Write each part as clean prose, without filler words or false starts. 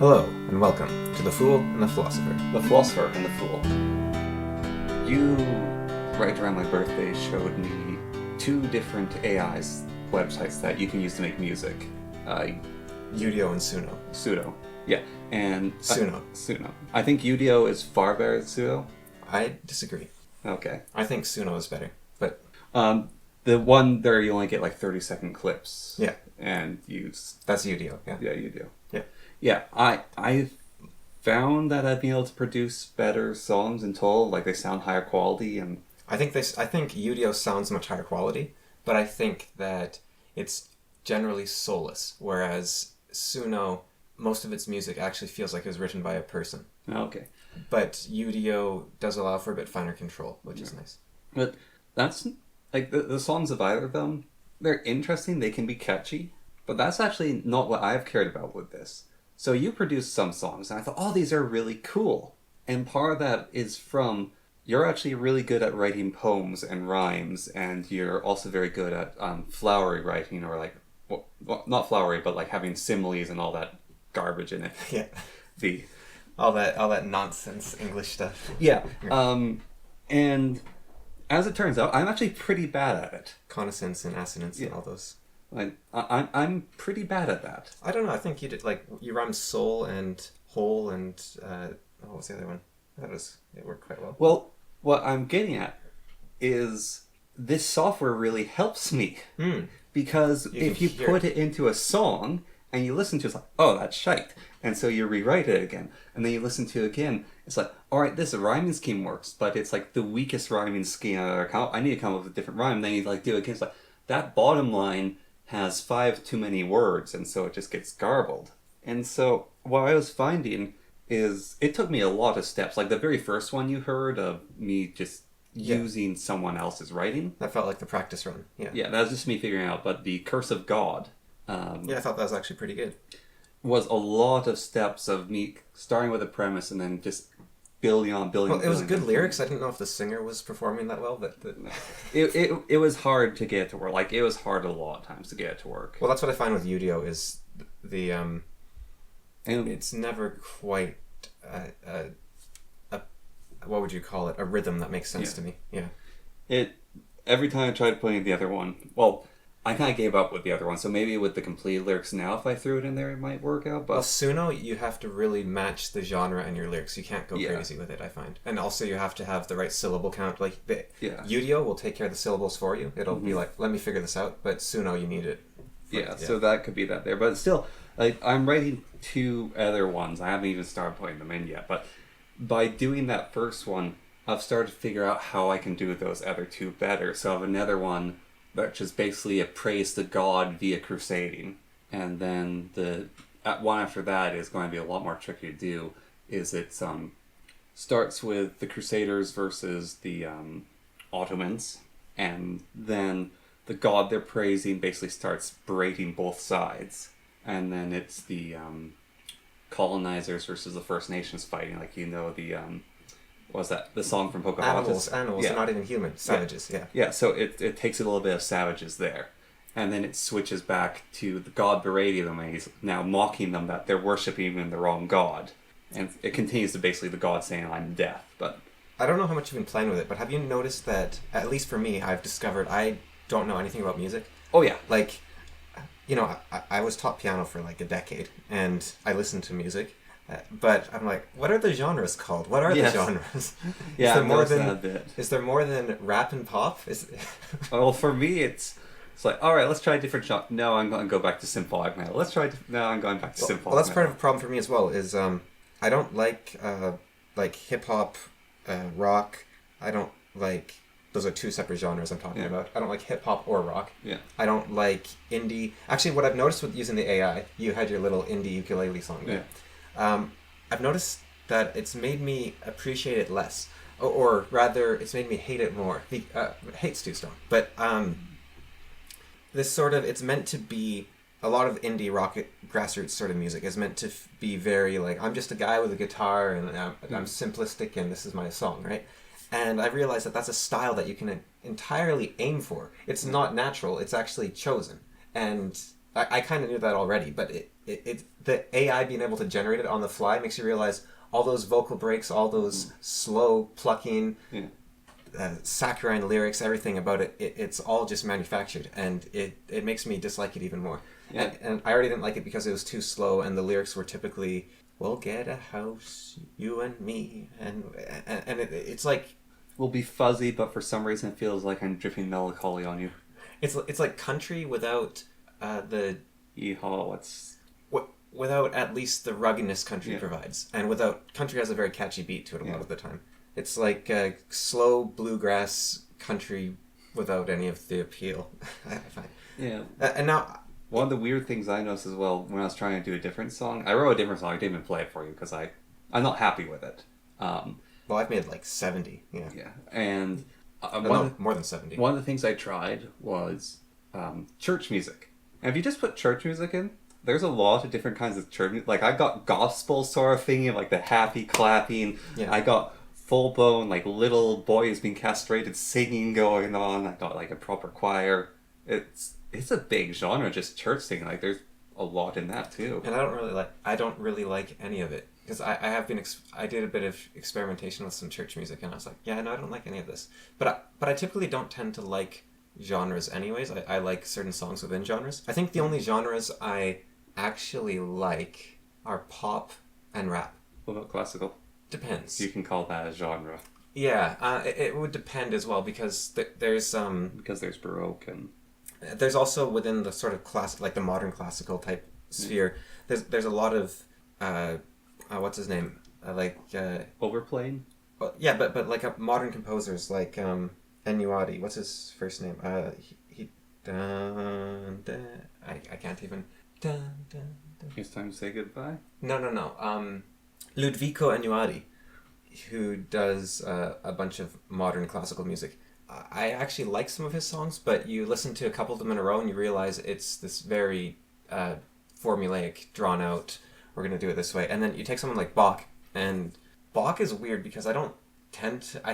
Hello, and welcome to The Fool and the Philosopher. The Philosopher and The Fool. You, right around my birthday, showed me two different AIs websites that you can use to make music. Udio and Suno. Pseudo. Yeah, and... Suno. Suno. I think Udio is far better than Pseudo. I disagree. Okay. I think Suno is better, but... The one there you only get like 30-second clips. Yeah. And use... That's Udio, yeah. Yeah, Udio. Yeah. Yeah, I found that I've been able to produce better songs in total, like they sound higher quality and... I think Udio sounds much higher quality, but I think that it's generally soulless, whereas Suno, most of its music actually feels like it was written by a person. Okay. But Udio does allow for a bit finer control, which is nice. But that's... Like, the songs of either of them, they're interesting, they can be catchy, but that's actually not what I've cared about with this. So you produced some songs, and I thought, oh, these are really cool. And part of that is from, you're actually really good at writing poems and rhymes, and you're also very good at flowery writing, or like, well, not flowery, but like having similes and all that garbage in it. Yeah. All that nonsense English stuff. Yeah. And as it turns out, I'm actually pretty bad at it. Consonants and assonants and all those. I'm pretty bad at that. I don't know. I think you did, like, you rhymed soul and whole and what was the other one? I thought it worked quite well. Well, what I'm getting at is this software really helps me because if you put it into a song and you listen to it, it's like, oh, that's shite, and so you rewrite it again, and then you listen to it again. It's like, all right, this rhyming scheme works, but it's like the weakest rhyming scheme I've ever come up. I need to come up with a different rhyme. Then you like do it again. It's like that bottom line has 5 too many words, and so it just gets garbled. And so what I was finding is it took me a lot of steps. Like the very first one you heard of me just using someone else's writing. That felt like the practice run. Yeah. Yeah, that was just me figuring out. But the Curse of God. Yeah, I thought that was actually pretty good. Was a lot of steps of me starting with a premise and then just building on. Well, it was good lyrics. I didn't know if the singer was performing that well, but it was hard to get it to work. Like it was hard a lot of times to get it to work. Well, that's what I find with Udio is the it's never quite what would you call it? A rhythm that makes sense to me. Yeah. Every time I tried putting the other one, well, I kind of gave up with the other one, so maybe with the complete lyrics now, if I threw it in there, it might work out. But Suno, you have to really match the genre and your lyrics. You can't go crazy with it, I find. And also, you have to have the right syllable count. Like, Udio will take care of the syllables for you. It'll be like, let me figure this out. But Suno, you need it. So that could be that there. But still, like, I'm writing 2 other ones. I haven't even started putting them in yet. But by doing that first one, I've started to figure out how I can do those other 2 better. So I have another one which is basically a praise to God via crusading. And then the one after that is going to be a lot more tricky to do. Is it starts with the Crusaders versus the Ottomans, and then the God they're praising basically starts berating both sides. And then it's the colonizers versus the First Nations fighting, like what was that? The song from Pocahontas? Animals, not even human. Savages, Yeah, so it takes a little bit of savages there. And then it switches back to the god berating them, and he's now mocking them that they're worshipping in the wrong god. And it continues to basically the god saying, I'm death. But I don't know how much you've been playing with it, but have you noticed that, at least for me, I've discovered I don't know anything about music? Oh, yeah. Like, I was taught piano for like a decade, and I listened to music. But I'm like, what are the genres called? What are the genres? Yeah, is there more than rap and pop? Well, for me, it's like, all right, let's try a different genre. No, I'm going to go back to symphonic now. No, I'm going back to symphonic. Well, that's part of a problem for me as well. Is I don't like hip hop, rock. I don't like. Those are 2 separate genres I'm talking about. I don't like hip hop or rock. Yeah. I don't like indie. Actually, what I've noticed with using the AI, you had your little indie ukulele song there. Yeah. I've noticed that it's made me appreciate it less, or rather, it's made me hate it more. Hate's too strong, but this sort of, it's meant to be, a lot of indie rock grassroots sort of music is meant to be very like, I'm just a guy with a guitar and I'm simplistic and this is my song, right? And I realized that that's a style that you can entirely aim for. It's not natural, it's actually chosen. And I kind of knew that already, but the AI being able to generate it on the fly makes you realize all those vocal breaks, all those slow plucking, saccharine lyrics, everything about it's all just manufactured, and it makes me dislike it even more. Yeah. And I already didn't like it because it was too slow, and the lyrics were typically, "We'll get a house, you and me," and it's like... Will be fuzzy, but for some reason it feels like I'm dripping melancholy on you. It's like country without the... without at least the ruggedness country provides. And without... Country has a very catchy beat to it a lot of the time. It's like slow bluegrass country without any of the appeal, I find. Yeah. And now... One of the weird things I noticed as well when I was trying to do a different song, I wrote a different song, I didn't even play it for you because I'm not happy with it. Well, I've made like 70, yeah. Yeah, and... more than 70. One of the things I tried was church music. And if you just put church music in, there's a lot of different kinds of church music. Like, I got gospel sort of thingy, like the happy clapping. Yeah. I got full-blown, like, little boys being castrated singing going on. I got, like, a proper choir. It's a big genre, just church singing. Like, there's a lot in that, too. And I don't really like any of it. Because I did a bit of experimentation with some church music, and I was like, yeah, no, I don't like any of this. But I typically don't tend to like genres anyways. I like certain songs within genres. I think the only genres I actually like are pop and rap. What about classical? Depends. You can call that a genre. Yeah, it would depend as well, because there's... Because there's Baroque and... There's also within the sort of like the modern classical type sphere, there's a lot of... what's his name? Overplaying? Well, yeah, but like modern composers like Enuadi. What's his first name? I can't even. It's time to say goodbye? No. Ludwiko Enuadi, who does a bunch of modern classical music. I actually like some of his songs, but you listen to a couple of them in a row and you realize it's this very formulaic, drawn out... We're going to do it this way. And then you take someone like Bach, and Bach is weird because I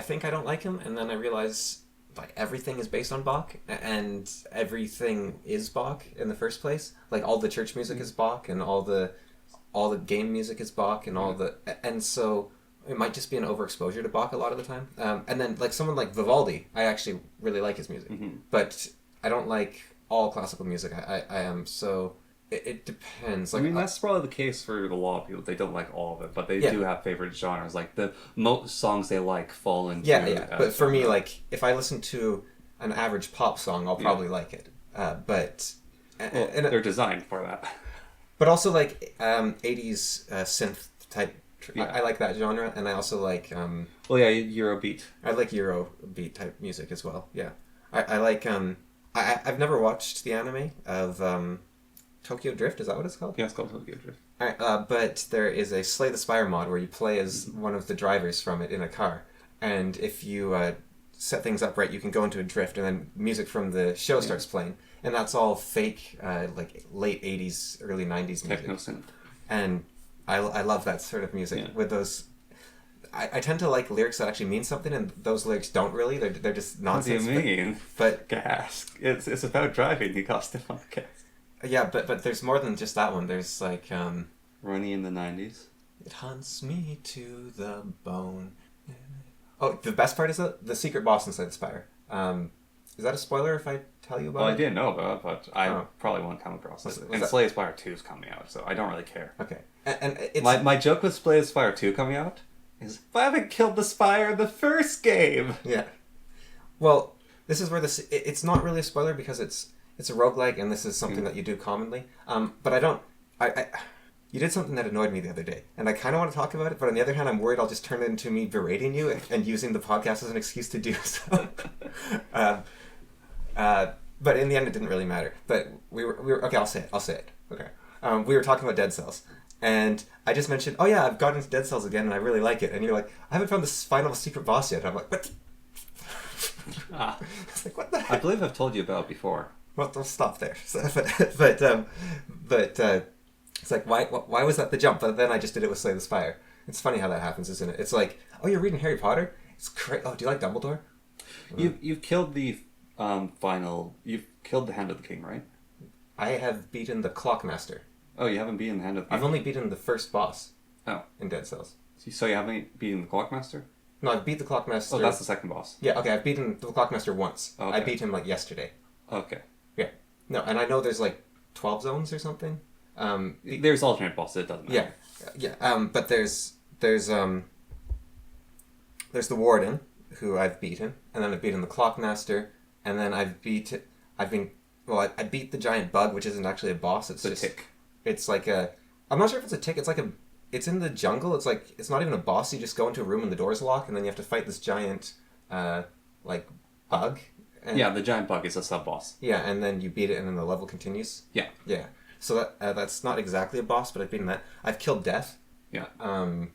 think I don't like him, and then I realize like everything is based on Bach, and everything is Bach in the first place. Like all the church music is Bach, and all the game music is Bach, and and so it might just be an overexposure to Bach a lot of the time. And then like someone like Vivaldi, I actually really like his music, but I don't like all classical music. I am so... It depends. Like, I mean, that's probably the case for a lot of people. They don't like all of it, but they do have favorite genres. Like, the most songs they like fall into... Yeah. But for me, like, if I listen to an average pop song, I'll probably like it. But... they're designed for that. But also, like, 80s synth type... I like that genre, and I also like... Eurobeat. I like Eurobeat type music as well, yeah. I like... I've never watched the anime of... Tokyo Drift, is that what it's called? Yeah, it's called Tokyo Drift. Alright, but there is a Slay the Spire mod where you play as one of the drivers from it in a car. And if you set things up right, you can go into a drift, and then music from the show starts playing. And that's all fake, like late 80s, early 90s music. Techno synth. And I love that sort of music with those... I tend to like lyrics that actually mean something, and those lyrics don't really. They're just nonsense. What do you mean? But gas. It's about driving. You got to on gas. Yeah, but there's more than just that one. There's like... Runny in the 90s. It hunts me to the bone. Oh, the best part is the secret boss inside the Spire. Is that a spoiler if I tell you about it? Well, I didn't know about it, but I probably won't come across it. And Slay the Spire 2 is coming out, so I don't really care. Okay. And it's... My joke with Slay the Spire 2 coming out is, if I haven't killed the Spire in the first game... Yeah. Well, this is where it's not really a spoiler because it's a roguelike, and this is something that you do commonly. But I don't... You did something that annoyed me the other day, and I kind of want to talk about it, but on the other hand, I'm worried I'll just turn it into me berating you and using the podcast as an excuse to do so. But in the end, it didn't really matter. But we were okay, I'll say it. Okay. We were talking about Dead Cells, and I just mentioned, oh yeah, I've gotten into Dead Cells again, and I really like it. And you're like, I haven't found this final secret boss yet. And I'm like, what? It's like, what the heck? I believe I've told you about it before. Well, don't stop there. So, but it's like, why was that the jump? But then I just did it with Slay the Spire. It's funny how that happens, isn't it? It's like, oh, you're reading Harry Potter? It's great. Oh, do you like Dumbledore? You've killed the final... You've killed the Hand of the King, right? I have beaten the Clockmaster. Oh, you haven't beaten the Hand of the I've only beaten the first boss. Oh. In Dead Cells. So you haven't beaten the Clockmaster? No, I've beat the Clockmaster. Oh, that's the second boss. Yeah, okay, I've beaten the Clockmaster once. Okay. I beat him like yesterday. Okay. Yeah. No, and I know there's like 12 zones or something. There's alternate bosses, it doesn't matter. Yeah. But there's the Warden, who I've beaten, and then I've beaten the Clockmaster, and then I beat the giant bug, which isn't actually a boss. It's just tick. It's like I'm not sure if it's a tick. It's in the jungle. It's like it's not even a boss. You just go into a room and the doors lock, and then you have to fight this giant like bug. And, yeah, the giant bug is a sub boss. Yeah, and then you beat it, and then the level continues. Yeah. Yeah. So that's not exactly a boss, but I've beaten that. I've killed Death. Yeah. And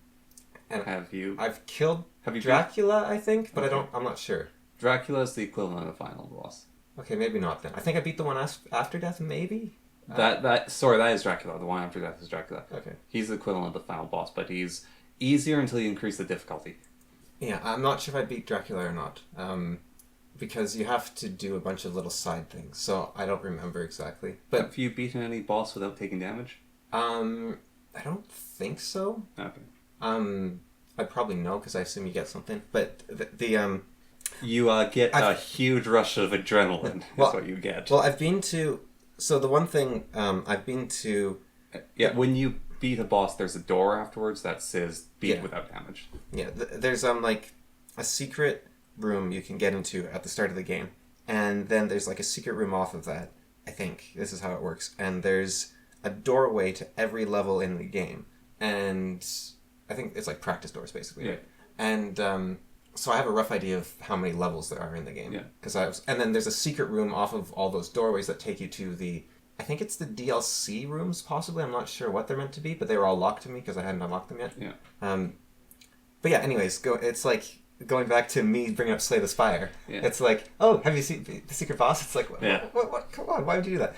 I've killed Dracula, I think, but okay. I'm not sure. Dracula is the equivalent of the final boss. Okay, maybe not then. I think I beat the one after Death, maybe. That is Dracula. The one after Death is Dracula. Okay. He's the equivalent of the final boss, but he's easier until you increase the difficulty. Yeah, I'm not sure if I beat Dracula or not. Because you have to do a bunch of little side things, so I don't remember exactly. But have you beaten any boss without taking damage? I don't think so. Okay. I'd probably know because I assume you get something. But you get a huge rush of adrenaline. That's what you get. Well, I've been to. So the one thing I've been to. Yeah, when you beat a boss, there's a door afterwards that says "beat without damage." Yeah, there's like a secret room you can get into at the start of the game, and then there's like a secret room off of that. I think this is how it works, and there's a doorway to every level in the game, and I think it's like practice doors basically. Yeah. And so I have a rough idea of how many levels there are in the game. Yeah. And then there's a secret room off of all those doorways that take you to I think it's the DLC rooms possibly. I'm not sure what they're meant to be, but they were all locked to me because I hadn't unlocked them yet. Yeah. But yeah, anyways, it's like going back to me bringing up Slay the Spire. Yeah. It's like, oh, have you seen the secret boss? It's like, yeah. What? Come on, why would you do that?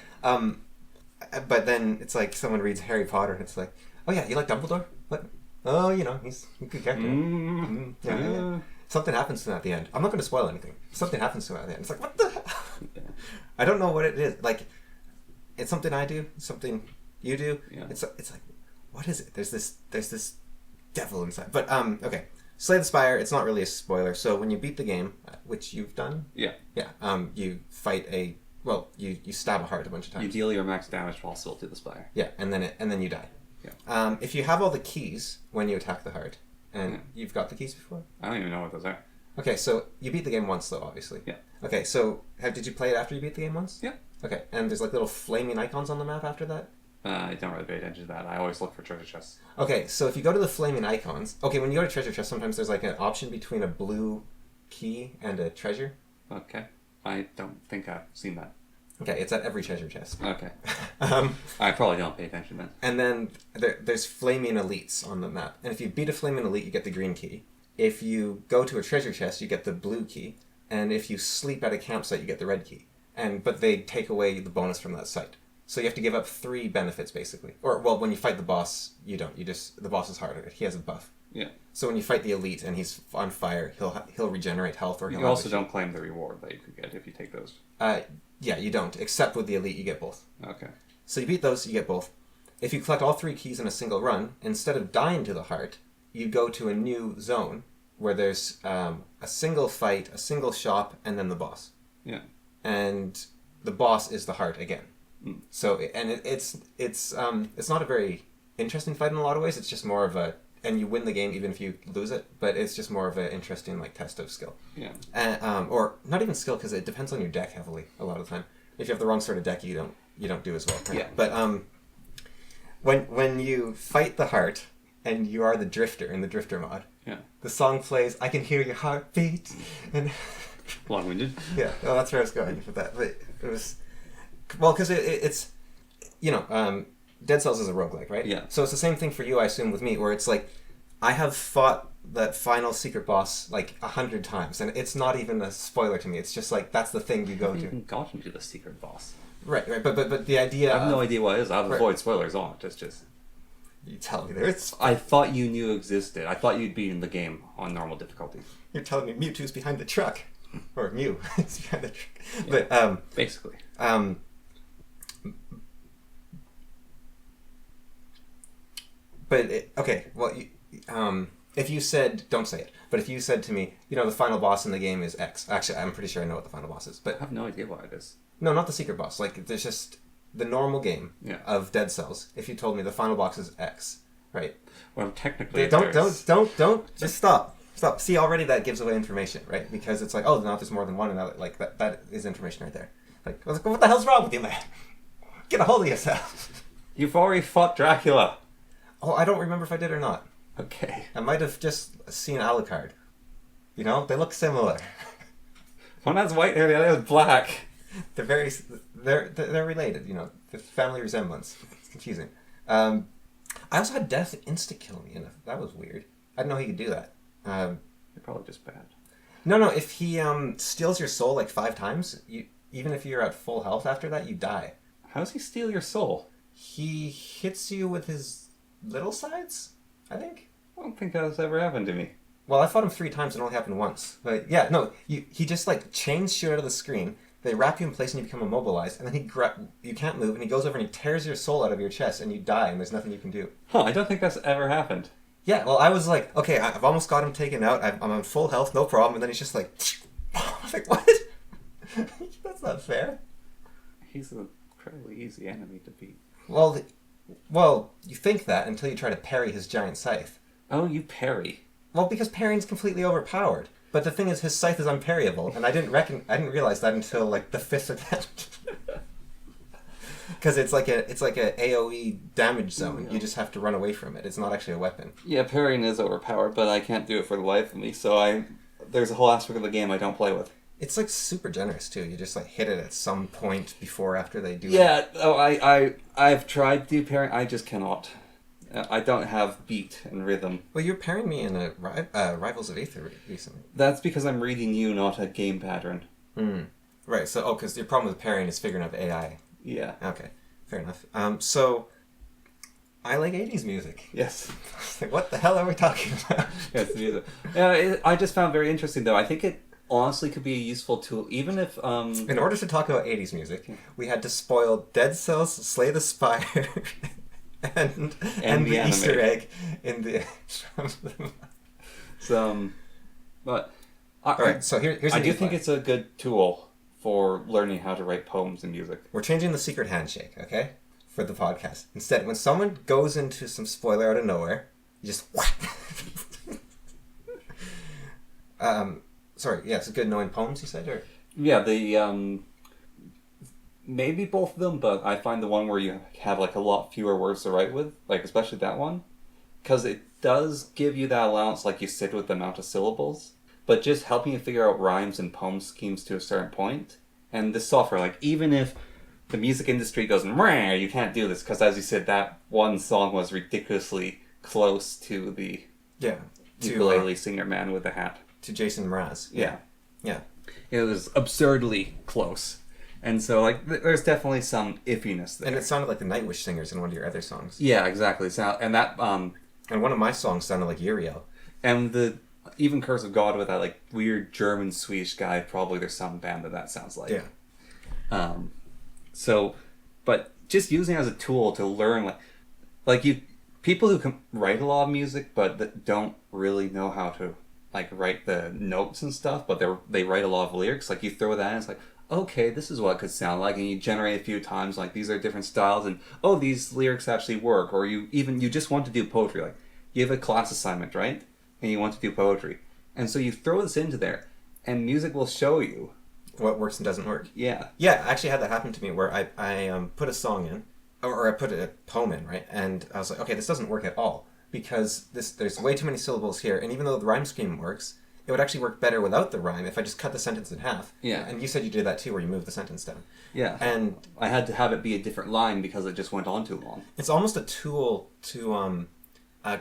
But then it's like someone reads Harry Potter and it's like, oh yeah, you like Dumbledore? What? Oh, he's a good character. Yeah. Something happens to him at the end. I'm not going to spoil anything. Something happens to him at the end. It's like, what the hell? Yeah. I don't know what it is. Like, it's something I do, something you do. Yeah. It's like, what is it? There's this devil inside. But okay. Slay the Spire, it's not really a spoiler. So when you beat the game, which you've done, yeah, you fight you stab a heart a bunch of times. You deal your max damage possible to the Spire. Yeah, and then you die. Yeah. If you have all the keys when you attack the heart, and you've got the keys before. I don't even know what those are. Okay, so you beat the game once though, obviously. Yeah. Okay, so did you play it after you beat the game once? Yeah. Okay, and there's like little flaming icons on the map after that. I don't really pay attention to that. I always look for treasure chests. Okay, so if you go to the flaming icons... Okay, when you go to treasure chest, sometimes there's like an option between a blue key and a treasure. Okay. I don't think I've seen that. Okay, it's at every treasure chest. Okay. I probably don't pay attention then. And then there's flaming elites on the map. And if you beat a flaming elite, you get the green key. If you go to a treasure chest, you get the blue key. And if you sleep at a campsite, you get the red key. But they take away the bonus from that site. So you have to give up 3 benefits, basically. Or, well, when you fight the boss, you don't. The boss is harder. He has a buff. Yeah. So when you fight the elite and he's on fire, he'll regenerate health. Or you also don't claim the reward that you could get if you take those. Yeah, you don't. Except with the elite, you get both. Okay. So you beat those, you get both. If you collect all 3 keys in a single run, instead of dying to the heart, you go to a new zone where there's a single fight, a single shop, and then the boss. Yeah. And the boss is the heart again. So it's not a very interesting fight in a lot of ways. It's just more of and you win the game even if you lose it. But it's just more of an interesting test of skill. Yeah. Or not even skill because it depends on your deck heavily a lot of the time. If you have the wrong sort of deck, you don't do as well. Right? Yeah. But when you fight the heart and you are the drifter in the drifter mod, the song plays. I can hear your heartbeat and. Long-winded. Yeah. Well, that's where I was going with that. But it was. Well, because it's, Dead Cells is a roguelike, right? Yeah. So it's the same thing for you, I assume, with me, where it's like, I have fought that final secret boss 100 times, and it's not even a spoiler to me. It's just like, that's the thing you go to. I haven't gotten to the secret boss. Right. But the idea I have no idea what it is. I'll avoid spoilers on it. It's just... You tell me there. I thought you knew existed. I thought you'd be in the game on normal difficulty. You're telling me Mewtwo's behind the truck. Or Mew is behind the truck. Yeah. But, basically. Okay, well, if you said, don't say it, but if you said to me, the final boss in the game is X. Actually, I'm pretty sure I know what the final boss is, I but have no idea what it is. no, not the secret boss. Like, there's just the normal game Yeah. of Dead Cells. If you told me the final boss is X, right? Well, technically, Don't, just stop. Stop. See, already that gives away information, right? Because it's like, oh, now there's more than one, and like that is information right there. Like, what the hell's wrong with you, man? Get a hold of yourself. You've already fought Dracula. Oh, I don't remember if I did or not. Okay. I might have just seen Alucard. They look similar. One has white hair, the other has black. They're related. The family resemblance. It's confusing. I also had Death insta kill me, and that was weird. I didn't know he could do that. You're probably just bad. No. If he steals your soul like 5 times, even if you're at full health after that, you die. How does he steal your soul? He hits you with his little sides, I think. I don't think that's ever happened to me. Well, I fought him 3 times and it only happened once. But yeah, no, he just like chains shit out of the screen. They wrap you in place and you become immobilized, and then you can't move, and he goes over and he tears your soul out of your chest, and you die, and there's nothing you can do. Huh, I don't think that's ever happened. Yeah, well, I was like, okay, I've almost got him taken out. I'm on full health, no problem, and then he's just like, I was like, what? That's not fair. He's a fairly easy enemy to beat. Well, you think that until you try to parry his giant scythe. Oh, you parry. Well, because parrying's completely overpowered. But the thing is, his scythe is unparryable, and I didn't realize that until like the 5th attempt. Because it's like a AOE damage zone. Yeah. You just have to run away from it. It's not actually a weapon. Yeah, parrying is overpowered, but I can't do it for the life of me. So there's a whole aspect of the game I don't play with. It's like super generous too. You just like hit it at some point before or after they do it. Yeah, I've tried to do parrying. I just cannot. I don't have beat and rhythm. Well, you're parrying me in a Rivals of Aether recently. That's because I'm reading you, not a game pattern. Right. So, because your problem with parrying is figuring out the AI. Yeah. Okay. Fair enough. So, I like 80s music. Yes. Like, what the hell are we talking about? Yes, music. Yeah, I just found very interesting though. I think it honestly could be a useful tool, even if In order to talk about 80s music, we had to spoil Dead Cells, Slay the Spire, and the anime. Easter egg in the. But Alright, so here's I do think it's a good tool for learning how to write poems and music. We're changing the secret handshake, okay? For the podcast. Instead, when someone goes into some spoiler out of nowhere, you just sorry, yeah, it's good knowing poems, you said, or? Yeah, the maybe both of them, but I find the one where you have like a lot fewer words to write with, like especially that one, because it does give you that allowance, like you said, with the amount of syllables, but just helping you figure out rhymes and poem schemes to a certain point. And this software, like even if the music industry goes, "Meh, you can't do this," because as you said, that one song was ridiculously close to the ukulele singer man with the hat. To Jason Mraz. Yeah. Yeah. It was absurdly close. And so, like, there's definitely some iffiness there. And it sounded like the Nightwish singers in one of your other songs. Yeah, exactly. So, and that, And one of my songs sounded like Uriel. and the even Curse of God with that, like, weird German Swedish guy, probably there's some band that sounds like. Yeah. So, but just using it as a tool to learn, people who can write a lot of music, but that don't really know how to, like, write the notes and stuff, but they write a lot of lyrics, like, you throw that in, it's like, okay, this is what it could sound like, and you generate a few times, like, these are different styles, and, oh, these lyrics actually work, or you just want to do poetry, like, you have a class assignment, right? And you want to do poetry. And so you throw this into there, and music will show you what works and doesn't work. Yeah. Yeah, I actually had that happen to me where I put a song in, or I put a poem in, right? And I was like, okay, this doesn't work at all, because there's way too many syllables here, and even though the rhyme scheme works, it would actually work better without the rhyme if I just cut the sentence in half. Yeah. And you said you did that too, where you moved the sentence down. Yeah. And I had to have it be a different line because it just went on too long. it's almost a tool to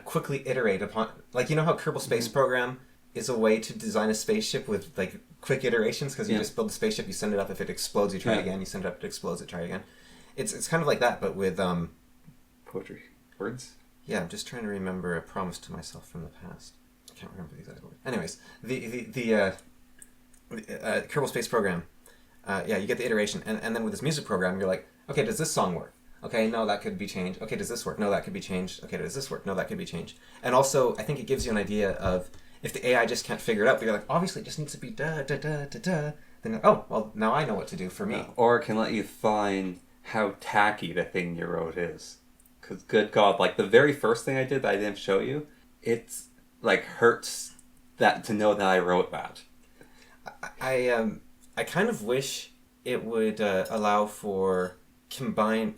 quickly iterate upon, like, you know how Kerbal Space Program is a way to design a spaceship with, like, quick iterations, because you just build the spaceship, you send it up, if it explodes, you try it again, you send it up, it explodes, it try again. It's kind of like that, but with Poetry. Words? yeah, I'm just trying to remember a promise to myself from the past. I can't remember the exact word. Anyways, the Kerbal Space Program, you get the iteration, and then with this music program, you're like, okay, does this song work? Okay, no, that could be changed. Okay, does this work? No, that could be changed. Okay, does this work? No, that could be changed. And also, I think it gives you an idea of if the AI just can't figure it out, but you're like, obviously it just needs to be da da da da da. Then oh, well, now I know what to do for me. Yeah. Or it can let you find how tacky the thing you wrote is. Because good God, like the very first thing I did that I didn't show you, it's like hurts that to know that I wrote that. I kind of wish it would allow for combined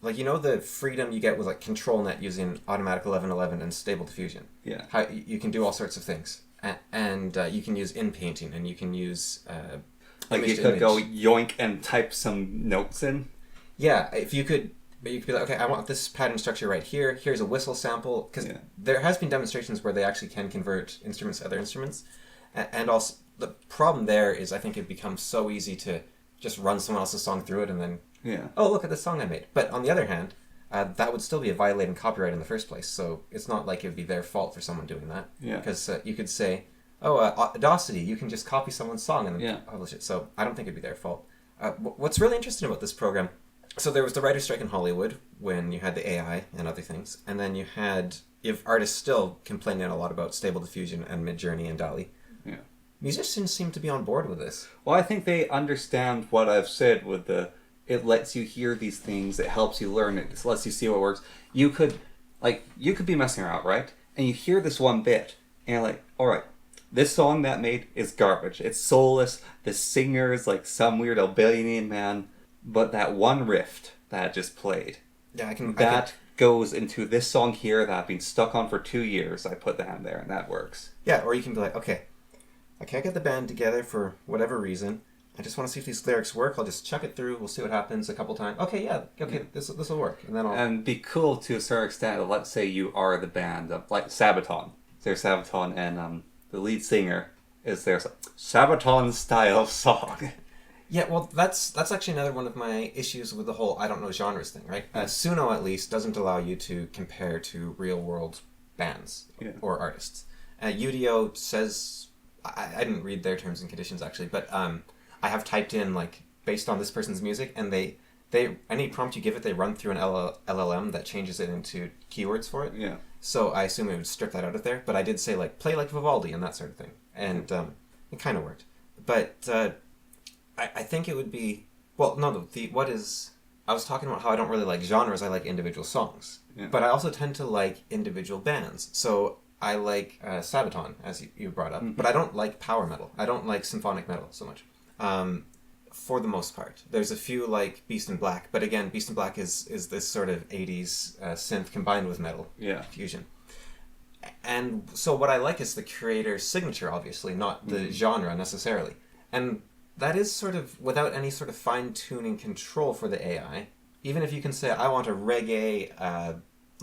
like the freedom you get with like ControlNet using automatic 1111 and stable diffusion. Yeah. How you can do all sorts of things, and you can use in-painting, and you can use like you could go yoink and type some notes in. Yeah, if you could. But you could be like, okay, I want this pattern structure right here. Here's a whistle sample. Because there has been demonstrations where they actually can convert instruments to other instruments. And also, the problem there is I think it becomes so easy to just run someone else's song through it and then, oh, look at the song I made. But on the other hand, that would still be violating copyright in the first place. So it's not like it would be their fault for someone doing that. Yeah. Because you could say, oh, Audacity, you can just copy someone's song and then publish it. So I don't think it'd be their fault. What's really interesting about this program... So there was the writer's strike in Hollywood when you had the AI and other things, and then you have artists still complaining a lot about Stable Diffusion and Midjourney and DALL-E. Yeah. Musicians seem to be on board with this. Well, I think they understand what I've said with it lets you hear these things, it helps you learn it, it lets you see what works. You could be messing around, right? And you hear this one bit, and you're like, alright, this song that made is garbage. It's soulless, the singer is like some weird Albanian man. But that one riff that I just played, goes into this song here that I've been stuck on for 2 years. I put that in there, and that works. Yeah, or you can be like, okay, I can't get the band together for whatever reason. I just want to see if these lyrics work. I'll just chuck it through. We'll see what happens a couple times. Okay, this will work, and then and be cool to a certain extent. Let's say you are the band of like Sabaton. There's Sabaton, and the lead singer is their Sabaton style song. Yeah, well, that's actually another one of my issues with the whole I don't know genres thing, right? Suno, at least, doesn't allow you to compare to real-world bands or artists. Udio says... I didn't read their terms and conditions, actually, but I have typed in, like, based on this person's music, and they any prompt you give it, they run through an LLM that changes it into keywords for it. Yeah. So I assume it would strip that out of there, but I did say, like, play like Vivaldi and that sort of thing, and it kind of worked. But... I think it would be... Well, no, I was talking about how I don't really like genres, I like individual songs. Yeah. But I also tend to like individual bands. So I like Sabaton, as you brought up. Mm-hmm. But I don't like power metal. I don't like symphonic metal so much. For the most part. There's a few like Beast in Black. But again, Beast in Black is this sort of 80s synth combined with metal fusion. And so what I like is the creator's signature, obviously, not the genre necessarily. And... that is sort of without any sort of fine-tuning control for the AI. Even if you can say, I want a reggae,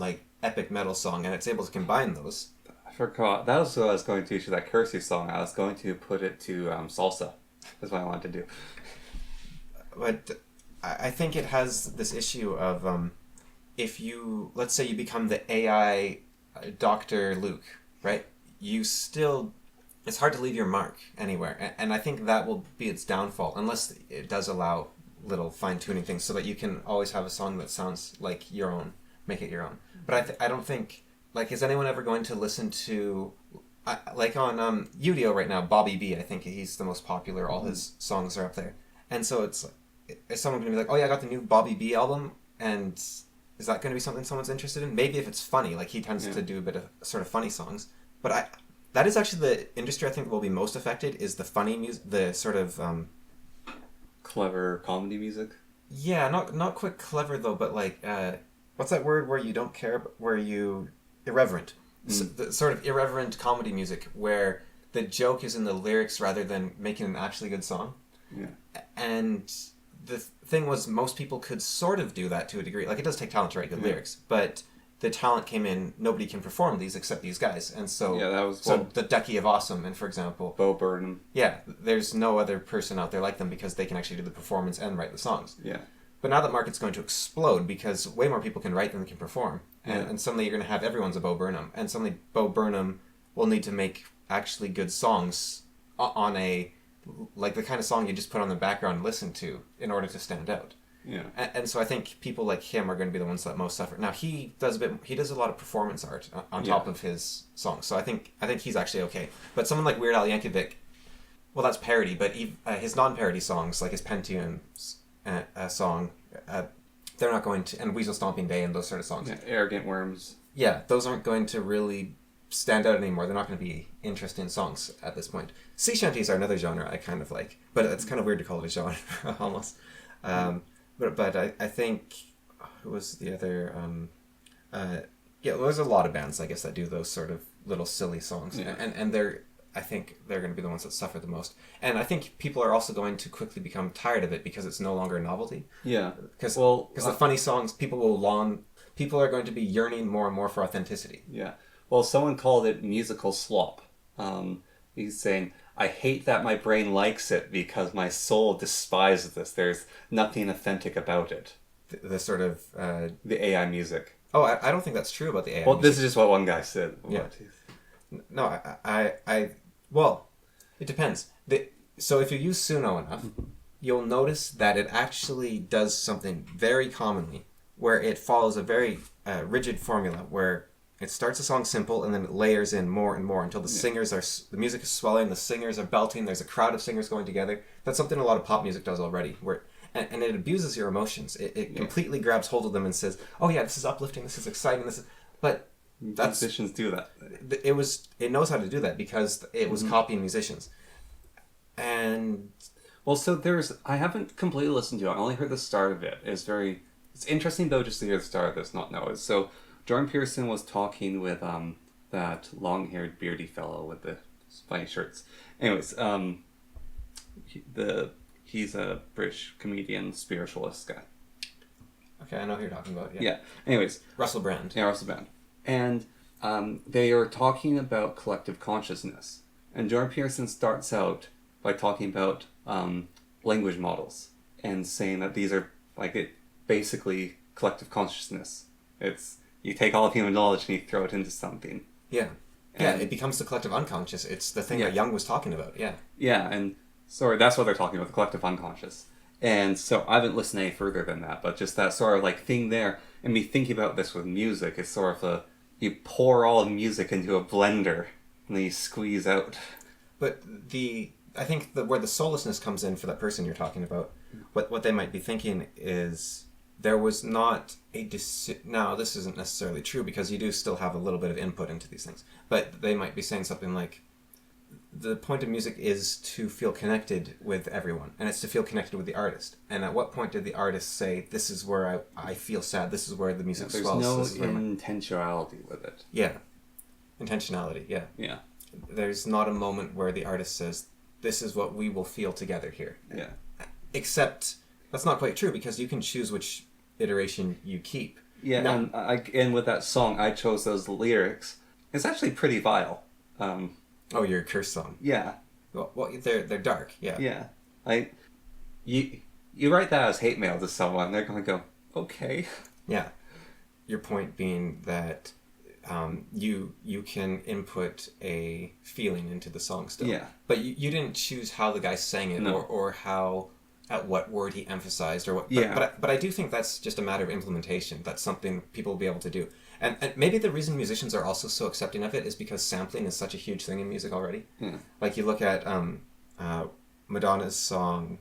like, epic metal song, and it's able to combine those. I forgot. That was what I was going to that Cursey song. I was going to put it to salsa. That's what I wanted to do. But I think it has this issue of, if you, let's say you become the AI Dr. Luke, right? You still... It's hard to leave your mark anywhere, and I think that will be its downfall, unless it does allow little fine-tuning things so that you can always have a song that sounds like your own, make it your own. But I don't think, like, is anyone ever going to listen to, like on Udio right now, Bobby B, I think he's the most popular, all his songs are up there. And so is someone going to be like, oh yeah, I got the new Bobby B album, and is that going to be something someone's interested in? Maybe if it's funny, like he tends to do a bit of sort of funny songs, but that is actually the industry I think will be most affected, is the funny music, the sort of... clever comedy music? Yeah, not quite clever though, but like, what's that word where you don't care, where you... Irreverent. So, the sort of irreverent comedy music, where the joke is in the lyrics rather than making an actually good song. Yeah. And the thing was, most people could sort of do that to a degree. Like, it does take talent to write good lyrics, but... the talent came in, nobody can perform these except these guys. And so, the Ducky of Awesome, and for example... Bo Burnham. Yeah, there's no other person out there like them because they can actually do the performance and write the songs. Yeah. But now that market's going to explode because way more people can write than can perform. And suddenly you're going to have everyone's a Bo Burnham. And suddenly Bo Burnham will need to make actually good songs on a... like the kind of song you just put on the background and listen to in order to stand out. Yeah. And so I think people like him are going to be the ones that most suffer. Now he does a lot of performance art on top of his songs, so I think he's actually okay. But someone like Weird Al Yankovic, well, that's parody, but his non-parody songs, like his Pantheon song, they're not going to, and Weasel Stomping Day and those sort of songs. Yeah, Arrogant Worms. Yeah, those aren't going to really stand out anymore. They're not going to be interesting songs at this point. Sea shanties are another genre I kind of like, but it's kind of weird to call it a genre almost. But I think, who was the other? There's a lot of bands, I guess, that do those sort of little silly songs, and I think they're going to be the ones that suffer the most. And I think people are also going to quickly become tired of it because it's no longer a novelty. Yeah. Because the funny songs, people are going to be yearning more and more for authenticity. Yeah. Well, someone called it musical slop. He's saying, I hate that my brain likes it because my soul despises this. There's nothing authentic about it. The sort of... the AI music. Oh, I don't think that's true about the AI Well, music. this is just what one guy said. Yeah. No, well, it depends. So if you use Suno enough, you'll notice that it actually does something very commonly, where it follows a very rigid formula, where it starts a song simple and then it layers in more and more until the music is swelling, the singers are belting, there's a crowd of singers going together. That's something a lot of pop music does already, and it abuses your emotions. It completely grabs hold of them and says, "Oh yeah, this is uplifting, this is exciting, but." Musicians do that. It knows how to do that because it was copying musicians. And well, so I haven't completely listened to it. I only heard the start of it. It's interesting though just to hear the start of this, not know it. So Jordan Peterson was talking with that long-haired beardy fellow with the funny shirts. Anyways, he's a British comedian, spiritualist guy. Okay, I know who you're talking about. Yeah. Anyways, Russell Brand. Yeah, Russell Brand. And they are talking about collective consciousness. And Jordan Peterson starts out by talking about language models and saying that these are basically collective consciousness. It's you take all of human knowledge and you throw it into something. Yeah. It becomes the collective unconscious. It's the thing that Jung was talking about. Yeah. Yeah, and that's what they're talking about, the collective unconscious. And so I haven't listened any further than that, but just that sort of thing there, and me thinking about this with music, it's sort of you pour all of music into a blender and then you squeeze out. But I think where the soullessness comes in for that person you're talking about, what they might be thinking is there was not now this isn't necessarily true because you do still have a little bit of input into these things, but they might be saying something like, the point of music is to feel connected with everyone, and it's to feel connected with the artist. And at what point did the artist say, this is where I feel sad, this is where the music swells? There's no intentionality with it. Yeah. Intentionality, yeah. Yeah. There's not a moment where the artist says, this is what we will feel together here. Yeah. Except, that's not quite true, because you can choose which iteration you keep. Yeah, now, and with that song, I chose those lyrics. It's actually pretty vile. Oh, your curse song. Yeah. Well, they're dark. Yeah. Yeah. You write that as hate mail to someone, they're going to go, okay. Yeah. Your point being that you can input a feeling into the song still. Yeah. But you didn't choose how the guy sang it, no. or how at what word he emphasized or what. Yeah. But I do think that's just a matter of implementation. That's something people will be able to do. And maybe the reason musicians are also so accepting of it is because sampling is such a huge thing in music already. Yeah. Like you look at Madonna's song,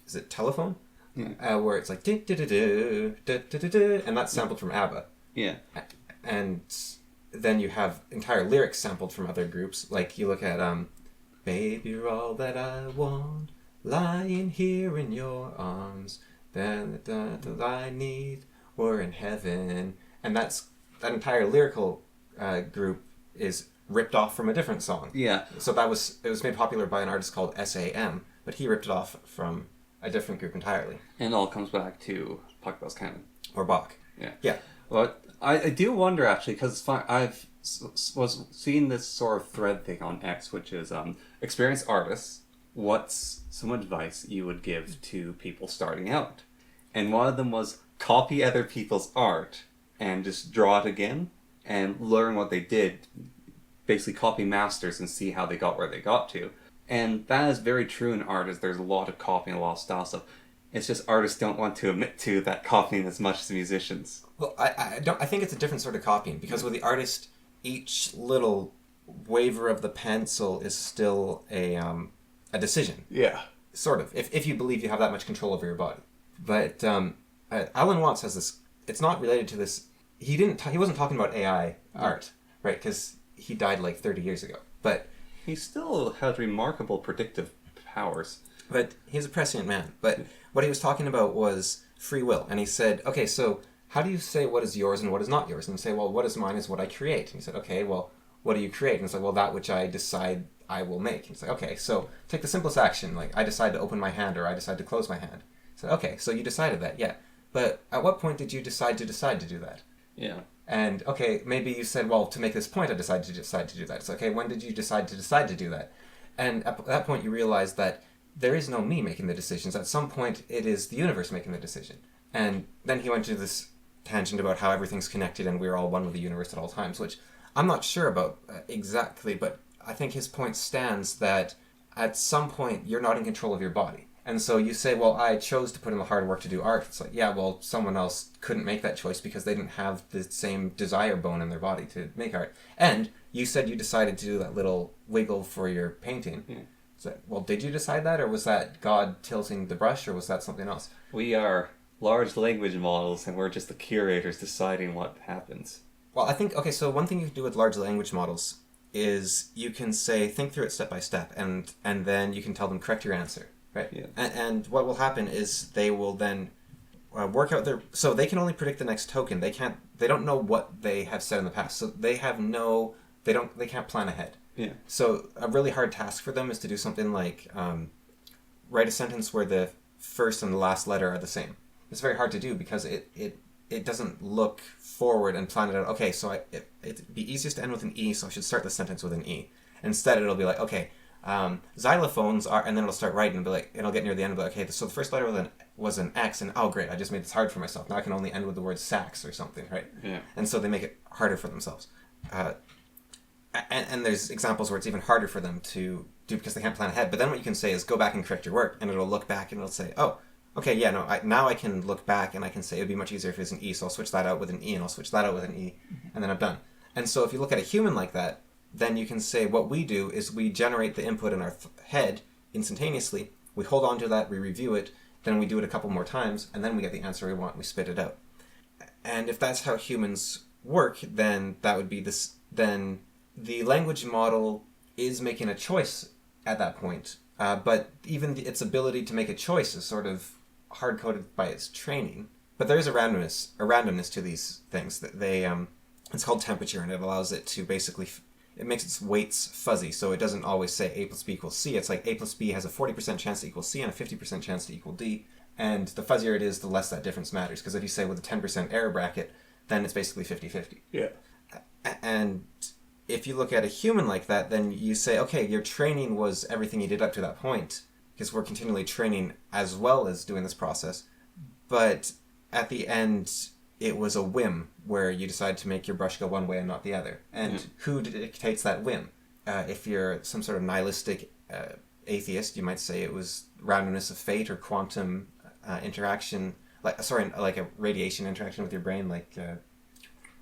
is it Telephone? Yeah. Where it's like and that's sampled from ABBA. Yeah. And then you have entire lyrics sampled from other groups. Like you look at Baby, you're all that I want, lying here in your arms, then the I need were in heaven. And that entire lyrical group is ripped off from a different song. Yeah. So it was made popular by an artist called SAM, but he ripped it off from a different group entirely. And it all comes back to Pachelbel's canon. Or Bach. Yeah. Yeah. Well, I do wonder, actually, because I've was seeing this sort of thread thing on X, which is experienced artists, what's some advice you would give to people starting out? And one of them was copy other people's art and just draw it again and learn what they did. Basically copy masters and see how they got where they got to. And that is very true in art, as there's a lot of copying, a lot of style stuff. It's just artists don't want to admit to that copying as much as musicians. Well, I don't. I think it's a different sort of copying because with the artist, each little waver of the pencil is still a decision. Yeah. Sort of, if you believe you have that much control over your body. But Alan Watts has this. It's not related to this. He wasn't talking about AI art, right? Because he died like 30 years ago. But he still had remarkable predictive powers. But he's a prescient man. But what he was talking about was free will, and he said, okay, so how do you say what is yours and what is not yours? And you say, well, what is mine is what I create. And he said, okay, well, what do you create? And it's like, well, that which I decide I will make. And it's like, okay, so take the simplest action, like I decide to open my hand or I decide to close my hand. So okay, so you decided that, yeah. But at what point did you decide to do that? Yeah. And okay, maybe you said, well, to make this point, I decide to do that. It's okay, when did you decide to do that? And at that point, you realize that there is no me making the decisions. At some point, it is the universe making the decision. And then he went to this tangent about how everything's connected and we're all one with the universe at all times, which I'm not sure about exactly, but I think his point stands that at some point, you're not in control of your body. And so you say, well, I chose to put in the hard work to do art. It's like, yeah, well, someone else couldn't make that choice because they didn't have the same desire bone in their body to make art. And you said you decided to do that little wiggle for your painting. Yeah. So, well, did you decide that, or was that God tilting the brush, or was that something else? We are large language models, and we're just the curators deciding what happens. Well, I think, okay, so one thing you can do with large language models is you can say, think through it step by step, and then you can tell them, correct your answer. Right. Yeah. And what will happen is they will then work out their. So they can only predict the next token. They don't know what they have said in the past. So they have no. They can't plan ahead. Yeah. So a really hard task for them is to do something like write a sentence where the first and the last letter are the same. It's very hard to do because it doesn't look forward and plan it out. Okay, so it'd be easiest to end with an E, so I should start the sentence with an E. Instead, it'll be like, okay. Xylophones are, and then it'll start writing and be like, and it'll get near the end and be like, okay, so the first letter was an X, and oh great, I just made this hard for myself. Now I can only end with the word sax or something, right? Yeah. And so they make it harder for themselves. And there's examples where it's even harder for them to do because they can't plan ahead. But then what you can say is go back and correct your work, and it'll look back and it'll say, oh, okay, yeah, no, now I can look back and I can say it'd be much easier if it was an E, so I'll switch that out with an E, and I'll switch that out with an E, and then I'm done. And so if you look at a human like that, then you can say what we do is we generate the input in our head instantaneously, we hold on to that, we review it, then we do it a couple more times, and then we get the answer we want, we spit it out. And if that's how humans work, then that would be this, then the language model is making a choice at that point, but even its ability to make a choice is sort of hard-coded by its training. But there is a randomness to these things. It's called temperature, and it allows it to basically... It makes its weights fuzzy, so it doesn't always say A plus B equals C. It's like A plus B has a 40% chance to equal C and a 50% chance to equal D. And the fuzzier it is, the less that difference matters. Because if you say with a 10% error bracket, then it's basically 50-50. Yeah. And if you look at a human like that, then you say, okay, your training was everything you did up to that point. Because we're continually training as well as doing this process. But at the end... it was a whim where you decide to make your brush go one way and not the other. And who dictates that whim? If you're some sort of nihilistic atheist, you might say it was randomness of fate or quantum interaction, like a radiation interaction with your brain,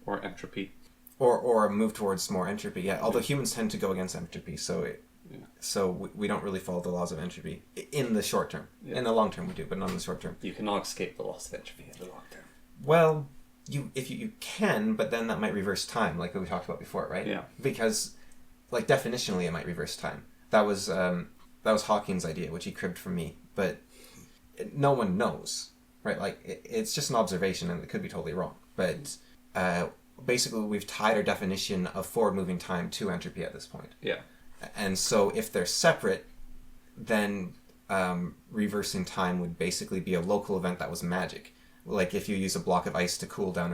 or entropy, or a move towards more entropy. Yeah, although humans tend to go against entropy, so we don't really follow the laws of entropy in the short term. Yeah. In the long term, we do, but not in the short term. You cannot escape the laws of entropy in the long term. Well, you can, but then that might reverse time, like we talked about before, right? Yeah. Because, definitionally, it might reverse time. That was Hawking's idea, which he cribbed from me, but no one knows, right? It's just an observation, and it could be totally wrong. But basically, we've tied our definition of forward-moving time to entropy at this point. Yeah. And so, if they're separate, then reversing time would basically be a local event that was magic. Like if you use a block of ice to cool down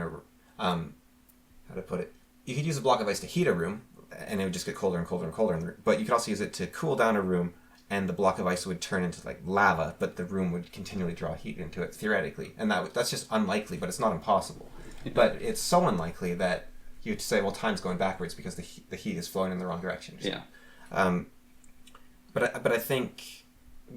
how to put it? You could use a block of ice to heat a room, and it would just get colder and colder and colder. But you could also use it to cool down a room, and the block of ice would turn into lava, but the room would continually draw heat into it, theoretically. And that's just unlikely, but it's not impossible. But it's so unlikely that you'd say, well, time's going backwards because the heat is flowing in the wrong direction. Yeah. But I think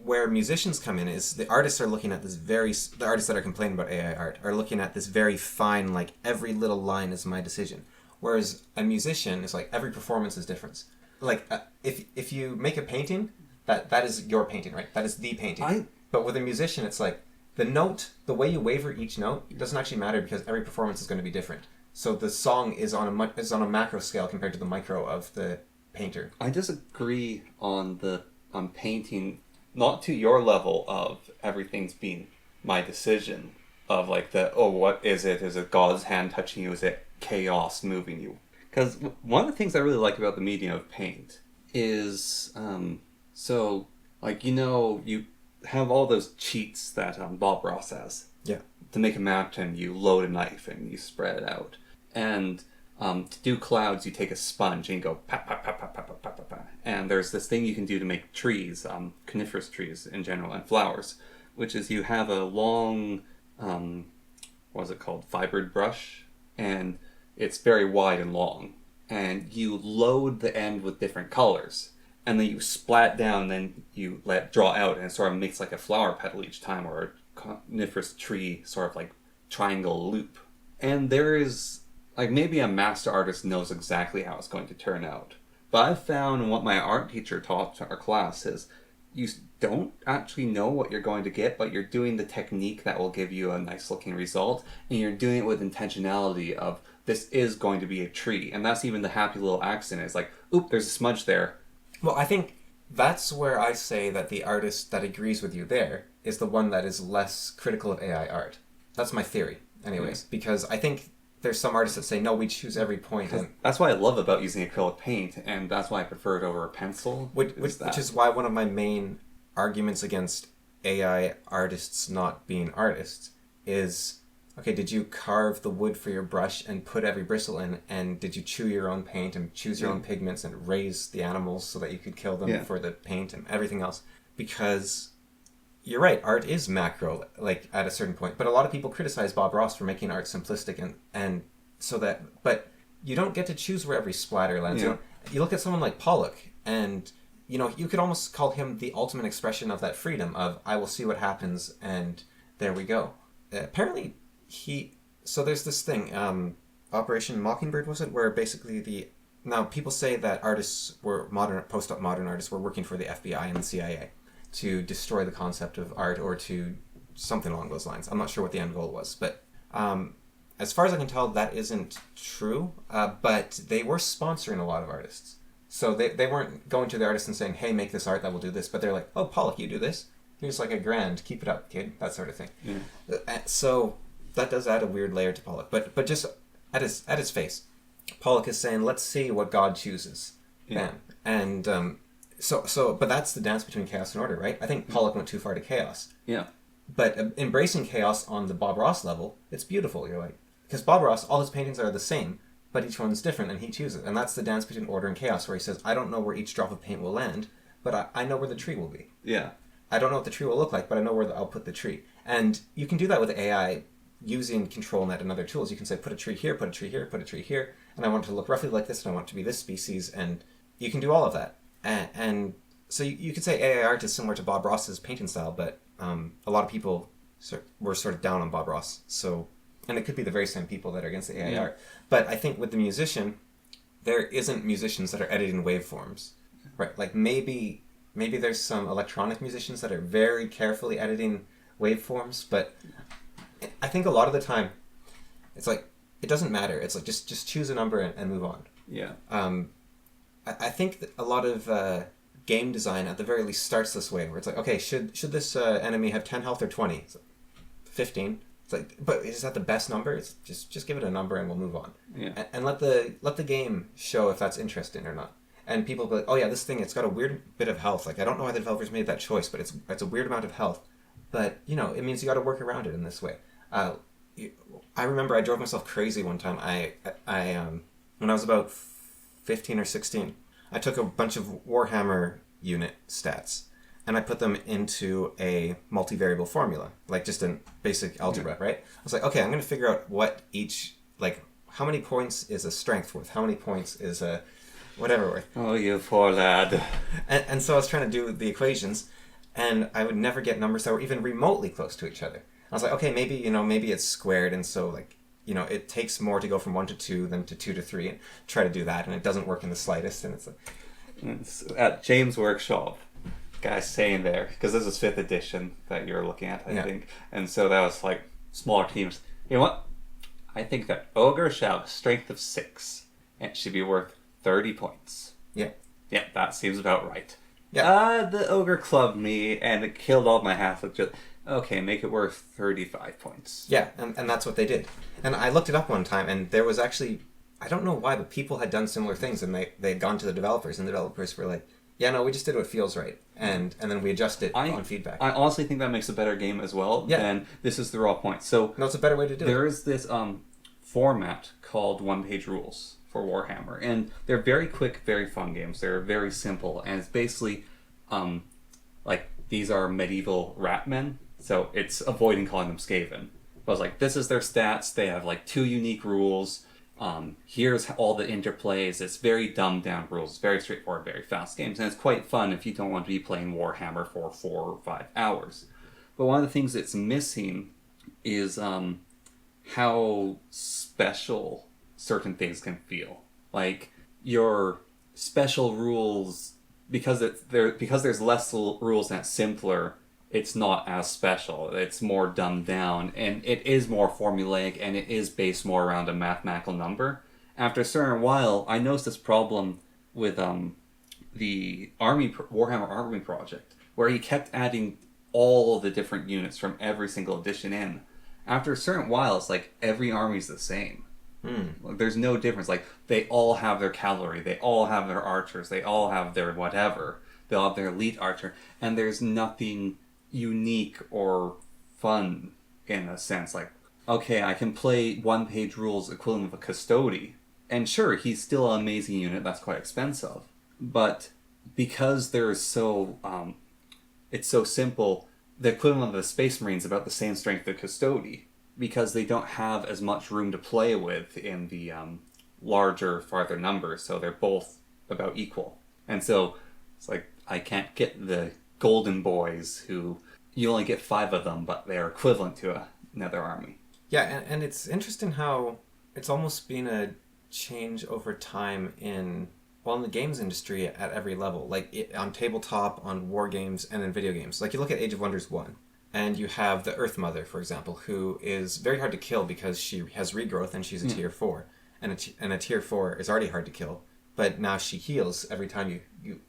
where musicians come in is the artists are looking at the artists that are complaining about AI art are looking at this very fine, like every little line is my decision. Whereas a musician is like every performance is different. Like if you make a painting, that is your painting, right? That is the painting. But with a musician, it's like the way you waver each note doesn't actually matter because every performance is going to be different. So the song is on a macro scale compared to the micro of the painter. I disagree on painting, not to your level of everything's being my decision of like what is it? Is it God's hand touching you? Is it chaos moving you? Because one of the things I really like about the medium of paint is you have all those cheats that Bob Ross has. Yeah. To make a mountain, you load a knife and you spread it out. And to do clouds, you take a sponge and you go pa pa pa pa pa pa pa pa pa. And there's this thing you can do to make trees, coniferous trees in general, and flowers, which is you have a long, what is it called, fibered brush, and it's very wide and long. And you load the end with different colors. And then you splat down, then you let it draw out, and it sort of makes like a flower petal each time, or a coniferous tree sort of like triangle loop. And there is, like, maybe a master artist knows exactly how it's going to turn out. But I've found what my art teacher taught to our class is you don't actually know what you're going to get, but you're doing the technique that will give you a nice looking result, and you're doing it with intentionality of this is going to be a tree. And that's even the happy little accident. It's like, oop, there's a smudge there. Well, I think that's where I say that the artist that agrees with you there is the one that is less critical of AI art. That's my theory, anyways, because I think there's some artists that say, no, we choose every point. And that's what I love about using acrylic paint, and that's why I prefer it over a pencil. Which is why one of my main arguments against AI artists not being artists is, okay, did you carve the wood for your brush and put every bristle in, and did you chew your own paint and choose your own pigments and raise the animals so that you could kill them for the paint and everything else? Because you're right, art is macro, like at a certain point. But a lot of people criticize Bob Ross for making art simplistic and so that, but you don't get to choose where every splatter lands. Yeah. You look at someone like Pollock, and you could almost call him the ultimate expression of that freedom of I will see what happens, and there we go. Apparently, so there's this thing, Operation Mockingbird, was it, where basically now people say that artists were post-modern artists were working for the FBI and the CIA to destroy the concept of art or to something along those lines. I'm not sure what the end goal was, but as far as I can tell, that isn't true. But they were sponsoring a lot of artists. So they weren't going to the artist and saying, hey, make this art that will do this. But they're like, oh, Pollock, you do this. Here's like $1,000. Keep it up, kid. That sort of thing. Yeah. So that does add a weird layer to Pollock. But just at his face, Pollock is saying, let's see what God chooses. Yeah. And but that's the dance between chaos and order, right? I think Pollock went too far to chaos. Yeah. But embracing chaos on the Bob Ross level, it's beautiful. You're like, because Bob Ross, all his paintings are the same, but each one's different, and he chooses. And that's the dance between order and chaos, where he says, I don't know where each drop of paint will land, but I know where the tree will be. Yeah. I don't know what the tree will look like, but I know where I'll put the tree. And you can do that with AI using ControlNet and other tools. You can say, put a tree here, put a tree here, put a tree here, and I want it to look roughly like this, and I want it to be this species, and you can do all of that. And so you could say AI art is similar to Bob Ross's painting style, but a lot of people were sort of down on Bob Ross. So, and it could be the very same people that are against the AI art. But I think with the musician, there isn't musicians that are editing waveforms, right? Like maybe there's some electronic musicians that are very carefully editing waveforms, but I think a lot of the time, it's like, it doesn't matter. It's like, just choose a number and move on. Yeah. I think that a lot of game design, at the very least, starts this way, where it's like, okay, should this enemy have 10 health or 20? It's like, 15. It's like, but is that the best number? It's just give it a number and we'll move on. Yeah. And let the game show if that's interesting or not. And people will be like, oh yeah, this thing, it's got a weird bit of health. Like, I don't know why the developers made that choice, but it's a weird amount of health. But, it means you got to work around it in this way. I remember I drove myself crazy one time. I when I was about 15 or 16, I took a bunch of Warhammer unit stats and I put them into a multivariable formula, like just in basic algebra, right? I was like, okay, I'm going to figure out what each, like, how many points is a strength worth? How many points is a whatever worth? Oh, you poor lad. And so I was trying to do the equations, and I would never get numbers that were even remotely close to each other. I was like, okay, maybe it's squared, and so like, it takes more to go from 1 to 2 than to 2 to 3, and try to do that, and it doesn't work in the slightest, and it's like... It's at James' workshop, guys saying there, because this is 5th edition that you're looking at, I think, and so that was like smaller teams. You know what? I think that Ogre shall have strength of 6, and it should be worth 30 points. Yeah. Yeah, that seems about right. Yeah. The Ogre clubbed me, and it killed all my half-elves. Okay, make it worth 35 points. Yeah, and that's what they did. And I looked it up one time, and there was actually... I don't know why, but people had done similar things, and they had gone to the developers, and the developers were like, yeah, no, we just did what feels right, and then we adjust it on feedback. I honestly think that makes a better game as well, than this is the raw point. So no, it's a better way to do it. There is this format called one-page rules for Warhammer, and they're very quick, very fun games. They're very simple, and it's basically, like, these are medieval ratmen, so it's avoiding calling them Skaven. But it's like, this is their stats, they have, like, 2 unique rules... here's all the interplays. It's very dumbed down rules. It's very straightforward, very fast games, and it's quite fun if you don't want to be playing Warhammer for 4 or 5 hours. But one of the things that's missing is how special certain things can feel. Like your special rules, because there's less rules and it's simpler. It's not as special. It's more dumbed down, and it is more formulaic, and it is based more around a mathematical number. After a certain while, I noticed this problem with the Warhammer Army project, where he kept adding all the different units from every single edition in. After a certain while, it's like every army's the same. Like, there's no difference. Like, they all have their cavalry, they all have their archers, they all have their whatever. They'll have their elite archer, and there's nothing unique or fun in a sense. Like, okay, I can play one-page rules equivalent of a custody, and sure, he's still an amazing unit that's quite expensive, but because there's it's so simple, the equivalent of the Space Marines is about the same strength of custody, because they don't have as much room to play with in the larger, farther numbers, so they're both about equal. And so it's like, I can't get the Golden Boys, who you only get 5 of them, but they're equivalent to another army. Yeah, and it's interesting how it's almost been a change over time in the games industry at every level. Like, on tabletop, on war games, and in video games. Like, you look at Age of Wonders 1, and you have the Earth Mother, for example, who is very hard to kill because she has regrowth and she's a tier 4. And a tier 4 is already hard to kill. But now she heals every time you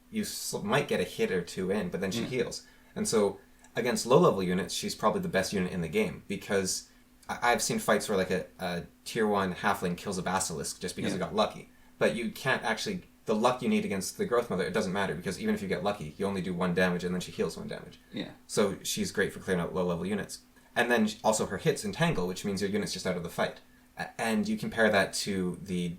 might get a hit or 2 in, but then she heals. And so against low-level units, she's probably the best unit in the game, because I've seen fights where like a tier 1 halfling kills a basilisk just because it got lucky. But you can't actually... The luck you need against the Growth Mother, it doesn't matter, because even if you get lucky, you only do 1 damage and then she heals 1 damage. Yeah. So she's great for clearing out low-level units. And then also her hits entangle, which means your unit's just out of the fight. And you compare that to the...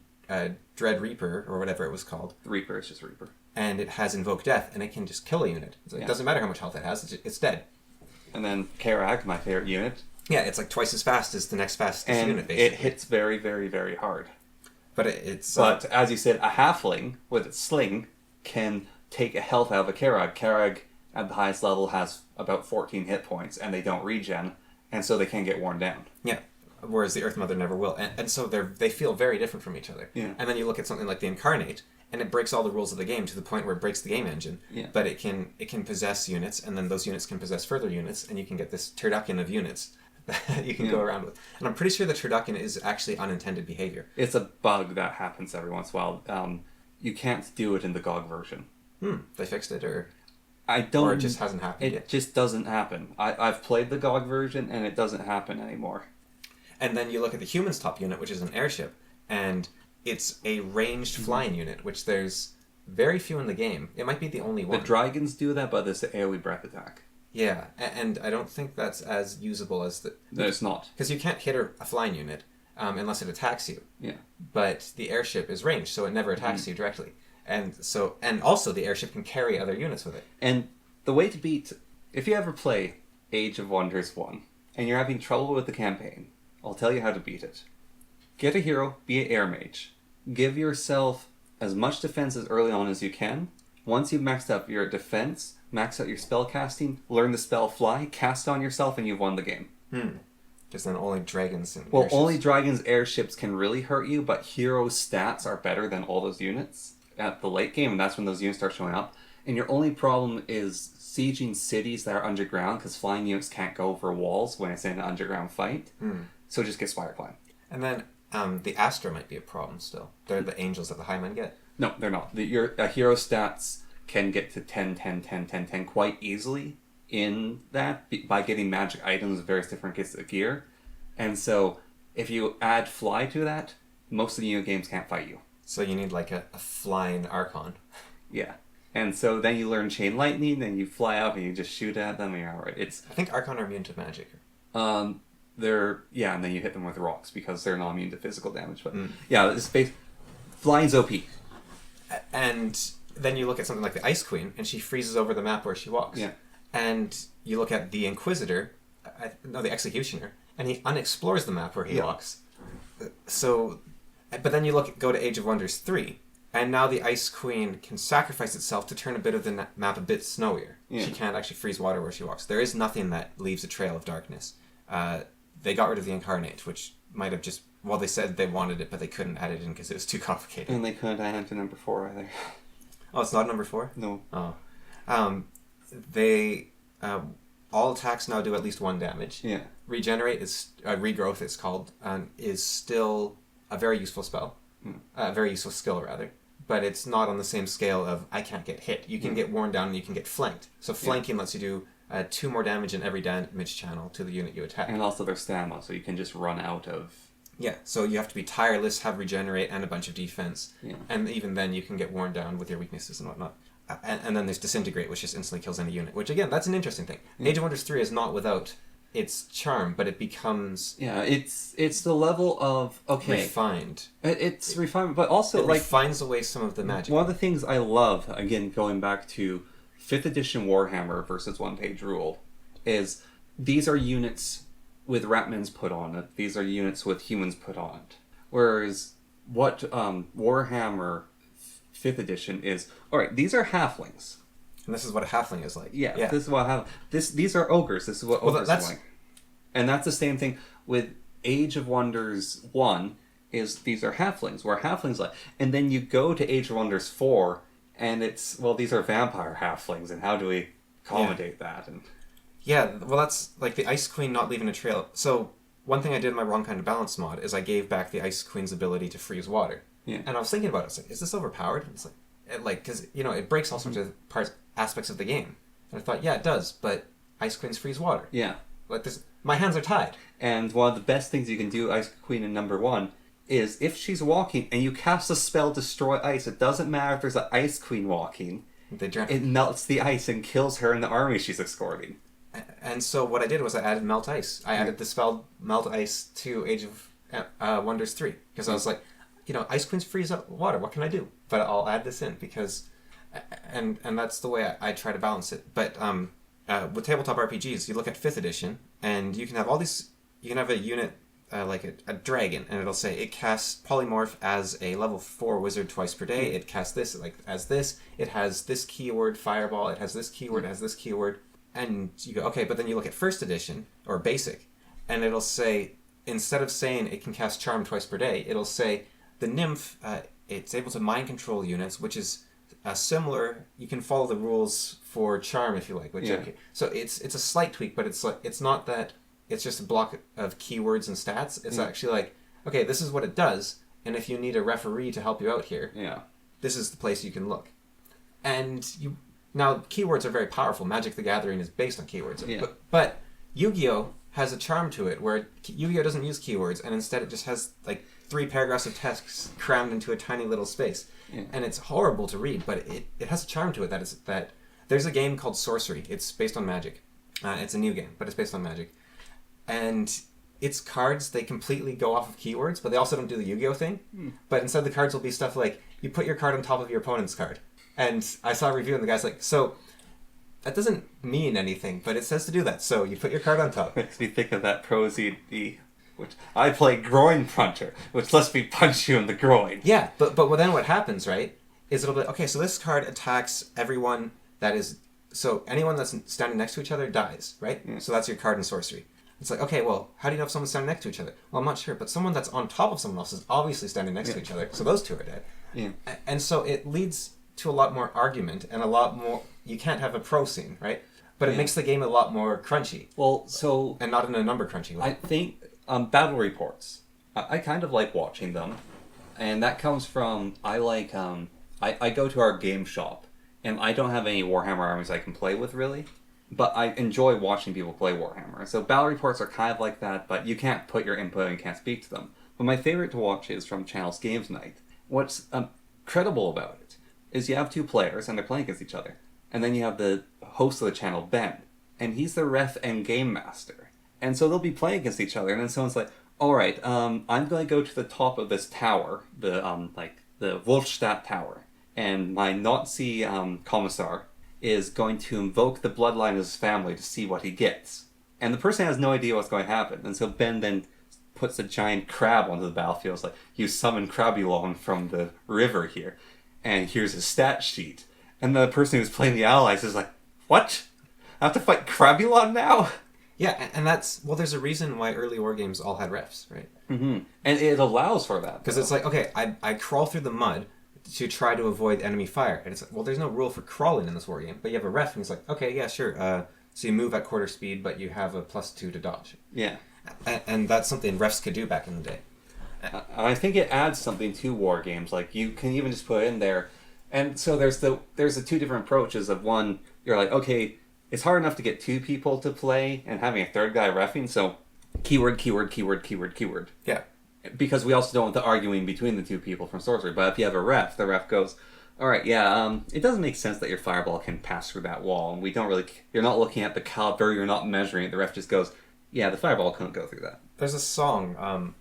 Dread Reaper, or whatever it was called. The Reaper is just Reaper. And it has Invoke Death, and it can just kill a unit. So it doesn't matter how much health it has, it's dead. And then Karag, my favorite unit. Yeah, it's like twice as fast as the next fastest unit, basically. It hits very, very, very hard. But it's... But, as you said, a halfling with its sling can take a health out of a Karag. Karag, at the highest level, has about 14 hit points, and they don't regen, and so they can get worn down. Yeah. Whereas the Earth Mother never will. And so they feel very different from each other. Yeah. And then you look at something like the Incarnate, and it breaks all the rules of the game to the point where it breaks the game engine. Yeah. But it can possess units, and then those units can possess further units, and you can get this turducken of units that you can go around with. And I'm pretty sure the turducken is actually unintended behavior. It's a bug that happens every once in a while. You can't do it in the GOG version. They fixed it, or... Or it just hasn't happened yet. It just doesn't happen. I've played the GOG version, and it doesn't happen anymore. And then you look at the Human's Top unit, which is an airship, and it's a ranged flying unit, which there's very few in the game. It might be the only one. The dragons do that, but it's an AoE breath attack. Yeah, and I don't think that's as usable as the... No, it's not. Because you can't hit a flying unit unless it attacks you. Yeah. But the airship is ranged, so it never attacks you directly. And also the airship can carry other units with it. And the way to beat... If you ever play Age of Wonders 1, and you're having trouble with the campaign, I'll tell you how to beat it. Get a hero, be an air mage. Give yourself as much defense as early on as you can, Once you've maxed up your defense, max out your spell casting, learn the spell fly, cast on yourself, and you've won the game. Because then only dragons and Well, airships. only dragons, airships can really hurt you, but hero stats are better than all those units at the late game, and that's when those units start showing up. And your only problem is sieging cities that are underground, because flying units can't go over walls when it's in an underground fight. So just get Spire Climb. And then the Astra might be a problem still. They're the angels that the high men get. No, they're not. Your hero stats can get to 10, 10, 10, 10, 10 quite easily in that by getting magic items of various different kits of gear. And so if you add fly to that, most of the unit games can't fight you. So you need like a flying Archon. Yeah. And so then you learn Chain Lightning, then you fly up and you just shoot at them and you're alright. I think Archon are immune to magic. And then you hit them with rocks because they're not immune to physical damage. But yeah, it's flying's OP. And then you look at something like the Ice Queen, and she freezes over the map where she walks. Yeah. And you look at the Inquisitor, the Executioner, and he unexplores the map where he walks. So, but then you go to Age of Wonders 3, and now the Ice Queen can sacrifice itself to turn a bit of the map a bit snowier. Yeah. She can't actually freeze water where she walks. There is nothing that leaves a trail of darkness. They got rid of the Incarnate, which might have just... Well, they said they wanted it, but they couldn't add it in because it was too complicated. And they couldn't add it to number 4 either. Oh, it's not number 4? No. Oh. All attacks now do at least 1 damage. Yeah. Regenerate is... regrowth, it's called, is still a very useful spell. A very useful skill, rather. But it's not on the same scale of, I can't get hit. You can get worn down and you can get flanked. So flanking lets you do 2 more damage in every damage channel to the unit you attack. And also their stamina, so you can just run out of... Yeah, so you have to be tireless, have regenerate, and a bunch of defense. Yeah. And even then you can get worn down with your weaknesses and whatnot. And then there's Disintegrate, which just instantly kills any unit. Which, again, that's an interesting thing. Age of Wonders 3 is not without its charm, but it becomes... Yeah, it's the level of... Okay. Refined. It's refined, but also, it refines away some of the magic. One of the things I love, again, going back to 5th edition Warhammer versus one-page rule, is these are units with Ratmans put on it. These are units with humans put on it. Whereas what Warhammer 5th edition is, alright, these are halflings. And this is what a halfling is like. Yeah. This is what these are ogres. This is what ogres are like. And that's the same thing with Age of Wonders 1, is these are halflings, where halflings like... And then you go to Age of Wonders 4, and it's, well, these are vampire halflings, and how do we accommodate that? And yeah, well, that's like the Ice Queen not leaving a trail. So one thing I did in my Wrong Kind of Balance mod is I gave back the Ice Queen's ability to freeze water. Yeah. And I was thinking about it. I was like, is this overpowered? It's like, because, it breaks all sorts of aspects of the game. And I thought, yeah, it does, but Ice Queens freeze water. Yeah. Like this, my hands are tied. And one of the best things you can do, Ice Queen in number 1, is if she's walking and you cast a spell Destroy Ice, it doesn't matter if there's an Ice Queen walking. It melts the ice and kills her and the army she's escorting. And so what I did was I added Melt Ice. I added the spell Melt Ice to Age of Wonders 3. Because I was like, Ice Queens freeze up water. What can I do? But I'll add this in because... And that's the way I try to balance it. But with tabletop RPGs, you look at 5th edition, and you can have all these... You can have a unit like a dragon, and it'll say it casts Polymorph as a level 4 wizard twice per day. It casts this as this. It has this keyword, Fireball. It has this keyword, it has this keyword. And you go, okay, but then you look at 1st edition, or basic, and it'll say, instead of saying it can cast Charm twice per day, it'll say the Nymph, it's able to mind control units, which is similar. You can follow the rules for Charm if you like. Okay. So it's a slight tweak, but it's not that it's just a block of keywords and stats. It's actually like, okay, this is what it does, and if you need a referee to help you out here, this is the place you can look. And now, keywords are very powerful. Magic the Gathering is based on keywords. Yeah. But Yu-Gi-Oh! Has a charm to it, where Yu-Gi-Oh! Doesn't use keywords, and instead it just has, 3 paragraphs of text crammed into a tiny little space. Yeah. And it's horrible to read, but it has a charm to it that there's a game called Sorcery. It's based on Magic. It's a new game, but it's based on Magic. And its cards, they completely go off of keywords, but they also don't do the Yu-Gi-Oh! Thing. But instead the cards will be stuff like, you put your card on top of your opponent's card. And I saw a review and the guy's like, so that doesn't mean anything, but it says to do that. So you put your card on top. Makes me think of that Pro ZD, which I play Groin Puncher, which lets me punch you in the groin. Yeah, but then what happens, right, is it'll be, okay, so this card attacks everyone that is, so anyone that's standing next to each other dies, right? Yeah. So that's your card in sorcery. It's like, okay, well, how do you know if someone's standing next to each other? Well, I'm not sure, but someone that's on top of someone else is obviously standing next to each other, so those two are dead. Yeah. And so it leads to a lot more argument and a lot more, you can't have a pro scene, right? But it makes the game a lot more crunchy. Well, so... And not in a number crunchy way. I think battle reports, I kind of like watching them. And that comes from, I go to our game shop, and I don't have any Warhammer armies I can play with, really. But I enjoy watching people play Warhammer. So battle reports are kind of like that, but you can't put your input and you can't speak to them. But my favorite to watch is from Channel's Games Night. What's credible about it is you have two players, and they're playing against each other. And then you have the host of the channel, Ben. And he's the ref and game master. And so they'll be playing against each other, and then someone's like, alright, I'm going to go to the top of this tower, the Wolfstadt Tower. And my Nazi commissar is going to invoke the bloodline of his family to see what he gets. And the person has no idea what's going to happen. And so Ben then puts a giant crab onto the battlefield. It's like, you summon Crabulon from the river here. And here's his stat sheet. And the person who's playing the allies is like, what? I have to fight Crabulon now? Yeah, and that's, well, there's a reason why early war games all had refs, right? Mm-hmm. And it allows for that. Because it's like, okay, I crawl through the mud to try to avoid enemy fire. And it's like, well, there's no rule for crawling in this war game. But you have a ref, and he's like, okay, yeah, sure. So you move at quarter speed, but you have a +2 to dodge. Yeah. And that's something refs could do back in the day. I think it adds something to war games. Like, you can even just put it in there. And so there's the two different approaches of one, you're like, okay, it's hard enough to get two people to play and having a third guy reffing, so keyword, keyword, keyword, keyword, keyword. Yeah. Because we also don't want the arguing between the two people from sorcery. But if you have a ref, the ref goes, alright, yeah, it doesn't make sense that your fireball can pass through that wall, and we don't really, you're not looking at the caliber, you're not measuring it, the ref just goes, yeah, the fireball couldn't go through that. There's a song,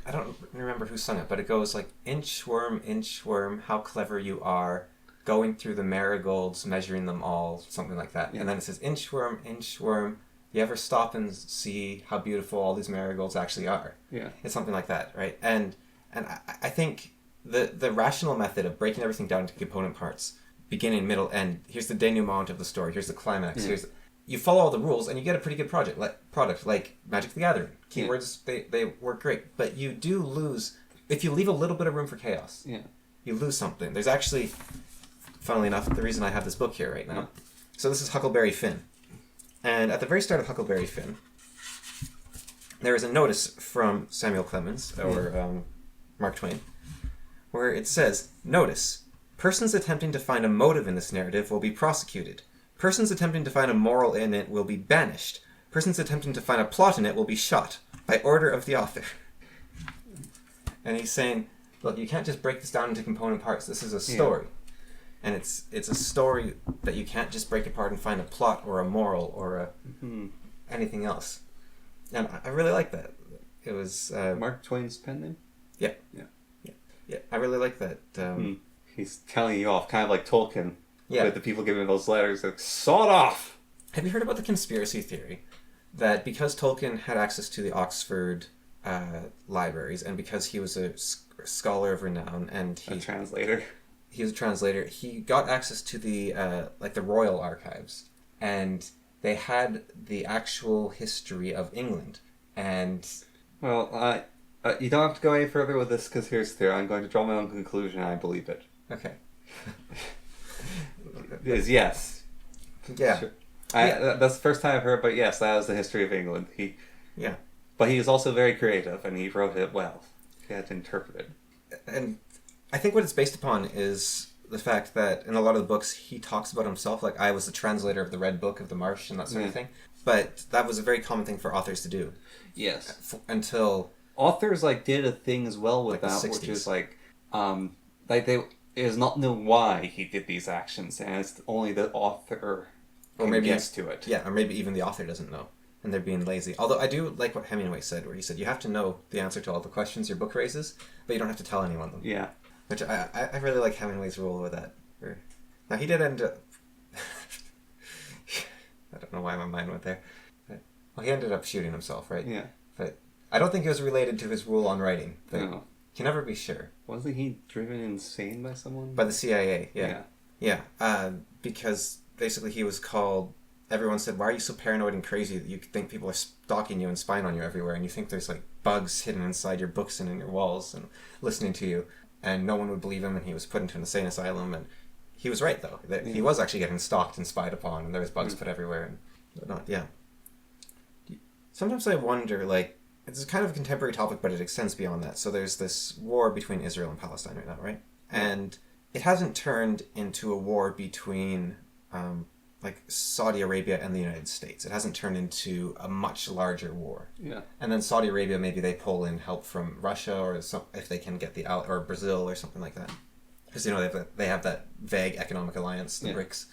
I don't remember who sung it, but it goes like, inchworm, how clever you are, going through the marigolds, measuring them all, something like that. Yeah. And then it says, inchworm, you ever stop and see how beautiful all these marigolds actually are? Yeah. It's something like that, right? And I think the rational method of breaking everything down into component parts, beginning, middle, end, here's the denouement of the story, here's the climax, you follow all the rules and you get a pretty good product like Magic the Gathering. Keywords, they work great, but you do lose, if you leave a little bit of room for chaos, you lose something. There's actually, funnily enough, the reason I have this book here right now. So this is Huckleberry Finn. And at the very start of Huckleberry Finn, there is a notice from Samuel Clemens, or Mark Twain, where it says, notice, persons attempting to find a motive in this narrative will be prosecuted. Persons attempting to find a moral in it will be banished. Persons attempting to find a plot in it will be shot, by order of the author. And he's saying, look, you can't just break this down into component parts. This is a story. And it's a story that you can't just break apart and find a plot or a moral or anything else. And I really like that. It was... Mark Twain's pen name? Yeah. I really like that. He's telling you off, kind of like Tolkien. Yeah. With the people giving those letters, like, saw it off! Have you heard about the conspiracy theory that because Tolkien had access to the Oxford libraries, and because he was a scholar of renown, and a translator... He was a translator. He got access to the the royal archives, and they had the actual history of England. And well, you don't have to go any further with this because here's the theory. I'm going to draw my own conclusion, and I believe it. Okay. Is yes. Yeah. Sure. That's the first time I've heard, but yes, that was the history of England. But he is also very creative, and he wrote it well. He had to interpret it. And I think what it's based upon is the fact that in a lot of the books he talks about himself, like I was the translator of the Red Book of the Marsh and that sort of thing. But that was a very common thing for authors to do. Yes. Until authors did a thing as well with that, which is it is not known why he did these actions, and it's only the author can guess to it. Yeah, or maybe even the author doesn't know, and they're being lazy. Although I do like what Hemingway said, where he said you have to know the answer to all the questions your book raises, but you don't have to tell anyone them. Yeah. Which I really like Hemingway's rule with that. Now, he did end up... I don't know why my mind went there. Well, he ended up shooting himself, right? Yeah. But I don't think it was related to his rule on writing. No. can never be sure. Wasn't he driven insane by someone? By the CIA, yeah. Because basically he was called. Everyone said, "Why are you so paranoid and crazy that you think people are stalking you and spying on you everywhere, and you think there's like bugs hidden inside your books and in your walls and listening to you?" And no one would believe him, and he was put into an insane asylum. And he was right, though. That he was actually getting stalked and spied upon, and there was bugs put everywhere and whatnot. Yeah. Sometimes I wonder, like, it's kind of a contemporary topic, but it extends beyond that. So there's this war between Israel and Palestine right now, right? And it hasn't turned into a war between like Saudi Arabia and the United States. It hasn't turned into a much larger war. Yeah. And then Saudi Arabia, maybe they pull in help from Russia or if they can get or Brazil or something like that. Because, they have that vague economic alliance, the BRICS.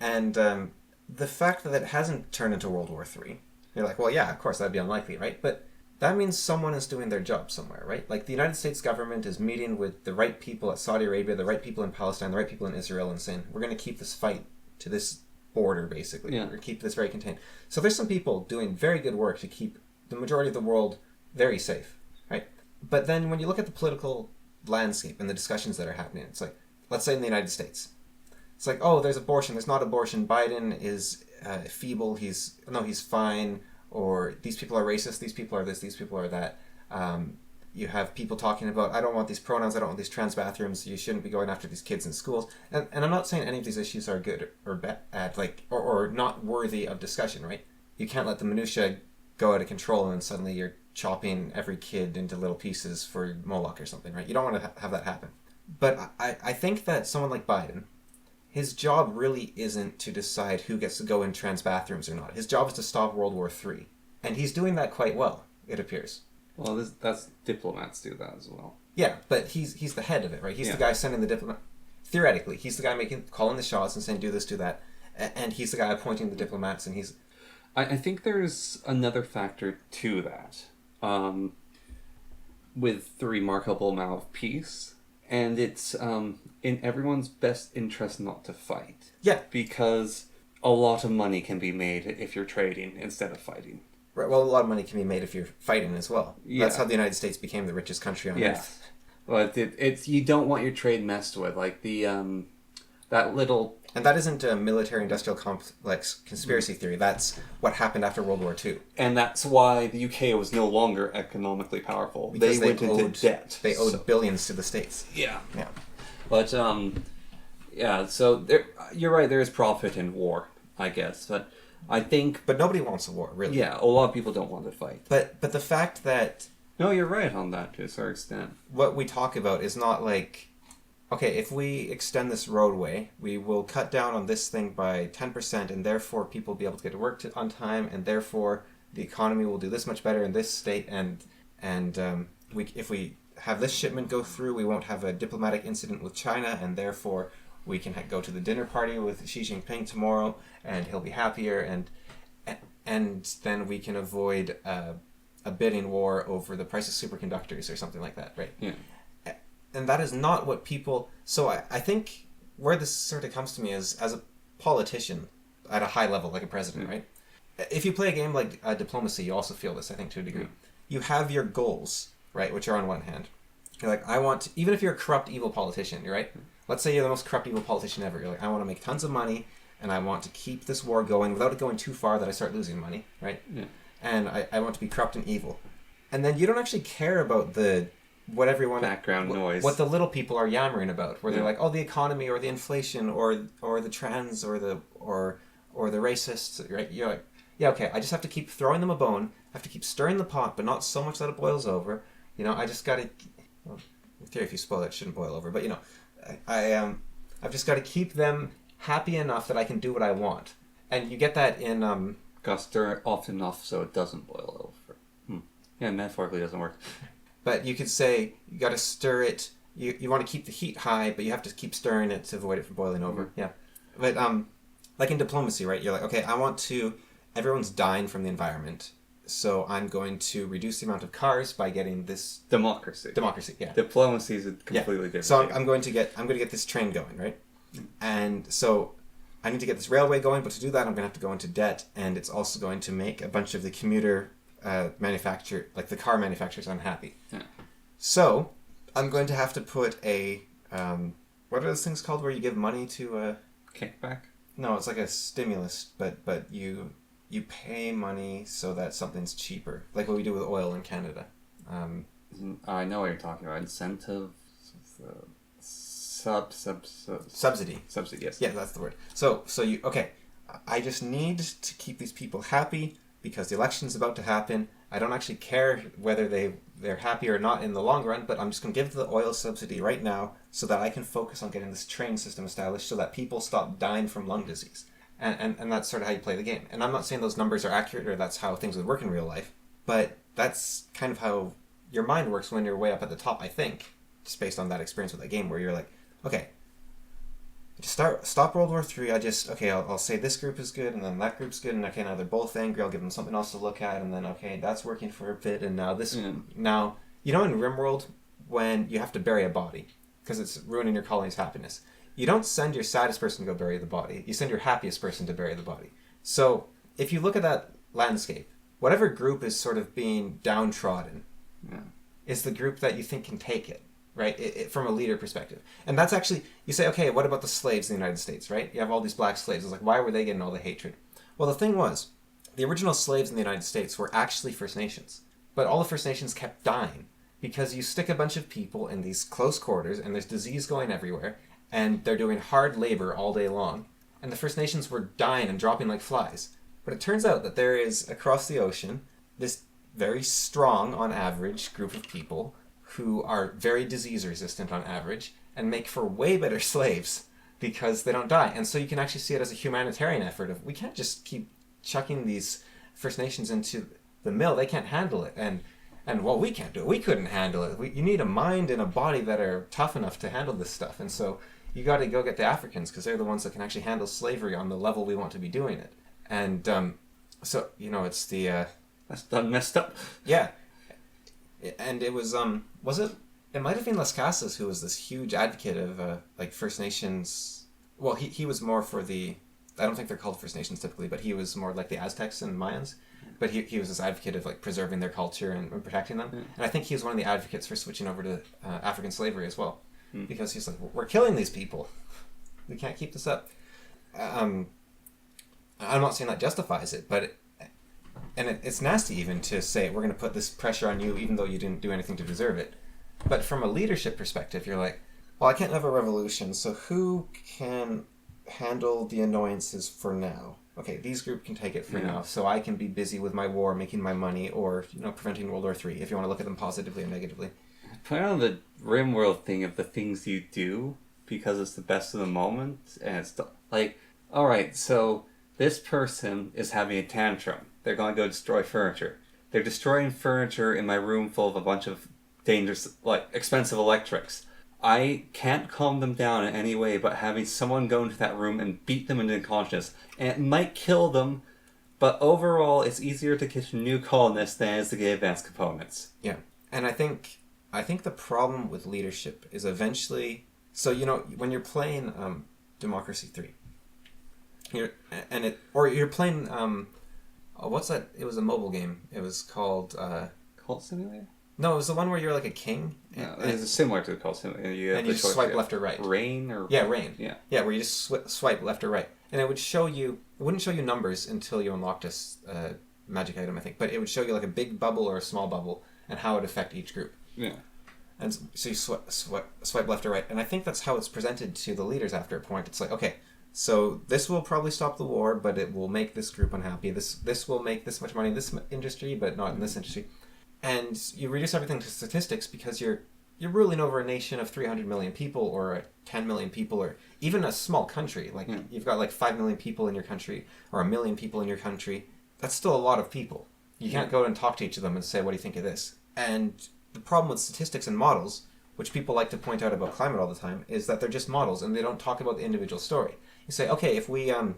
And the fact that it hasn't turned into World War III, you're like, well, yeah, of course, that'd be unlikely, right? But that means someone is doing their job somewhere, right? Like the United States government is meeting with the right people at Saudi Arabia, the right people in Palestine, the right people in Israel, and saying, we're going to keep this fight to this border, basically. We're going to keep this very contained. So there's some people doing very good work to keep the majority of the world very safe, right? But then when you look at the political landscape and the discussions that are happening, it's like, let's say in the United States, it's like, oh, there's abortion, there's not abortion, Biden is feeble, he's fine, or these people are racist, these people are this, these people are that. You have people talking about, I don't want these pronouns, I don't want these trans bathrooms, you shouldn't be going after these kids in schools. And I'm not saying any of these issues are good or bad, or not worthy of discussion, right? You can't let the minutia go out of control and then suddenly you're chopping every kid into little pieces for Moloch or something, right? You don't want to have that happen. But I think that someone like Biden, his job really isn't to decide who gets to go in trans bathrooms or not. His job is to stop World War III. And he's doing that quite well, it appears. Well, that's diplomats do that as well. Yeah, but he's the head of it, right? He's the guy sending the diplomat. Theoretically, he's the guy calling the shots and saying, do this, do that. And he's the guy appointing the diplomats, and he's... I think there's another factor to that. With the remarkable amount of peace, and it's in everyone's best interest not to fight. Yeah. Because a lot of money can be made if you're trading instead of fighting. Right, well, a lot of money can be made if you're fighting as well. Yeah. That's how the United States became the richest country on Earth. Well, it's you don't want your trade messed with. Like the that little... And that isn't a military-industrial complex conspiracy theory. That's what happened after World War II. And that's why the UK was no longer economically powerful. Because they went into debt. They owed billions to the States. Yeah. Yeah. But, so you're right, there is profit in war, I guess. But I think... But nobody wants a war, really. Yeah, a lot of people don't want to fight. But the fact that... No, you're right on that to a certain extent. What we talk about is not like... Okay, if we extend this roadway, we will cut down on this thing by 10%, and therefore people will be able to get to work on time, and therefore the economy will do this much better in this state, and if we have this shipment go through, we won't have a diplomatic incident with China, and therefore we can go to the dinner party with Xi Jinping tomorrow, and he'll be happier, and then we can avoid a bidding war over the price of superconductors or something like that, right? Yeah. And that is not what people... So I think where this sort of comes to me is, as a politician at a high level, like a president, right? If you play a game like diplomacy, you also feel this, I think, to a degree. You have your goals, right, which are on one hand. You're like, I want to... Even if you're a corrupt, evil politician, right? Let's say you're the most corrupt, evil politician ever. You're like, I want to make tons of money, and I want to keep this war going without it going too far that I start losing money, right? Yeah. And I want to be corrupt and evil. And then you don't actually care about what everyone noise, what the little people are yammering about, where they're like, oh, the economy or the inflation or the trans or the racists, right? You're like, yeah, okay, I just have to keep throwing them a bone. I have to keep stirring the pot, but not so much that it boils over. I just got to. Well, in theory, if you spoil it, it shouldn't boil over. But I've just got to keep them happy enough that I can do what I want, and you get that in Got to stir it often enough so it doesn't boil over. Yeah, metaphorically doesn't work. But you could say you got to stir it. You want to keep the heat high, but you have to keep stirring it to avoid it from boiling over. Mm-hmm. Yeah, but like in diplomacy, right? You're like, okay, everyone's dying from the environment, so I'm going to reduce the amount of cars by getting this democracy. Yeah. Diplomacy is a completely different. So I'm going to get this train going, right? And so I need to get this railway going, but to do that, I'm going to have to go into debt, and it's also going to make a bunch of the commuter. Like the car manufacturers unhappy. Yeah. So, I'm going to have to put a, what are those things called where you give money to, Kickback? no, it's like a stimulus, but you pay money so that something's cheaper, like what we do with oil in Canada. I know what you're talking about. Incentive? Subsidy. Subsidy, yes. Yeah, that's the word. So you, okay, I just need to keep these people happy because the election's about to happen. I don't actually care whether they're happy or not in the long run, but I'm just going to give the oil subsidy right now so that I can focus on getting this train system established so that people stop dying from lung disease. And that's sort of how you play the game. And I'm not saying those numbers are accurate or that's how things would work in real life, but that's kind of how your mind works when you're way up at the top, I think, just based on that experience with that game where you're like, okay, stop World War III. I'll say this group is good, and then that group's good, and okay, now they're both angry. I'll give them something else to look at, and then okay, that's working for a bit, and now this. Now you know in RimWorld when you have to bury a body because it's ruining your colony's happiness. You don't send your saddest person to go bury the body. You send your happiest person to bury the body. So if you look at that landscape, whatever group is sort of being downtrodden is the group that you think can take it. Right, from a leader perspective. And that's actually, you say, okay, what about the slaves in the United States, right? You have all these black slaves. It's like, why were they getting all the hatred? Well, the thing was, the original slaves in the United States were actually First Nations. But all the First Nations kept dying because you stick a bunch of people in these close quarters and there's disease going everywhere and they're doing hard labor all day long. And the First Nations were dying and dropping like flies. But it turns out that there is, across the ocean, this very strong, on average, group of people who are very disease resistant on average and make for way better slaves because they don't die. And so you can actually see it as a humanitarian effort of we can't just keep chucking these First Nations into the mill. They can't handle it. And well, we can't do it. We couldn't handle it. You need a mind and a body that are tough enough to handle this stuff. And so you got to go get the Africans because they're the ones that can actually handle slavery on the level we want to be doing it. And so, you know, it's the... That's done messed up. Yeah. And it was it might have been Las Casas who was this huge advocate of like First Nations. Well, he was more for the, I don't think they're called First Nations typically, but he was more like the Aztecs and Mayans. But he was this advocate of like preserving their culture and protecting them. And I think he was one of the advocates for switching over to African slavery as well, because he's like, we're killing these people, we can't keep this up. I'm not saying that justifies it, but it's nasty even to say we're going to put this pressure on you even though you didn't do anything to deserve it. But from a leadership perspective, you're like, well, I can't have a revolution, so who can handle the annoyances for now? Okay, these group can take it for now, so I can be busy with my war, making my money, or preventing World War III, if you want to look at them positively or negatively. Put on the RimWorld thing of the things you do because it's the best of the moment, and it's like, all right, so this person is having a tantrum. They're going to go destroy furniture. They're destroying furniture in my room full of a bunch of dangerous, like, expensive electrics. I can't calm them down in any way but having someone go into that room and beat them into unconsciousness. And it might kill them, but overall it's easier to catch new colonists than it is to get advanced components. Yeah. And I think the problem with leadership is eventually... So, when you're playing Democracy 3, you're playing... what's that? It was a mobile game. It was called... Cult Simulator? No, it was the one where you're like a king. No, it's similar to the Cult Simulator. You just swipe left or right. Rain or... Yeah, Rain. Yeah. Yeah, where you just swipe left or right. And it would show you... It wouldn't show you numbers until you unlocked a magic item, I think. But it would show you like a big bubble or a small bubble and how it would affect each group. Yeah. And so you swipe left or right. And I think that's how it's presented to the leaders after a point. It's like, okay, so this will probably stop the war, but it will make this group unhappy. This will make this much money in this industry, but not in this industry. And you reduce everything to statistics because you're ruling over a nation of 300 million people or 10 million people or even a small country. Like you've got like 5 million people in your country or 1 million people in your country. That's still a lot of people. You can't go and talk to each of them and say, what do you think of this? And the problem with statistics and models, which people like to point out about climate all the time, is that they're just models and they don't talk about the individual story. You say, okay, if we have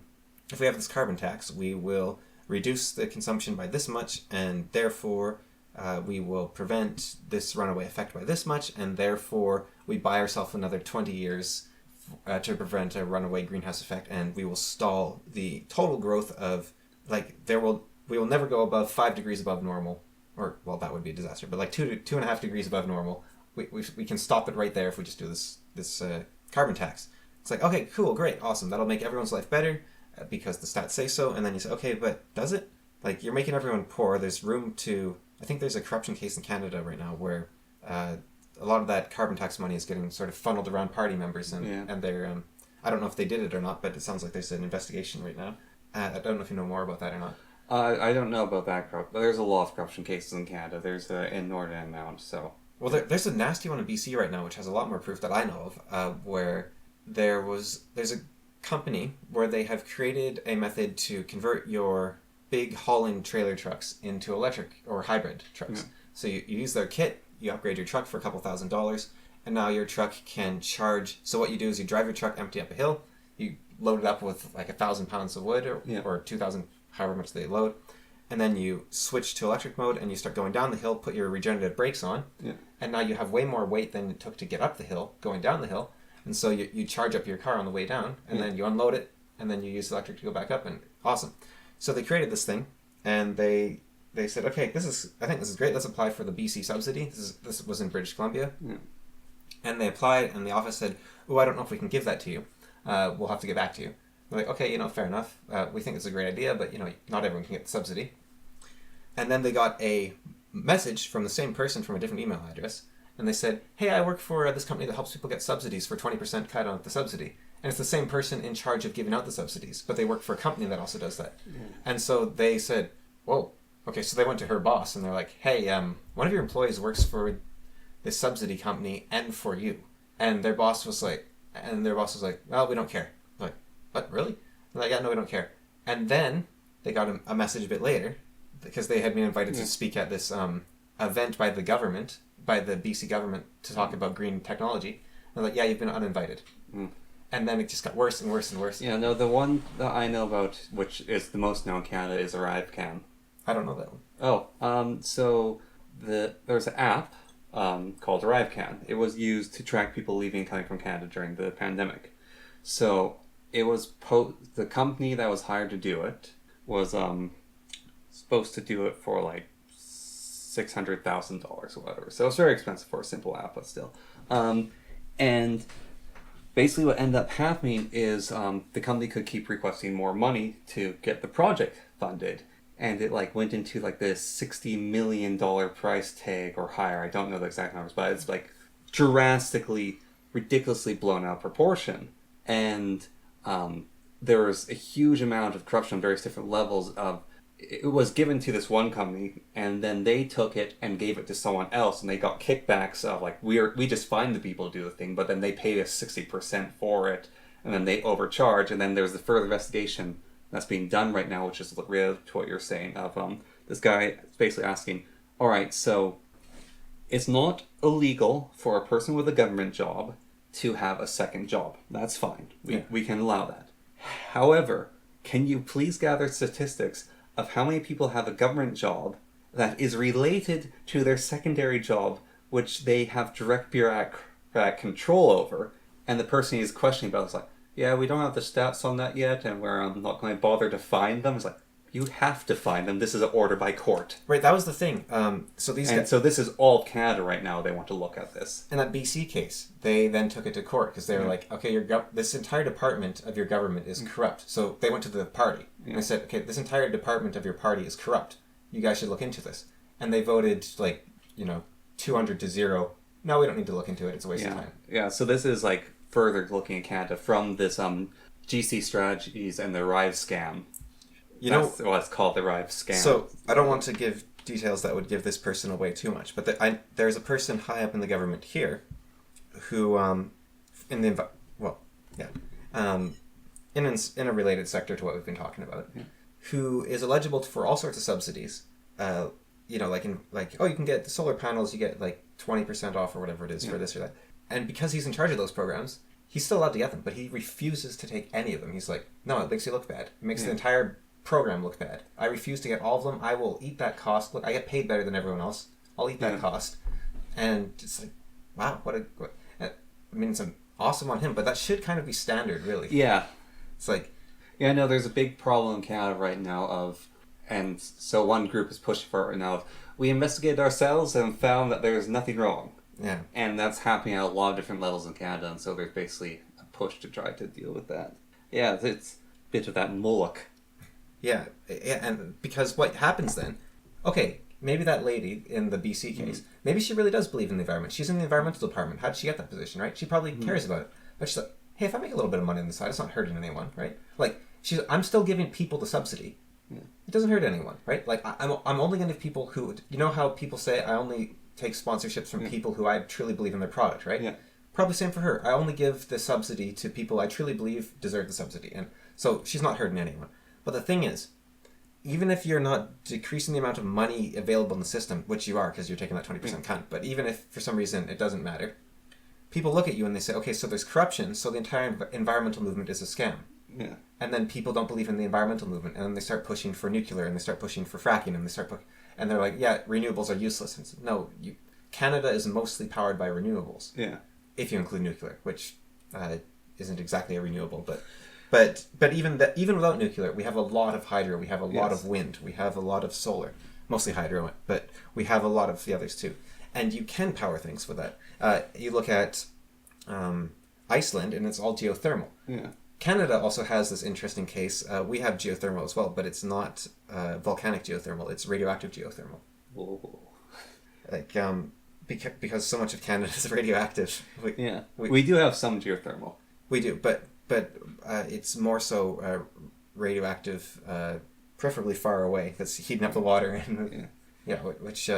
this carbon tax, we will reduce the consumption by this much, and therefore we will prevent this runaway effect by this much, and therefore we buy ourselves another 20 years to prevent a runaway greenhouse effect, and we will stall the total growth of, like, we will never go above 5 degrees above normal, or, well, that would be a disaster, but like 2.5 degrees above normal we can stop it right there if we just do this carbon tax. It's like, okay, cool, great, awesome. That'll make everyone's life better because the stats say so. And then you say, okay, but does it? Like, you're making everyone poor. There's room to... I think there's a corruption case in Canada right now where a lot of that carbon tax money is getting sort of funneled around party members, and they're... I don't know if they did it or not, but it sounds like there's an investigation right now. I don't know if you know more about that or not. I don't know about that, but there's a lot of corruption cases in Canada. There's in Northern Amount, so... Well, there's a nasty one in BC right now, which has a lot more proof that I know of, where there's a company where they have created a method to convert your big hauling trailer trucks into electric or hybrid trucks. Yeah. So you use their kit, you upgrade your truck for a couple $1,000s, and now your truck can charge. So what you do is you drive your truck empty up a hill, you load it up with like 1,000 pounds of wood or 2,000, however much they load, and then you switch to electric mode and you start going down the hill, put your regenerative brakes on, and now you have way more weight than it took to get up the hill, going down the hill, and so you charge up your car on the way down, and then you unload it, and then you use electric to go back up, and awesome. So they created this thing, and they said, okay, I think this is great, let's apply for the BC subsidy. This was in British Columbia. Yeah. And they applied, and the office said, oh, I don't know if we can give that to you. We'll have to get back to you. They're like, okay, fair enough. We think it's a great idea, but, not everyone can get the subsidy. And then they got a message from the same person from a different email address, and they said, hey, I work for this company that helps people get subsidies for 20% cut on the subsidy. And it's the same person in charge of giving out the subsidies, but they work for a company that also does that. Yeah. And so they said, whoa, okay, so they went to her boss, and they're like, hey, one of your employees works for this subsidy company and for you. And their boss was like, well, we don't care. I'm like, what, really? They're like, yeah, no, we don't care. And then they got a message a bit later, because they had been invited to speak at this event by the BC government to talk about green technology. They're like, yeah, you've been uninvited. Mm. And then it just got worse and worse and worse. Yeah, no, the one that I know about, which is the most known in Canada, is ArriveCan. I don't know that one. Oh, so there's an app called ArriveCan. It was used to track people leaving and coming from Canada during the pandemic. So it was the company that was hired to do it was supposed to do it for like $600,000 or whatever. So it's very expensive for a simple app, but still. And basically what ended up happening is the company could keep requesting more money to get the project funded. And it went into this $60 million price tag or higher. I don't know the exact numbers, but it's drastically, ridiculously blown out proportion. And there was a huge amount of corruption on various different levels of... It was given to this one company, and then they took it and gave it to someone else, and they got kickbacks of we just find the people to do the thing, but then they pay us 60% for it, and then they overcharge, and then there's the further investigation that's being done right now, which is related to what you're saying of this guy basically asking, all right, so it's not illegal for a person with a government job to have a second job. That's fine. We can allow that. However, can you please gather statistics of how many people have a government job that is related to their secondary job, which they have direct bureaucratic control over, and the person he's questioning about is like, yeah, we don't have the stats on that yet, and we're not going to bother to find them. It's like, you have to find them. This is an order by court. Right, that was the thing. So this is all Canada right now. They want to look at this. In that BC case, they then took it to court because they were like, okay, this entire department of your government is corrupt. So they went to the party and they said, okay, this entire department of your party is corrupt. You guys should look into this. And they voted 200 to 0. No, we don't need to look into it. It's a waste of time. Yeah. So this is further looking at Canada from this GC Strategies and the Arrive scam. That's what it's called, the Arrive scam. So I don't want to give details that would give this person away too much, but there's a person high up in the government here who in a related sector to what we've been talking about, who is eligible for all sorts of subsidies. You can get the solar panels, you get 20% off or whatever it is for this or that. And because he's in charge of those programs, he's still allowed to get them, but he refuses to take any of them. He's like, no, it makes you look bad. It makes the entire program look bad. I refuse to get all of them. I will eat that cost. Look, I get paid better than everyone else. I'll eat that cost. And it's wow, it's awesome on him, but that should kind of be standard, really. Yeah. It's no, there's a big problem in Canada right now so one group is pushing for it right now. We investigated ourselves and found that there's nothing wrong. Yeah. And that's happening at a lot of different levels in Canada, and so there's basically a push to try to deal with that. Yeah, it's a bit of that Moloch. Yeah, and because what happens then, okay, maybe that lady in the BC case, maybe she really does believe in the environment. She's in the environmental department. How did she get that position, right? She probably cares about it. But she's like, hey, if I make a little bit of money on the side, it's not hurting anyone, right? Like, I'm still giving people the subsidy. Yeah. It doesn't hurt anyone, right? Like, I'm only going to give people who, you know how people say, I only take sponsorships from people who I truly believe in their product, right? Yeah. Probably same for her. I only give the subsidy to people I truly believe deserve the subsidy. And so she's not hurting anyone. But the thing is, even if you're not decreasing the amount of money available in the system, which you are because you're taking that 20% cut, but even if for some reason it doesn't matter, people look at you and they say, okay, so there's corruption, so the entire environmental movement is a scam. Yeah. And then people don't believe in the environmental movement, and then they start pushing for nuclear, and they start pushing for fracking, and and they're like, yeah, renewables are useless. And so, no, Canada is mostly powered by renewables. Yeah. If you include nuclear, which isn't exactly a renewable, but even without nuclear, we have a lot of hydro, we have a lot of wind, we have a lot of solar, mostly hydro, but we have a lot of the others too. And you can power things with that. You look at Iceland, and it's all geothermal. Yeah. Canada also has this interesting case. We have geothermal as well, but it's not volcanic geothermal, it's radioactive geothermal. Whoa. Like, because so much of Canada is radioactive. We do have some geothermal. We do, but it's more so radioactive, preferably far away. That's heating up the water, and which.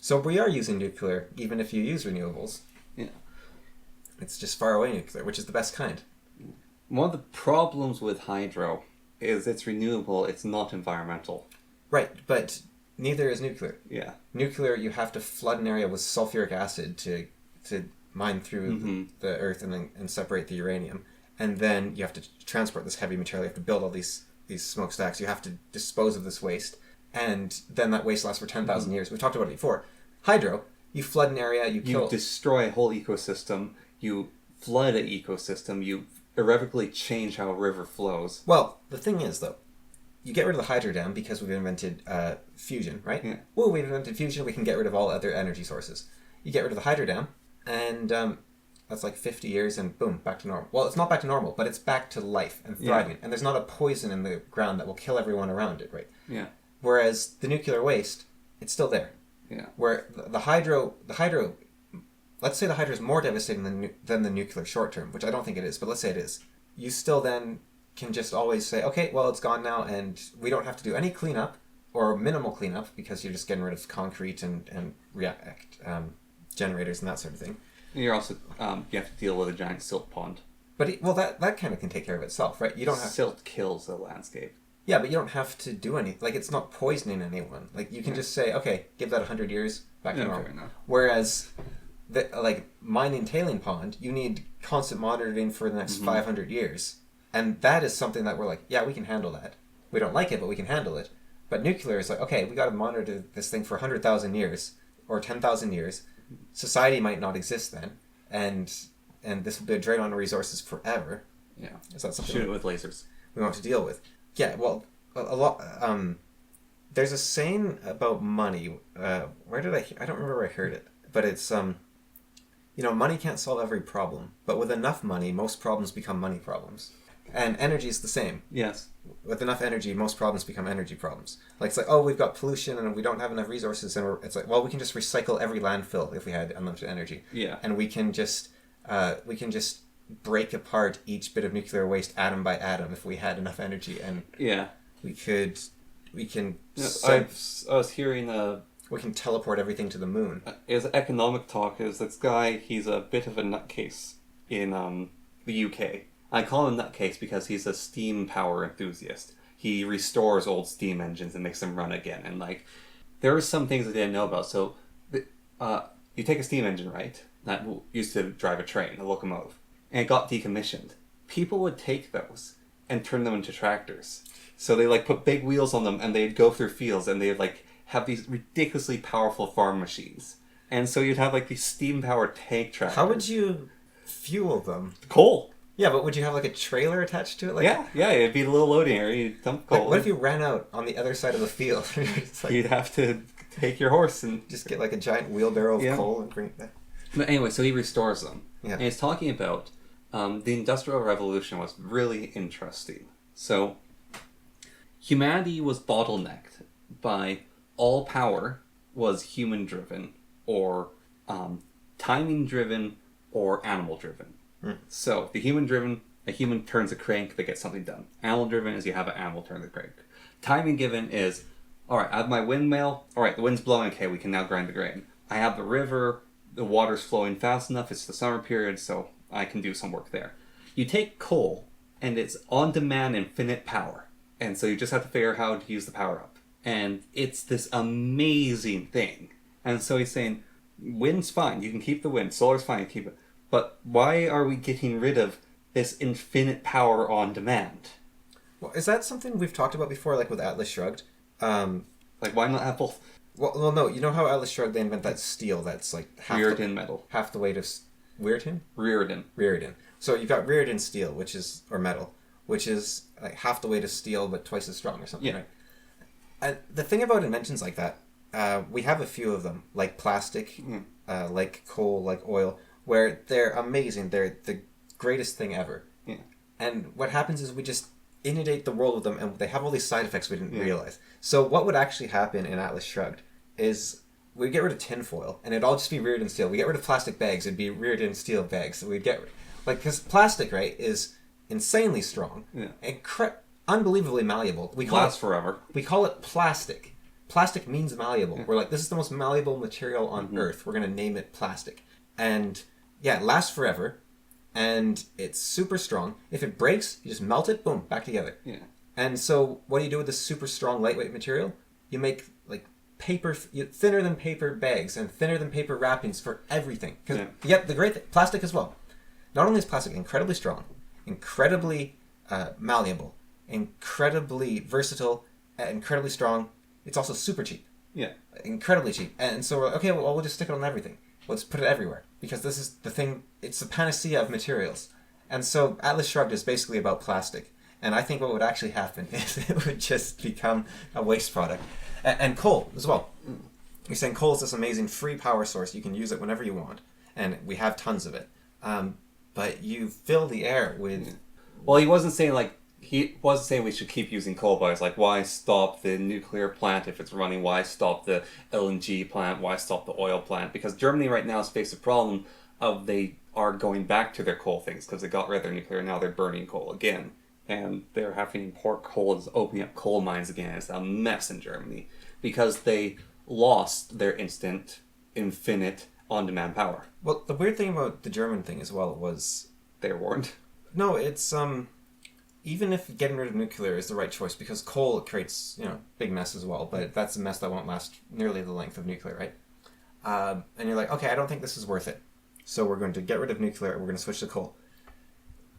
So we are using nuclear, even if you use renewables. Yeah, it's just far away nuclear, which is the best kind. One of the problems with hydro is it's renewable. It's not environmental. Right, but neither is nuclear. Yeah, nuclear, you have to flood an area with sulfuric acid to mine through the earth and separate the uranium. And then you have to transport this heavy material. You have to build all these smokestacks. You have to dispose of this waste. And then that waste lasts for 10,000 years. We've talked about it before. Hydro, you flood an area, you destroy a whole ecosystem, you flood an ecosystem, you irrevocably change how a river flows. Well, the thing is, though, you get rid of the hydro dam because we've invented fusion, right? Yeah. Well, we've invented fusion, we can get rid of all other energy sources. You get rid of the hydro dam, and that's like 50 years, and boom, back to normal. Well, it's not back to normal, but it's back to life and thriving. Yeah. And there's not a poison in the ground that will kill everyone around it, right? Yeah. Whereas the nuclear waste, it's still there. Yeah. Where the hydro, let's say the hydro is more devastating than the nuclear short term, which I don't think it is, but let's say it is. You still then can just always say, okay, well, it's gone now, and we don't have to do any cleanup or minimal cleanup because you're just getting rid of concrete and react generators and that sort of thing. You're also you have to deal with a giant silt pond. But that kind of can take care of itself, right? You don't have silt kills the landscape. Yeah, but you don't have to do anything. Like, it's not poisoning anyone. Like, you can just say, okay, give that 100 years, back to normal. Whereas, mining tailing pond, you need constant monitoring for the next 500 years. And that is something that we're like, yeah, we can handle that. We don't like it, but we can handle it. But nuclear is like, okay, we got to monitor this thing for 100,000 years or 10,000 years. Society might not exist then, and this will be a drain on resources forever. Yeah, is that something? Shoot it with lasers. We want to deal with. Yeah, well, a lot. There's a saying about money. Where did I don't remember where I heard it, but it's money can't solve every problem, but with enough money, most problems become money problems. And energy is the same. Yes. With enough energy, most problems become energy problems. Like, it's like, oh, we've got pollution and we don't have enough resources, and it's like, well, we can just recycle every landfill if we had unlimited energy. Yeah. And we can just break apart each bit of nuclear waste atom by atom if we had enough energy, and yeah, we can. I was hearing we can teleport everything to the moon. Is economic talk. Is this guy? He's a bit of a nutcase in the UK. I call him nutcase because he's a steam power enthusiast. He restores old steam engines and makes them run again. And there are some things I didn't know about. So, you take a steam engine, right? That used to drive a train, a locomotive, and it got decommissioned. People would take those and turn them into tractors. So they put big wheels on them, and they'd go through fields, and they'd have these ridiculously powerful farm machines. And so you'd have these steam powered tank tractors. How would you fuel them? Coal. Yeah, but would you have a trailer attached to it? Yeah, it'd be a little loading area. You'd dump coal. What if you ran out on the other side of the field? You'd have to take your horse and just get a giant wheelbarrow of coal and bring it back. But anyway, so he restores them. Yeah. And he's talking about the Industrial Revolution was really interesting. So humanity was bottlenecked by all power was human-driven or timing-driven or animal-driven. So the human-driven, a human turns a crank, they get something done. Animal-driven is you have an animal turn the crank. Timing given is, all right, I have my windmill. All right, the wind's blowing. Okay, we can now grind the grain. I have the river. The water's flowing fast enough. It's the summer period, so I can do some work there. You take coal, and it's on-demand infinite power. And so you just have to figure out how to use the power up. And it's this amazing thing. And so he's saying, wind's fine. You can keep the wind. Solar's fine. You keep it. But why are we getting rid of this infinite power on demand? Well, is that something we've talked about before, like with Atlas Shrugged? Like, why not have both? Well, no. You know how Atlas Shrugged, they invent that steel that's like Rearden metal. half the weight of... Rearden? Rearden. So you've got Rearden steel, which is... Or metal, which is like half the weight of steel, but twice as strong or something, right? And the thing about inventions like that, we have a few of them, like plastic, like coal, like oil, where they're amazing. They're the greatest thing ever. Yeah. And what happens is we just inundate the world with them, and they have all these side effects we didn't realize. So what would actually happen in Atlas Shrugged is we'd get rid of tinfoil, and it'd all just be Rearden steel. We get rid of plastic bags, it'd be Rearden steel bags. So we'd get... because plastic, right, is insanely strong, unbelievably malleable. We call Lasts forever. We call it plastic. Plastic means malleable. We're like, this is the most malleable material on Earth. We're going to name it plastic. And yeah, it lasts forever. And it's super strong. If it breaks, you just melt it, boom, back together. Yeah. And so what do you do with this super strong, lightweight material? You make like paper, thinner than paper bags and thinner than paper wrappings for everything. The great thing, plastic as well. Not only is plastic incredibly strong, incredibly malleable, incredibly versatile, incredibly strong, it's also super cheap. Yeah. Incredibly cheap. And so we're like, okay, well, we'll just stick it on everything. Let's put it everywhere. Because this is the thing, it's the panacea of materials. And so Atlas Shrugged is basically about plastic. And I think what would actually happen is it would just become a waste product. And coal as well. You're saying coal is this amazing free power source. You can use it whenever you want. And we have tons of it. But you fill the air with... Well, he wasn't saying we should keep using coal, but it's like, why stop the nuclear plant if it's running? Why stop the LNG plant? Why stop the oil plant? Because Germany right now has faced a problem of they are going back to their coal things because they got rid of their nuclear and now they're burning coal again. And they're having to import coal and opening up coal mines again. It's a mess in Germany because they lost their infinite, on-demand power. Well, the weird thing about the German thing as well was... They were warned. No, it's... even if getting rid of nuclear is the right choice, because coal creates, big mess as well, but that's a mess that won't last nearly the length of nuclear, right? And you're like, okay, I don't think this is worth it. So we're going to get rid of nuclear, we're going to switch to coal.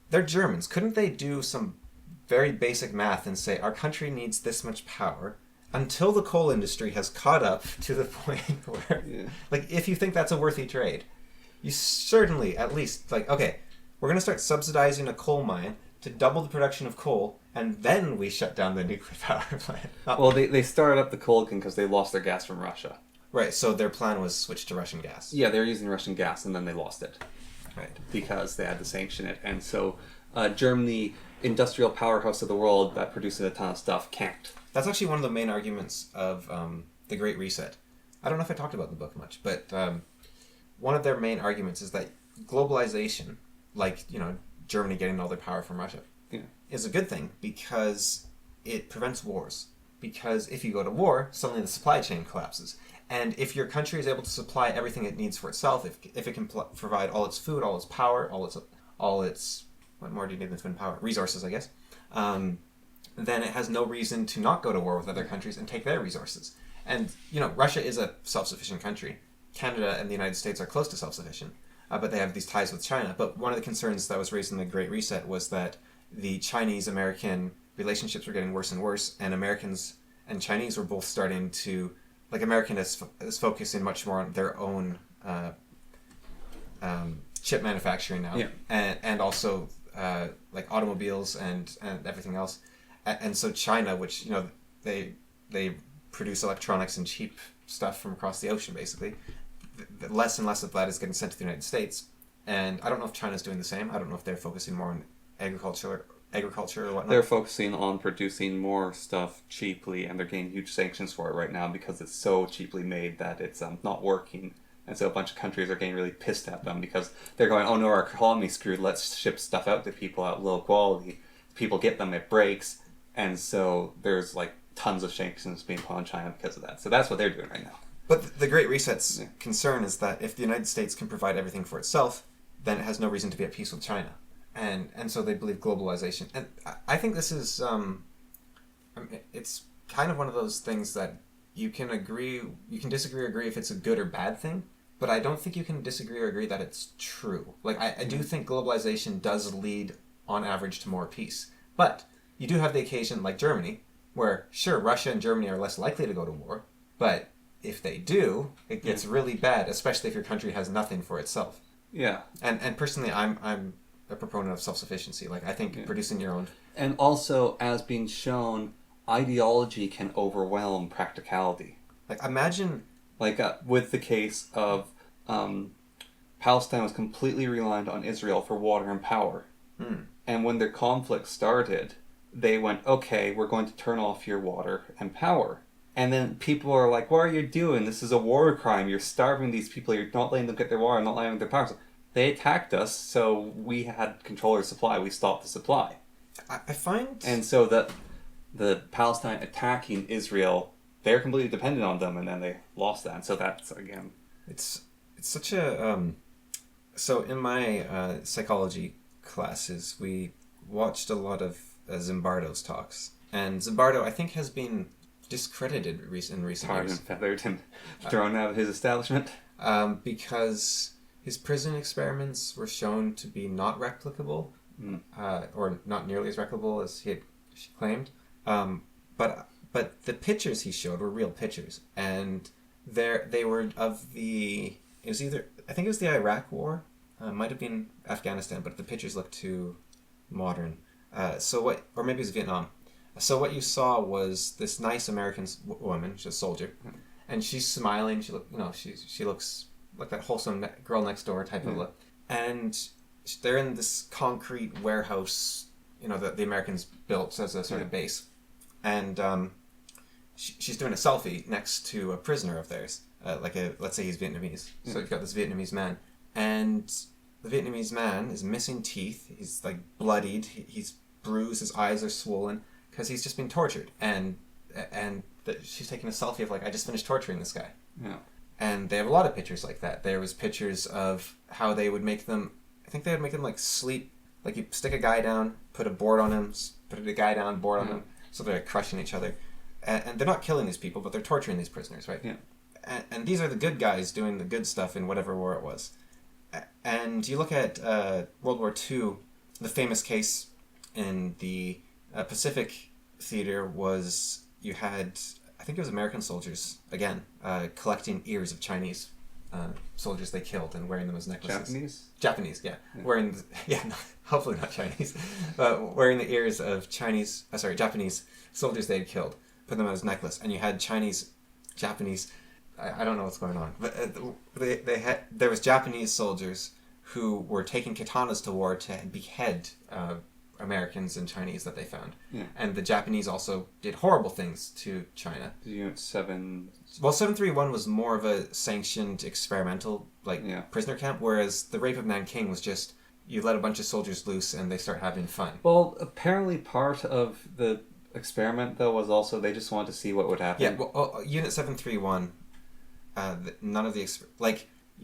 They're Germans. Couldn't they do some very basic math and say, our country needs this much power until the coal industry has caught up to the point where, if you think that's a worthy trade, you certainly at least, okay, we're going to start subsidizing a coal mine to double the production of coal, and then we shut down the nuclear power plant. Well, they started up the coal again because they lost their gas from Russia. Right, so their plan was switch to Russian gas. Yeah, they were using Russian gas, and then they lost it. Right. Because they had to sanction it. And so Germany, industrial powerhouse of the world that produces a ton of stuff, can't. That's actually one of the main arguments of the Great Reset. I don't know if I talked about the book much, but one of their main arguments is that globalization, Germany getting all their power from Russia, is a good thing because it prevents wars. Because if you go to war, suddenly the supply chain collapses. And if your country is able to supply everything it needs for itself, if it can provide all its food, all its power, all its what more do you need than food and power? Resources, I guess. Then it has no reason to not go to war with other countries and take their resources. And Russia is a self-sufficient country. Canada and the United States are close to self-sufficient. But they have these ties with China. But one of the concerns that was raised in the Great Reset was that the Chinese-American relationships were getting worse and worse, and Americans and Chinese were both starting to... American is focusing much more on their own chip manufacturing now. Yeah. And also automobiles and everything else. And so China, which, they produce electronics and cheap stuff from across the ocean, basically. less and less of that is getting sent to the United States. And I don't know if China's doing the same. I don't know if they're focusing more on agriculture or whatnot. They're focusing on producing more stuff cheaply, and they're getting huge sanctions for it right now because it's so cheaply made that it's not working. And so a bunch of countries are getting really pissed at them because they're going, oh no, our economy's screwed, let's ship stuff out to people at low quality. People get them, it breaks. And so there's like tons of sanctions being put on China because of that. So that's what they're doing right now. But the Great Reset's concern is that if the United States can provide everything for itself, then it has no reason to be at peace with China. And so they believe globalization. And I think this is, it's kind of one of those things that you can disagree or agree if it's a good or bad thing, but I don't think you can disagree or agree that it's true. Like, I do think globalization does lead, on average, to more peace. But you do have the occasion, like Germany, where, sure, Russia and Germany are less likely to go to war, but if they do, it gets really bad, especially if your country has nothing for itself. Yeah. And personally, I'm a proponent of self-sufficiency. Like, I think producing your own... And also, as being shown, ideology can overwhelm practicality. Like, imagine... Like, with the case of Palestine was completely reliant on Israel for water and power. And when their conflict started, they went, okay, we're going to turn off your water and power. And then people are like, what are you doing? This is a war crime. You're starving these people. You're not letting them get their water, not letting them get their power. So they attacked us, so we had control of the supply. We stopped the supply. I find... And so that the Palestine attacking Israel, they're completely dependent on them, and then they lost that. And so that's, again... It's such a... So in my psychology classes, we watched a lot of Zimbardo's talks. And Zimbardo, I think, has been discredited in recent years. Tarred and feathered and thrown out of his establishment. Because his prison experiments were shown to be not replicable, or not nearly as replicable as she claimed. But the pictures he showed were real pictures, and they were of the... It was either... I think it was the Iraq War. Might have been Afghanistan, but the pictures looked too modern. Or maybe it was Vietnam. So what you saw was this nice American woman, she's a soldier, and she's smiling. She looks like that wholesome girl next door type of look. And they're in this concrete warehouse, that the Americans built as a sort of base. And she's doing a selfie next to a prisoner of theirs. Let's say he's Vietnamese. So you've got this Vietnamese man. And the Vietnamese man is missing teeth. He's like bloodied. He's bruised. His eyes are swollen because he's just been tortured. And she's taking a selfie of I just finished torturing this guy. Yeah. And they have a lot of pictures like that. There was pictures of how they would make them... I think they would make them sleep. Like you stick a guy down, put a board on him, put a guy down, board on him. So they're crushing each other. And they're not killing these people, but they're torturing these prisoners, right? Yeah. And these are the good guys doing the good stuff in whatever war it was. And you look at World War II, the famous case in the Pacific Theater was you had, I think it was American soldiers, again, collecting ears of Chinese soldiers they killed and wearing them as necklaces. Japanese, yeah. Hopefully not Chinese. Wearing the ears of Japanese soldiers they had killed, put them as necklace. And you had Japanese... I don't know what's going on, but there was Japanese soldiers who were taking katanas to war to behead Americans and Chinese that they found. Yeah. And the Japanese also did horrible things to China. Unit 7... Well, 731 was more of a sanctioned experimental prisoner camp, whereas the rape of Nanking was just you let a bunch of soldiers loose and they start having fun. Well, apparently part of the experiment, though, was also they just wanted to see what would happen. Yeah, well, Unit 731... none of the...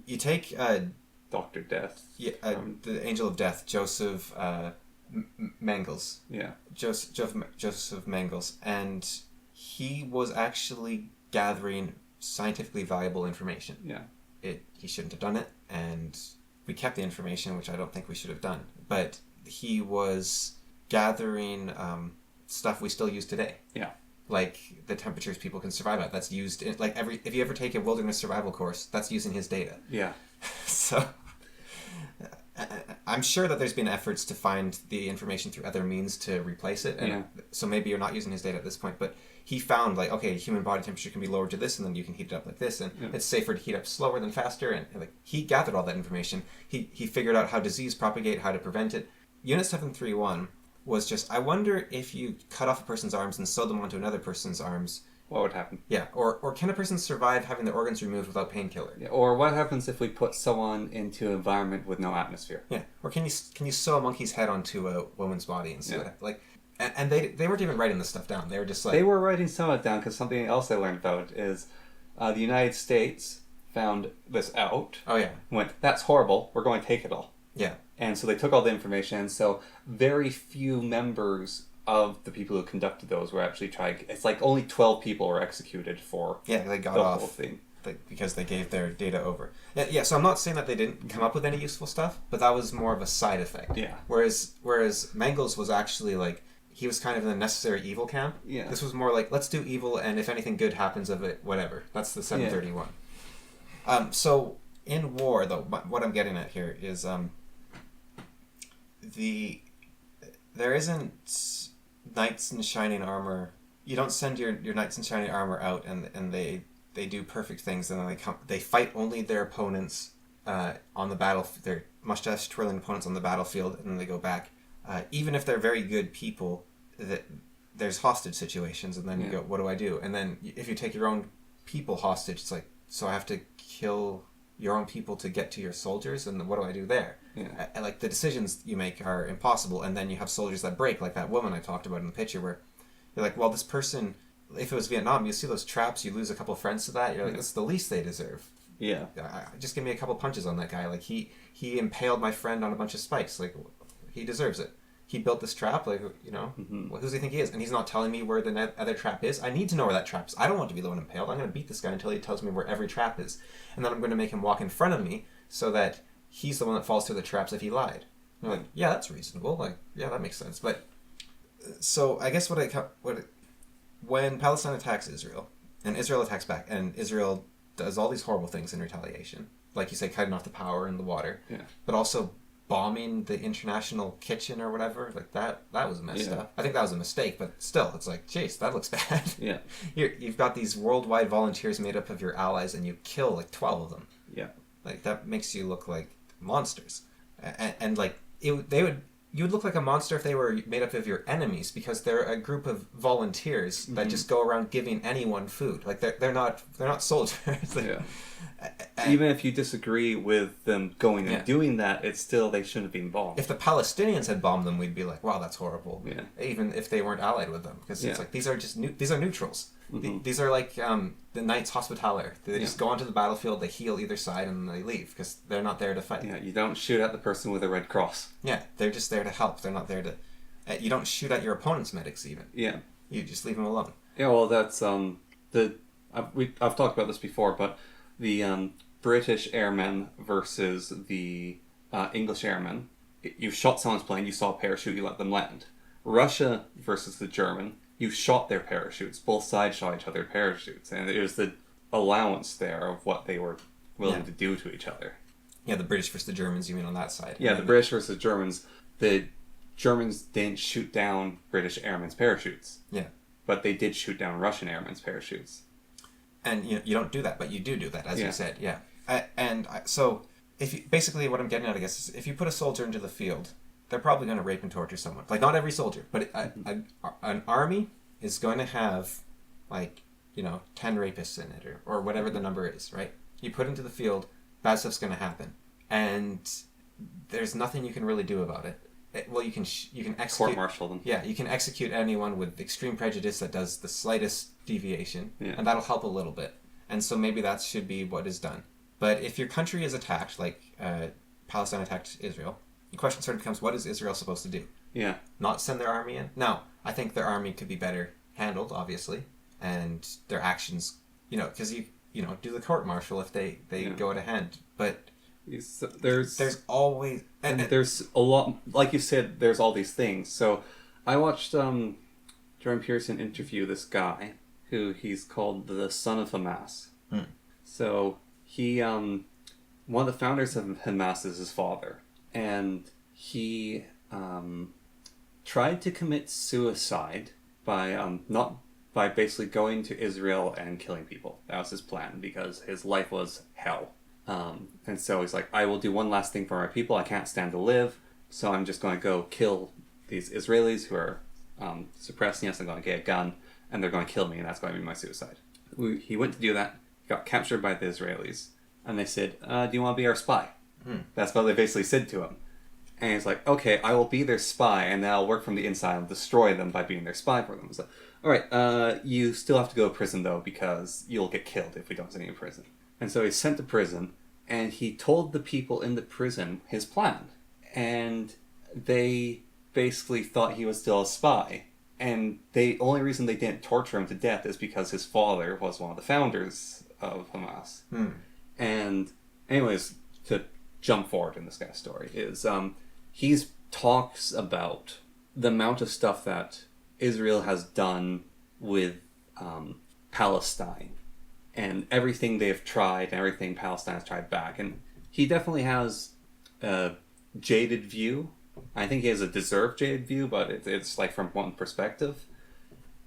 you take... Dr. Death. Yeah, the Angel of Death, Joseph Mengels. Yeah. Joseph Mengels. And he was actually gathering scientifically valuable information. Yeah. He shouldn't have done it, and we kept the information, which I don't think we should have done. But he was gathering stuff we still use today. Yeah. Like the temperatures people can survive at. That's used in if you ever take a wilderness survival course, that's using his data. Yeah. So I'm sure that there's been efforts to find the information through other means to replace it, and so maybe you're not using his data at this point, but he found like, okay, human body temperature can be lowered to this, and then you can heat it up like this, and it's safer to heat up slower than faster, and like he gathered all that information. He figured out how disease propagate, how to prevent it. Unit 731 was just, I wonder if you cut off a person's arms and sew them onto another person's arms, what would happen? Yeah, or can a person survive having their organs removed without painkiller? Yeah, or what happens if we put someone into an environment with no atmosphere? Yeah, or can you sew a monkey's head onto a woman's body and see what like? And they weren't even writing this stuff down. They were just like... They were writing some of it down because something else I learned about is the United States found this out. Oh yeah. Went, that's horrible. We're going to take it all. Yeah. And so they took all the information. And so very few members of the people who conducted those were actually trying. It's like only 12 people were executed for they got the off whole thing. Because they gave their data over. Yeah, so I'm not saying that they didn't come up with any useful stuff, but that was more of a side effect. Yeah. Whereas Mengels was actually like, he was kind of in the necessary evil camp. Yeah. This was more like, let's do evil, and if anything good happens of it, whatever. That's the 731. Yeah. So in war, though, what I'm getting at here is there isn't knights in shining armor. You don't send your knights in shining armor out and they do perfect things, and then they fight only their opponents on the battlefield, their mustache twirling opponents on the battlefield, and then they go back. Even if they're very good people, there's hostage situations, and then you go, what do I do? And then if you take your own people hostage, it's like, so I have to kill your own people to get to your soldiers, and what do I do there? Yeah. Like the decisions you make are impossible, and then you have soldiers that break, like that woman I talked about in the picture, where you're like, well, this person, if it was Vietnam, you see those traps, you lose a couple friends to that, you're like, that's the least they deserve. Yeah. Just give me a couple punches on that guy. Like, he impaled my friend on a bunch of spikes. Like, he deserves it. He built this trap, like, well, who does he think he is? And he's not telling me where the other trap is. I need to know where that trap is. I don't want to be the one impaled. I'm going to beat this guy until he tells me where every trap is. And then I'm going to make him walk in front of me so that he's the one that falls through the traps if he lied. And I'm like, yeah, that's reasonable. Like, yeah, that makes sense. But, so I guess when Palestine attacks Israel, and Israel attacks back, and Israel does all these horrible things in retaliation, like you say, cutting off the power and the water, but also bombing the international kitchen or whatever, like that was messed up. I think that was a mistake, but still, it's like, jeez, that looks bad. Yeah. You've got these worldwide volunteers made up of your allies, and you kill like 12 of them. Yeah. Like, that makes you look like monsters. And like, you would look like a monster if they were made up of your enemies, because they're a group of volunteers that just go around giving anyone food. Like, they're not soldiers. Even if you disagree with them going and doing that, it's still, they shouldn't have been bombed. If the Palestinians had bombed them, we'd be like, wow, that's horrible. Yeah. Even if they weren't allied with them, because it's like, these are neutrals. These are like the Knights Hospitaller. They just go onto the battlefield, they heal either side, and they leave, because they're not there to fight. Yeah, you don't shoot at the person with a red cross. Yeah, they're just there to help. They're not there to... you don't shoot at your opponent's medics, even. Yeah. You just leave them alone. Yeah, well, that's... I've talked about this before, but the British airmen versus the English airmen. You shot someone's plane, you saw a parachute, you let them land. Russia versus the German, you shot their parachutes. Both sides shot each other parachutes, and it was the allowance there of what they were willing to do to each other. Yeah, the British versus the Germans, you mean on that side? Yeah, the British versus the Germans. The Germans didn't shoot down British airmen's parachutes. Yeah. But they did shoot down Russian airmen's parachutes. And you don't do that, but you do that, as you said. Yeah. So basically what I'm getting at, I guess, is if you put a soldier into the field, they're probably going to rape and torture someone. Like, not every soldier, but an army is going to have, 10 rapists in it, or whatever the number is, right? You put into the field, bad stuff's going to happen. And there's nothing you can really do about it. You can execute... Court-martial them. Yeah, you can execute anyone with extreme prejudice that does the slightest deviation, and that'll help a little bit. And so maybe that should be what is done. But if your country is attacked, like Palestine attacked Israel, the question sort of becomes, what is Israel supposed to do? Yeah. Not send their army in? Now, I think their army could be better handled, obviously, and their actions, because you do the court-martial if they go out of hand. But there's always... And there's a lot, like you said, there's all these things. So I watched Jordan Peterson interview this guy who he's called the son of Hamas. So he, one of the founders of Hamas is his father. And he tried to commit suicide by not by basically going to Israel and killing people. That was his plan because his life was hell. And so he's like, I will do one last thing for my people. I can't stand to live, so I'm just going to go kill these Israelis who are suppressing us. I'm going to get a gun, and they're going to kill me, and that's going to be my suicide. He went to do that, got captured by the Israelis, and they said, do you want to be our spy? That's what they basically said to him. And he's like, okay, I will be their spy, and then I'll work from the inside and destroy them by being their spy for them. So, all right, you still have to go to prison, though, because you'll get killed if we don't send you to prison. And so he's sent to prison, and he told the people in the prison his plan. And they basically thought he was still a spy. And the only reason they didn't torture him to death is because his father was one of the founders of Hamas. And anyways, to jump forward in this guy's story, is he talks about the amount of stuff that Israel has done with Palestine and everything they've tried and everything Palestine has tried back. And he definitely has a jaded view. I think he has a deserved jaded view, but it's like from one perspective.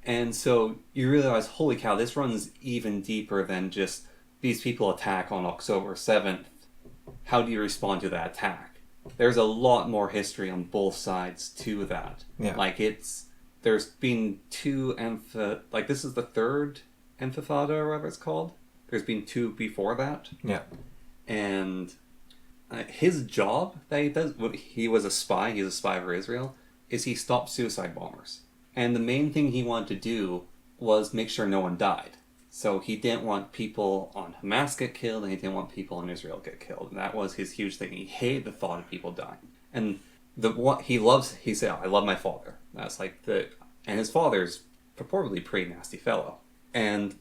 And so you realize, holy cow, this runs even deeper than just these people attack on October 7th. How do you respond to that attack? There's a lot more history on both sides to that. Yeah. Like there's been this is the third Intifada or whatever it's called. There's been two before that. Yeah. And his job that he does, he was a spy, he's a spy for Israel, is he stopped suicide bombers. And the main thing he wanted to do was make sure no one died. So he didn't want people on Hamas get killed, and he didn't want people in Israel get killed. And that was his huge thing. He hated the thought of people dying. And he said, I love my father. That's like and his father's purportedly a pretty nasty fellow. And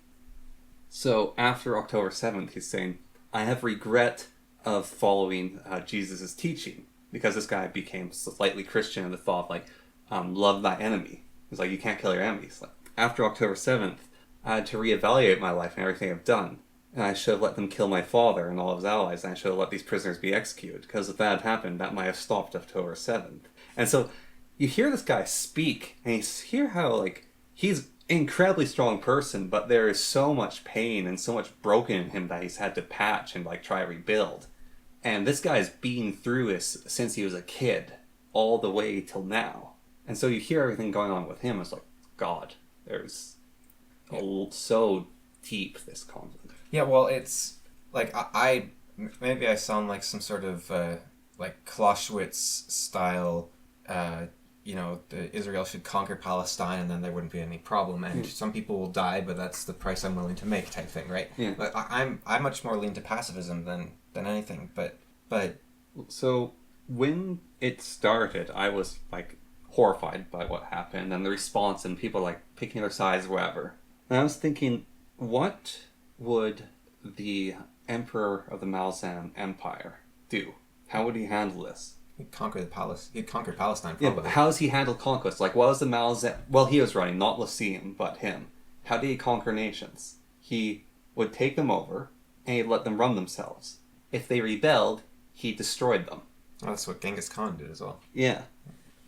so after October 7th, he's saying, I have regret of following Jesus' teaching, because this guy became slightly Christian in the thought of love thy enemy. He's like, you can't kill your enemies. Like, after October 7th, I had to reevaluate my life and everything I've done. And I should have let them kill my father and all of his allies, and I should have let these prisoners be executed, because if that had happened, that might have stopped October 7th. And so you hear this guy speak, and you hear how he's an incredibly strong person, but there is so much pain and so much broken in him that he's had to patch and try to rebuild. And this guy's been through this since he was a kid, all the way till now. And so you hear everything going on with him. It's like, God, there's so deep, this conflict. Yeah, well, it's like maybe I sound like some sort of Clausewitz style. Israel should conquer Palestine and then there wouldn't be any problem. And some people will die, but that's the price I'm willing to make, type thing, right? Yeah. But I much more lean to pacifism than anything. But so when it started, I was horrified by what happened and the response and people picking their sides or whatever. And I was thinking, what would the emperor of the Malzahn Empire do? How would he handle this? He'd conquer Palestine, probably. Yeah, but how does he handle conquest? What was the Malzahn... Well, he was running, not Lyceum, but him. How did he conquer nations? He would take them over, and he'd let them run themselves. If they rebelled, he destroyed them. Well, that's what Genghis Khan did as well. Yeah.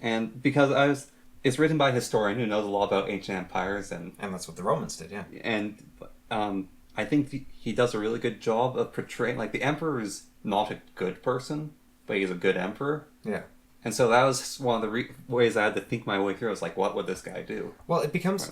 And because it's written by a historian who knows a lot about ancient empires, and that's what the Romans did, yeah. And I think he does a really good job of portraying... the emperor is not a good person, but he's a good emperor. Yeah. And so that was one of the ways I had to think my way through. I was like, what would this guy do? Well, it becomes...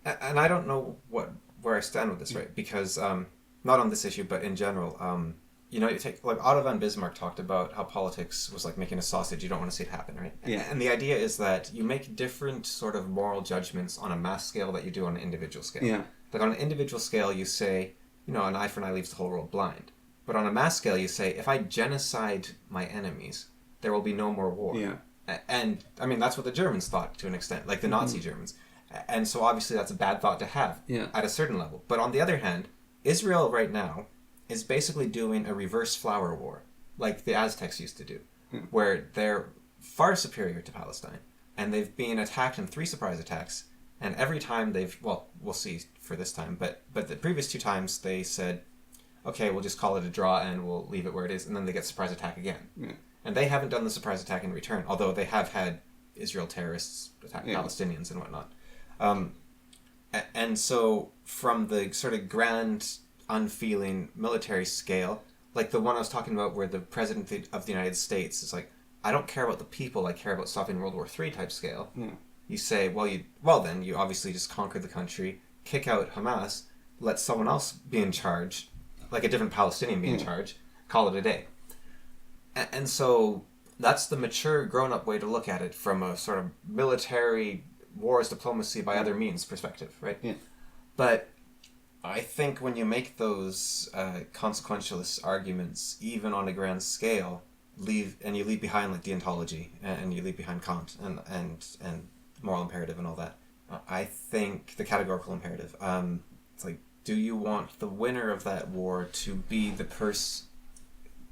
And I don't know where I stand with this, right? Because, not on this issue, but in general, you take... Otto von Bismarck talked about how politics was like making a sausage. You don't want to see it happen, right? Yeah. And the idea is that you make different sort of moral judgments on a mass scale that you do on an individual scale. Yeah. On an individual scale, you say, an eye for an eye leaves the whole world blind. But on a mass scale, you say, if I genocide my enemies, there will be no more war. Yeah. And, that's what the Germans thought to an extent, the Nazi Germans. And so obviously that's a bad thought to have at a certain level. But on the other hand, Israel right now is basically doing a reverse flower war, like the Aztecs used to do, where they're far superior to Palestine. And they've been attacked in 3 surprise attacks. And every time we'll see for this time, but the previous 2 times they said, okay, we'll just call it a draw and we'll leave it where it is, and then they get surprise attack again. Yeah. And they haven't done the surprise attack in return, although they have had Israel terrorists attack Palestinians and whatnot. And so from the sort of grand, unfeeling military scale, like the one I was talking about where the President of the United States is like, I don't care about the people, I care about stopping World War III type scale. You say, then you obviously just conquer the country, kick out Hamas, let someone else be in charge, like a different Palestinian be in charge, call it a day. And so that's the mature, grown-up way to look at it from a sort of military wars diplomacy by other means perspective, right? Yeah. But I think when you make those consequentialist arguments, even on a grand scale, you leave behind like deontology and you leave behind Kant and moral imperative and all that. I think the categorical imperative. It's like, do you want the winner of that war to be the person?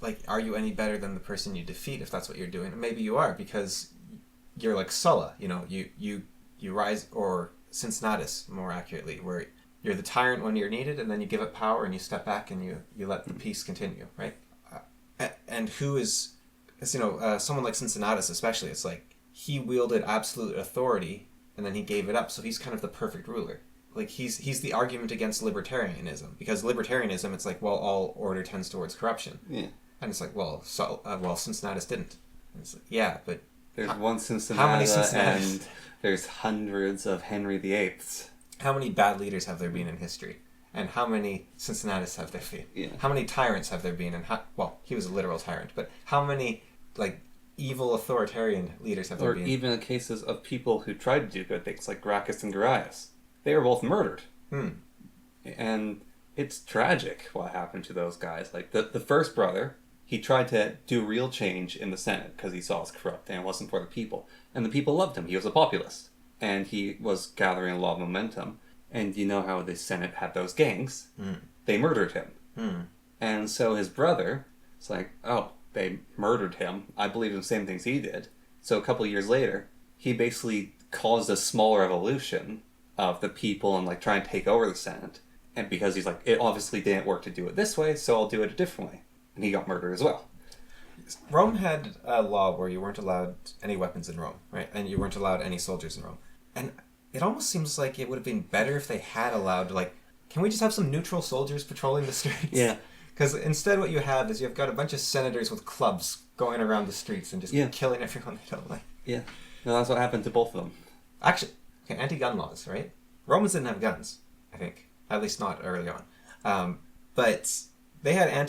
Like, are you any better than the person you defeat if that's what you're doing? Maybe you are, because you're like Sulla, you rise, or Cincinnatus more accurately, where you're the tyrant when you're needed, and then you give up power and you step back and you let the peace continue, right? And who is, someone like Cincinnatus especially, it's like he wielded absolute authority and then he gave it up, so he's kind of the perfect ruler. Like he's the argument against libertarianism, because libertarianism, it's like, well, all order tends towards corruption. Yeah. And it's like, well, Cincinnatus didn't. And it's like, yeah, but there's one Cincinnati, how many Cincinnatus? And there's hundreds of Henry VIIIs. How many bad leaders have there been in history? And how many Cincinnatus have there been? Yeah. How many tyrants have there been? And he was a literal tyrant, but how many like evil authoritarian leaders have there been? Or even in cases of people who tried to do good things, like Gracchus and Gaius. They were both murdered. And it's tragic what happened to those guys. Like the first brother, he tried to do real change in the Senate because he saw it was corrupt and it wasn't for the people. And the people loved him. He was a populist. And he was gathering a lot of momentum. And you know how the Senate had those gangs? They murdered him. And so his brother, it's like, oh, they murdered him. I believe in the same things he did. So a couple of years later, he basically caused a small revolution of the people and like trying to take over the Senate. And because he's like, it obviously didn't work to do it this way, so I'll do it a different way. And he got murdered as well. Rome had a law where you weren't allowed any weapons in Rome, right? And you weren't allowed any soldiers in Rome. And it almost seems like it would have been better if they had allowed, like, can we just have some neutral soldiers patrolling the streets? Yeah. Because instead what you have is you've got a bunch of senators with clubs going around the streets and just killing everyone they don't like. Yeah. No, that's what happened to both of them. Actually, anti-gun laws, right? Romans didn't have guns, I think. At least not early on. But they had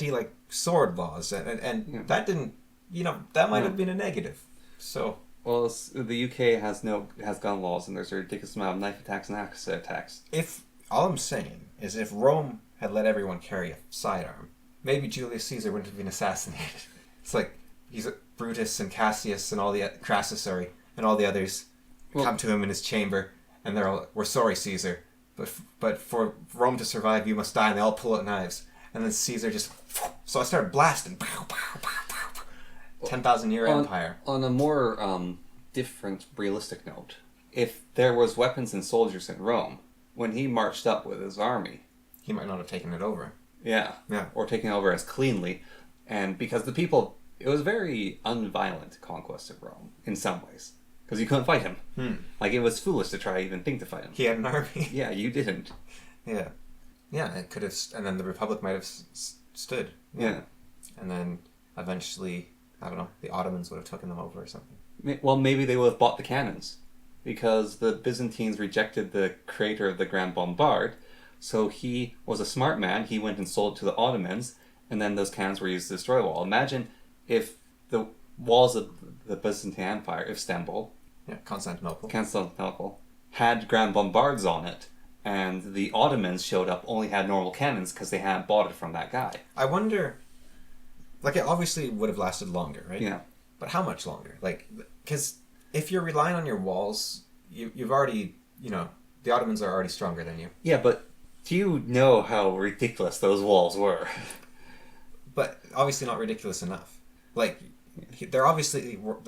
sword laws, and that didn't, that might have been a negative. So... Well, the UK has gun laws, and there's a ridiculous amount of knife attacks and axe attacks. All I'm saying is if Rome had let everyone carry a sidearm, maybe Julius Caesar wouldn't have been assassinated. It's like Brutus and Cassius and Crassus, and all the others come to him in his chamber, and they're all, "We're sorry, Caesar, but for Rome to survive, you must die," and they all pull out knives. And then Caesar just... So I started blasting. 10,000-year empire. On a more different, realistic note, if there was weapons and soldiers in Rome, when he marched up with his army... He might not have taken it over. Yeah. Or taken it over as cleanly. And because the people... It was very unviolent conquest of Rome, in some ways. Because you couldn't fight him. Like, it was foolish to try even think to fight him. He had an army. Yeah, you didn't. Yeah. Yeah, it could have... And then the Republic might have stood. Yeah. And then eventually... I don't know, the Ottomans would have taken them over or something. Well, maybe they would have bought the cannons, because the Byzantines rejected the creator of the Grand Bombard, so he was a smart man, he went and sold to the Ottomans, and then those cannons were used to destroy the wall. Imagine if the walls of the Byzantine Empire, Istanbul, Constantinople, had Grand Bombards on it, and the Ottomans showed up, only had normal cannons because they hadn't bought it from that guy. I wonder... it obviously would have lasted longer, right? Yeah. But how much longer? Because if you're relying on your walls, you've already, the Ottomans are already stronger than you. Yeah, but do you know how ridiculous those walls were? But obviously not ridiculous enough. They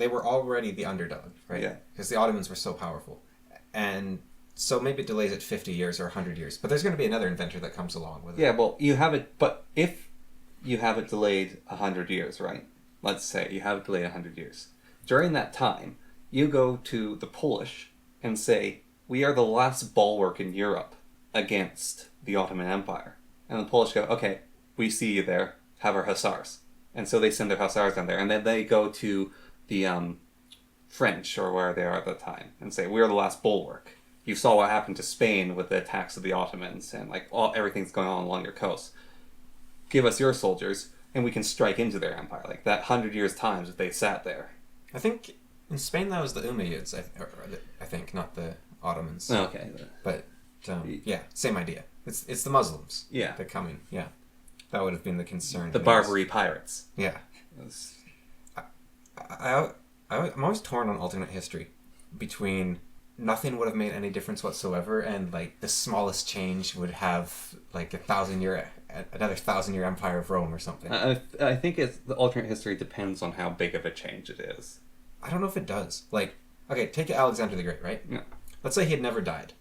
were already the underdog, right? Yeah. Because the Ottomans were so powerful. And so maybe it delays it 50 years or 100 years. But there's going to be another inventor that comes along with it. Yeah, well, you have it, but if... You have it delayed 100 years, right? let's say you have it delayed 100 years. During that time, you go to the Polish and say, we are the last bulwark in Europe against the Ottoman Empire. And the Polish go, okay, we see you there, have our hussars. And so they send their hussars down there, and then they go to the French, or where they are at the time, and say, we're the last bulwark. You saw what happened to Spain with the attacks of the Ottomans, and like everything's going on along your coast. Give us your soldiers, and we can strike into their empire. Like that 100 years times if they sat there. I think in Spain that was the Umayyads, I think, not the Ottomans. Okay. But yeah, same idea. It's the Muslims. Yeah. That come in. Yeah. That would have been the concern. The Barbary pirates. Yeah. I'm always torn on alternate history between nothing would have made any difference whatsoever and like the smallest change would have like another 1,000-year empire of Rome or something. I think the alternate history depends on how big of a change it is. I don't know if it does. Like, okay, take Alexander the Great, right? Yeah. Let's say he had never died.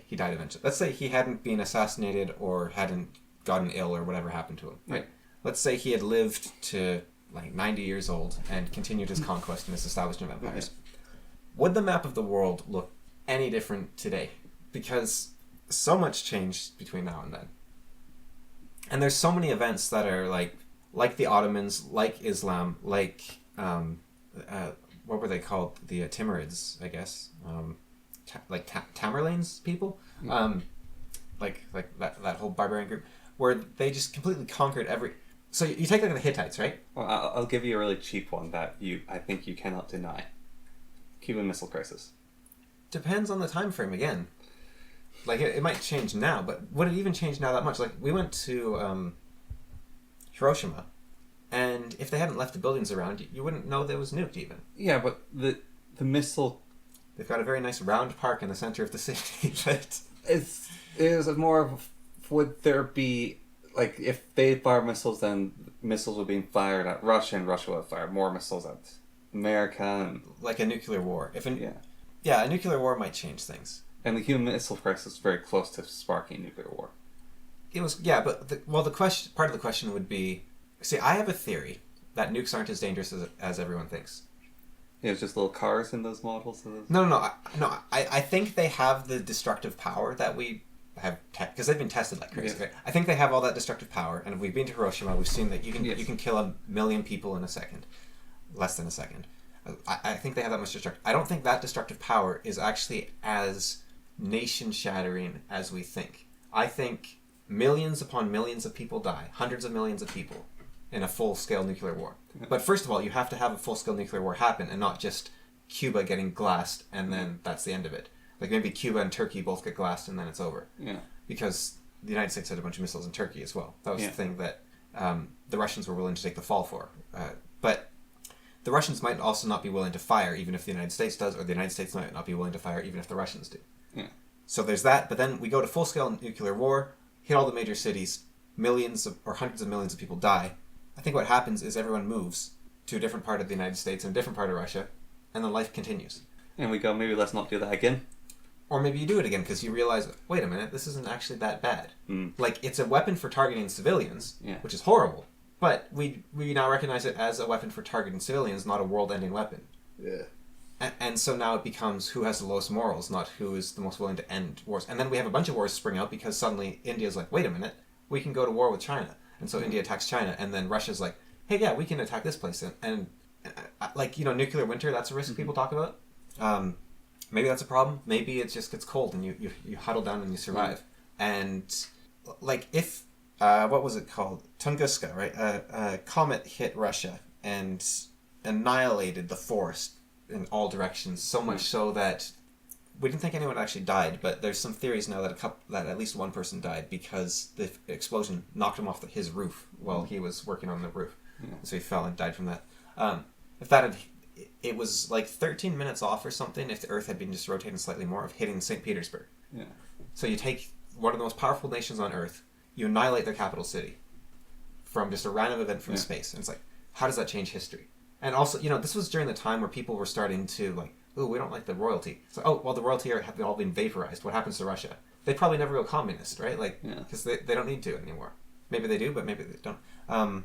He died eventually. Let's say he hadn't been assassinated or hadn't gotten ill or whatever happened to him. Right. Let's say he had lived to like 90 years old and continued his conquest and his establishment of empires. Okay. Would the map of the world look any different today? Because so much changed between now and then. And there's so many events that are like the Ottomans, like Islam, like what were they called? The Timurids, I guess. Tamerlane's people, like that whole barbarian group, where they just completely conquered every. So you take like the Hittites, right? Well, I'll give you a really cheap one that I think you cannot deny. Cuban Missile Crisis. Depends on the time frame again. Like it might change now, but would it even change now that much? Like we went to Hiroshima, and if they hadn't left the buildings around, you wouldn't know there was nuked even. Yeah, but the missile. They've got a very nice round park in the center of the city, but it is more of would there be like if they fired missiles, then missiles were being fired at Russia, and Russia would have fired more missiles at America, and like a nuclear war. A nuclear war might change things. And the Cuban Missile Crisis is very close to sparking nuclear war. It was, but the question, part of the question would be, see, I have a theory that nukes aren't as dangerous as everyone thinks. It's just little cars in those models? No. I think they have the destructive power that we have, because they've been tested like crazy. Yeah. Right? I think they have all that destructive power, and we've been to Hiroshima, we've seen that you can kill 1 million people in a second. Less than a second. I think they have that much destructive. I don't think that destructive power is actually as nation-shattering as we think. I think millions upon millions of people die, hundreds of millions of people, in a full-scale nuclear war. Yeah. But first of all, you have to have a full-scale nuclear war happen, and not just Cuba getting glassed, and then that's the end of it. Like maybe Cuba and Turkey both get glassed, and then it's over. Yeah. Because the United States had a bunch of missiles in Turkey as well. That was the thing that the Russians were willing to take the fall for. But the Russians might also not be willing to fire, even if the United States does, or the United States might not be willing to fire, even if the Russians do. Yeah. So there's that, but then we go to full-scale nuclear war, hit all the major cities, millions or hundreds of millions of people die. I think what happens is everyone moves to a different part of the United States and a different part of Russia, and then life continues. And we go, maybe let's not do that again. Or maybe you do it again because you realize, wait a minute, this isn't actually that bad. Like, it's a weapon for targeting civilians, which is horrible. But we now recognize it as a weapon for targeting civilians, not a world-ending weapon. Yeah. And so now it becomes who has the lowest morals, not who is the most willing to end wars. And then we have a bunch of wars spring out because suddenly India's like, wait a minute, we can go to war with China. And so India attacks China, and then Russia's like, hey, yeah, we can attack this place. And like, nuclear winter, that's a risk people talk about. Maybe that's a problem. Maybe it just gets cold and you huddle down and you survive. And like if... what was it called? Tunguska, right? A comet hit Russia and annihilated the forest in all directions, so much so that we didn't think anyone actually died, but there's some theories now that that at least one person died because the explosion knocked him off his roof while he was working on the roof. Yeah. So he fell and died from that. If that had... It was like 13 minutes off or something if the Earth had been just rotating slightly more of hitting St. Petersburg. Yeah. So you take one of the most powerful nations on Earth, you annihilate their capital city from just a random event from space. And it's like, how does that change history? And also, this was during the time where people were starting to like, oh, we don't like the royalty. So, the royalty have all been vaporized. What happens to Russia? They probably never go communist, right? Like, because they don't need to anymore. Maybe they do, but maybe they don't.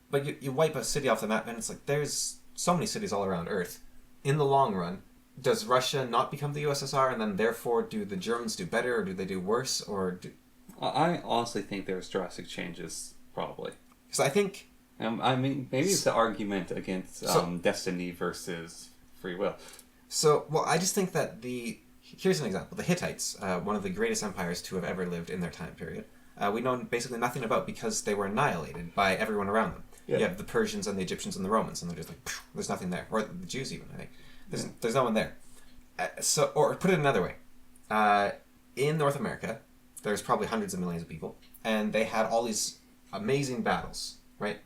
But you wipe a city off the map, and it's like there's so many cities all around Earth. In the long run, does Russia not become the USSR, and then therefore do the Germans do better, or do they do worse, or do... I honestly think there's drastic changes, probably. Because I think... I mean, maybe it's the argument against destiny versus free will. So, well, I just think that here's an example. The Hittites, one of the greatest empires to have ever lived in their time period, we know basically nothing about because they were annihilated by everyone around them. Yeah. You have the Persians and the Egyptians and the Romans, and they're just like, there's nothing there. Or the Jews even, I think. There's no one there. Or put it another way. In North America, there's probably hundreds of millions of people, and they had all these amazing battles, right?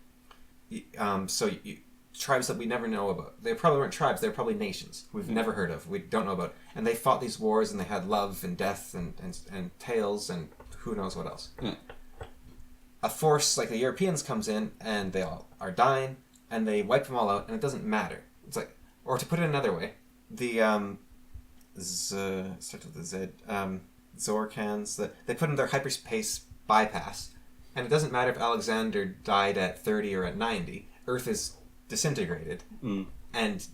Tribes that we never know about. They probably weren't tribes, they were probably nations we've never heard of, we don't know about. And they fought these wars, and they had love and death and tales and who knows what else. Yeah. A force like the Europeans comes in, and they all are dying, and they wipe them all out, and it doesn't matter. It's like, or to put it another way, the starts with the Z, Zorkans, they put in their hyperspace bypass, and it doesn't matter if Alexander died at 30 or at 90, Earth is disintegrated, and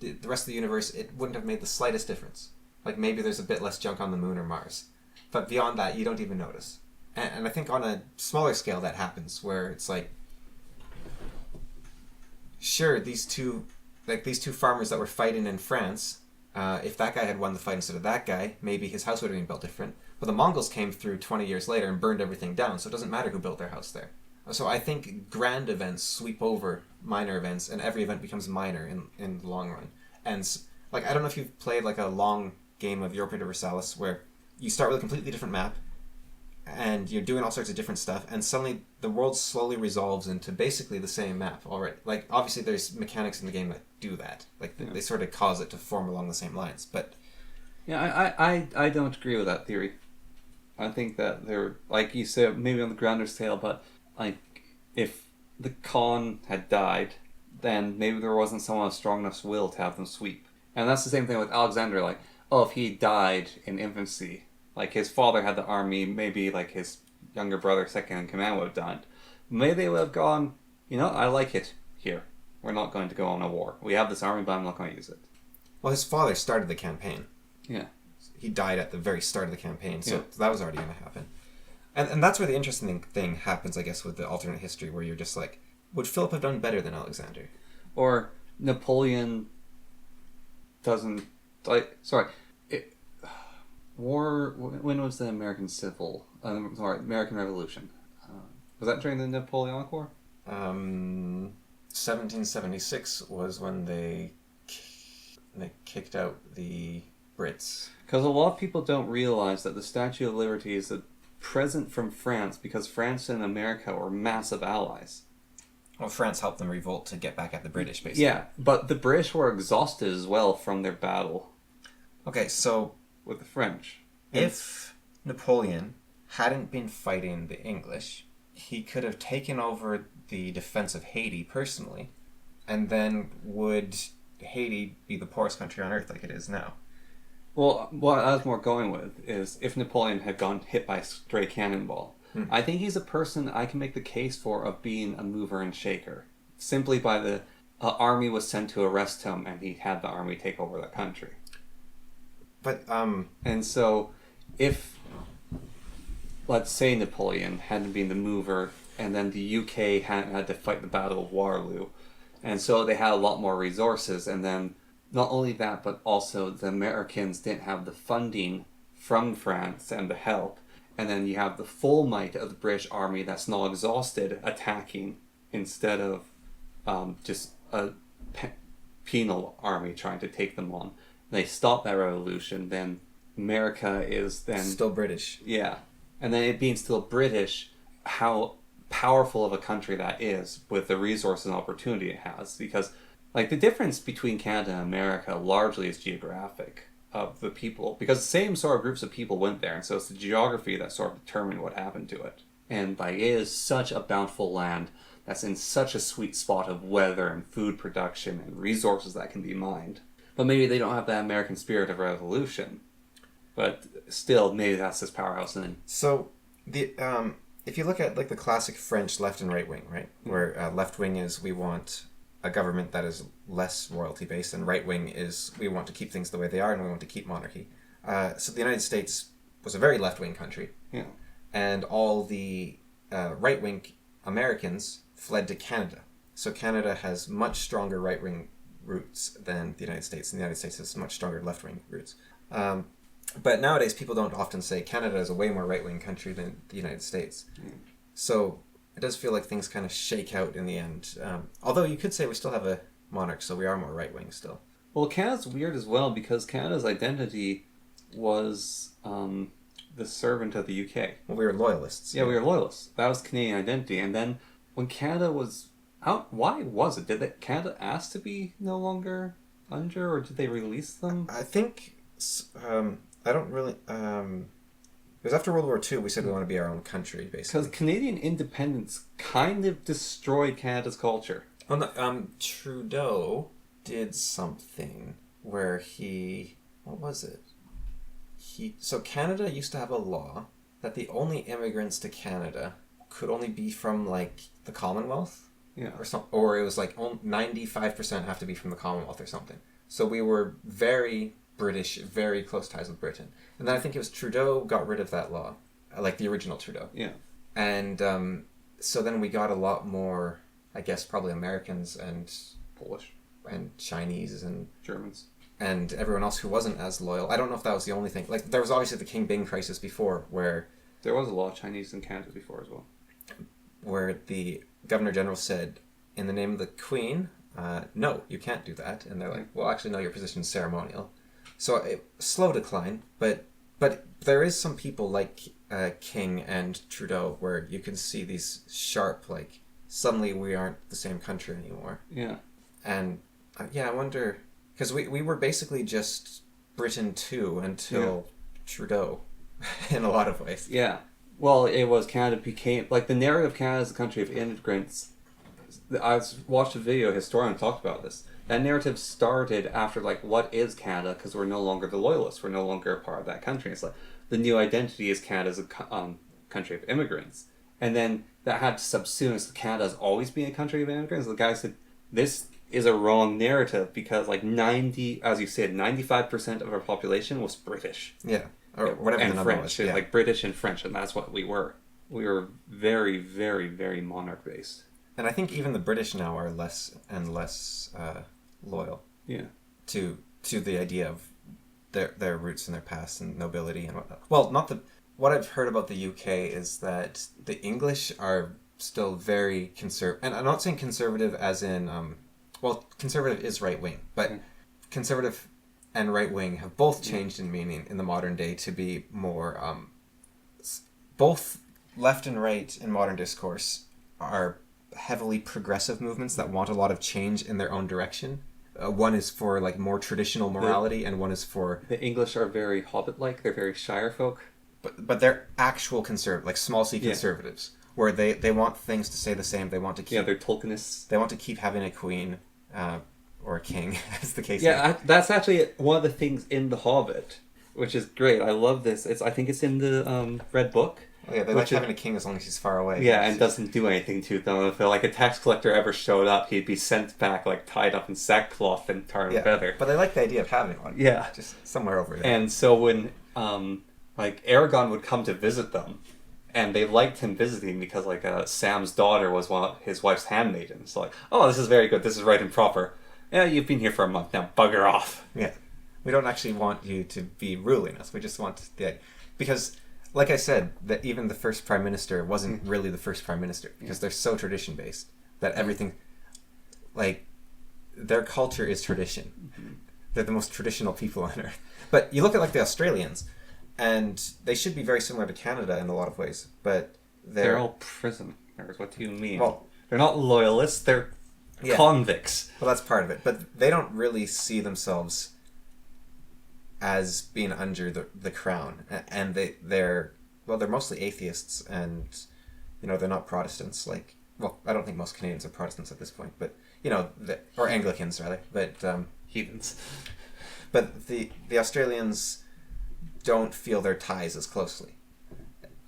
the rest of the universe, it wouldn't have made the slightest difference. Like, maybe there's a bit less junk on the moon or Mars, but beyond that, you don't even notice. And I think on a smaller scale that happens, where it's like, sure, these two farmers that were fighting in France, if that guy had won the fight instead of that guy, maybe his house would have been built different. But the Mongols came through 20 years later and burned everything down, so it doesn't matter who built their house there. So I think grand events sweep over minor events, and every event becomes minor in the long run. And like, I don't know if you've played like a long game of Europa Universalis where you start with a completely different map, and you're doing all sorts of different stuff, and suddenly the world slowly resolves into basically the same map already. Like, obviously there's mechanics in the game that do that. Like, they sort of cause it to form along the same lines, but... Yeah, I don't agree with that theory. I think that they're, like you said, maybe on the grander scale, but, like, if the Khan had died, then maybe there wasn't someone with strong enough will to have them sweep. And that's the same thing with Alexander, like, if he died in infancy... Like, his father had the army, maybe, like, his younger brother, second in command, would have died. Maybe they would have gone, I like it here. We're not going to go on a war. We have this army, but I'm not going to use it. Well, his father started the campaign. Yeah. He died at the very start of the campaign, so that was already going to happen. And that's where the interesting thing happens, I guess, with the alternate history, where you're just like, would Philip have done better than Alexander? Or Napoleon doesn't... When was the American American Revolution? Was that during the Napoleonic War? 1776 was when they kicked out the Brits. Because a lot of people don't realize that the Statue of Liberty is a present from France, because France and America were massive allies. Well, France helped them revolt to get back at the British, basically. Yeah, but the British were exhausted as well from their battle. Okay, so... with the French. If Napoleon hadn't been fighting the English, he could have taken over the defense of Haiti personally, and then would Haiti be the poorest country on earth like it is now? Well, what I was more going with is if Napoleon had gone hit by a stray cannonball, I think he's a person I can make the case for of being a mover and shaker. Simply by the army was sent to arrest him, and he had the army take over the country. But, And so, if, let's say Napoleon hadn't been the mover, and then the UK hadn't had to fight the Battle of Waterloo, and so they had a lot more resources, and then, not only that, but also the Americans didn't have the funding from France and the help, and then you have the full might of the British Army that's not exhausted attacking, instead of just a penal army trying to take them on. They stop that revolution, then America is then... still British. Yeah. And then it being still British, how powerful of a country that is with the resources and opportunity it has. Because, like, the difference between Canada and America largely is geographic of the people. Because the same sort of groups of people went there, and so it's the geography that sort of determined what happened to it. And, like, it is such a bountiful land that's in such a sweet spot of weather and food production and resources that can be mined. But maybe they don't have that American spirit of revolution. But still, maybe that's this powerhouse. And so, if you look at like the classic French left and right wing, right, where left wing is we want a government that is less royalty based, and right wing is we want to keep things the way they are and we want to keep monarchy. So the United States was a very left wing country, and all the right wing Americans fled to Canada. So Canada has much stronger right wing roots than the United States, and the United States has much stronger left wing roots. But nowadays, people don't often say Canada is a way more right wing country than the United States. So it does feel like things kind of shake out in the end. Although you could say we still have a monarch, so we are more right wing still. Well, Canada's weird as well because Canada's identity was the servant of the UK. Well, we were loyalists. Yeah, we were loyalists. That was Canadian identity. And then when Canada was out, why was it? Did Canada ask to be no longer under, or did they release them? I think... I don't really... it was after World War II we said we want to be our own country, basically. Because Canadian independence kind of destroyed Canada's culture. Oh, no, Trudeau did something where he... What was it? So Canada used to have a law that the only immigrants to Canada could only be from, like, the Commonwealth. Yeah. Or it was like 95% have to be from the Commonwealth or something. So we were very British, very close ties with Britain. And then I think it was Trudeau got rid of that law, like the original Trudeau. Yeah. And so then we got a lot more, I guess, probably Americans and Polish and Chinese and Germans and everyone else who wasn't as loyal. I don't know if that was the only thing. Like, there was obviously the King Bing crisis before, where there was a lot of Chinese in Canada before as well, where the Governor General said, in the name of the Queen, no, you can't do that. And they're like, well, actually, no, your position is ceremonial. So slow decline, but there is some people like King and Trudeau where you can see these sharp, like, suddenly we aren't the same country anymore. Yeah. And I wonder, because we were basically just Britain too until Trudeau, in a lot of ways. Yeah. Well, it was Canada became, like, the narrative of Canada as a country of immigrants. I watched a video, a historian talked about this. That narrative started after, like, what is Canada? Because we're no longer the loyalists. We're no longer a part of that country. It's like, the new identity is Canada as a country of immigrants. And then that had to subsume as Canada has always been a country of immigrants. The guy said, this is a wrong narrative because, like, 95% of our population was British. Yeah. Or whatever and the number French, was. Yeah. like British and French, and that's what we were. We were very, very, very monarch based. And I think even the British now are less and less loyal. Yeah. To the idea of their roots and their past and nobility and whatnot. Well, what I've heard about the UK is that the English are still very conservative, and I'm not saying conservative as in conservative is right wing, but conservative and right wing have both changed in meaning in the modern day to be more both left and right in modern discourse are heavily progressive movements that want a lot of change in their own direction. One is for, like, more traditional morality, and one is for... The English are very hobbit-like. They're very shire folk. But they're actual conservative, like small c conservatives, where they want things to stay the same. They want to keep... Yeah, they're Tolkienists. They want to keep having a queen or a king, as the case. Yeah, that's actually one of the things in The Hobbit, which is great. I love this. I think it's in the Red Book. Oh, yeah, they like having a king as long as he's far away. Yeah, and doesn't do anything to them. If like a tax collector ever showed up, he'd be sent back, like, tied up in sackcloth and tarred and feather. But they like the idea of having one. Yeah. Just somewhere over there. And so when like Aragorn would come to visit them, and they liked him visiting because, like, Sam's daughter was his wife's handmaiden. So, like, oh, this is very good. This is right and proper. Yeah, you've been here for a month now. Bugger off. Yeah. We don't actually want you to be ruling us. We just want because, like I said, that even the first prime minister wasn't really the first prime minister because they're so tradition based that everything, like, their culture is tradition. They're the most traditional people on earth. But you look at, like, the Australians, and they should be very similar to Canada in a lot of ways, but they're all prisoners. What do you mean? Well, they're not loyalists. They're convicts. Well, that's part of it, but they don't really see themselves as being under the crown, and they're mostly atheists, and they're not Protestants. Like, well, I don't think most Canadians are Protestants at this point, but or Anglicans rather, but heathens. But the Australians don't feel their ties as closely,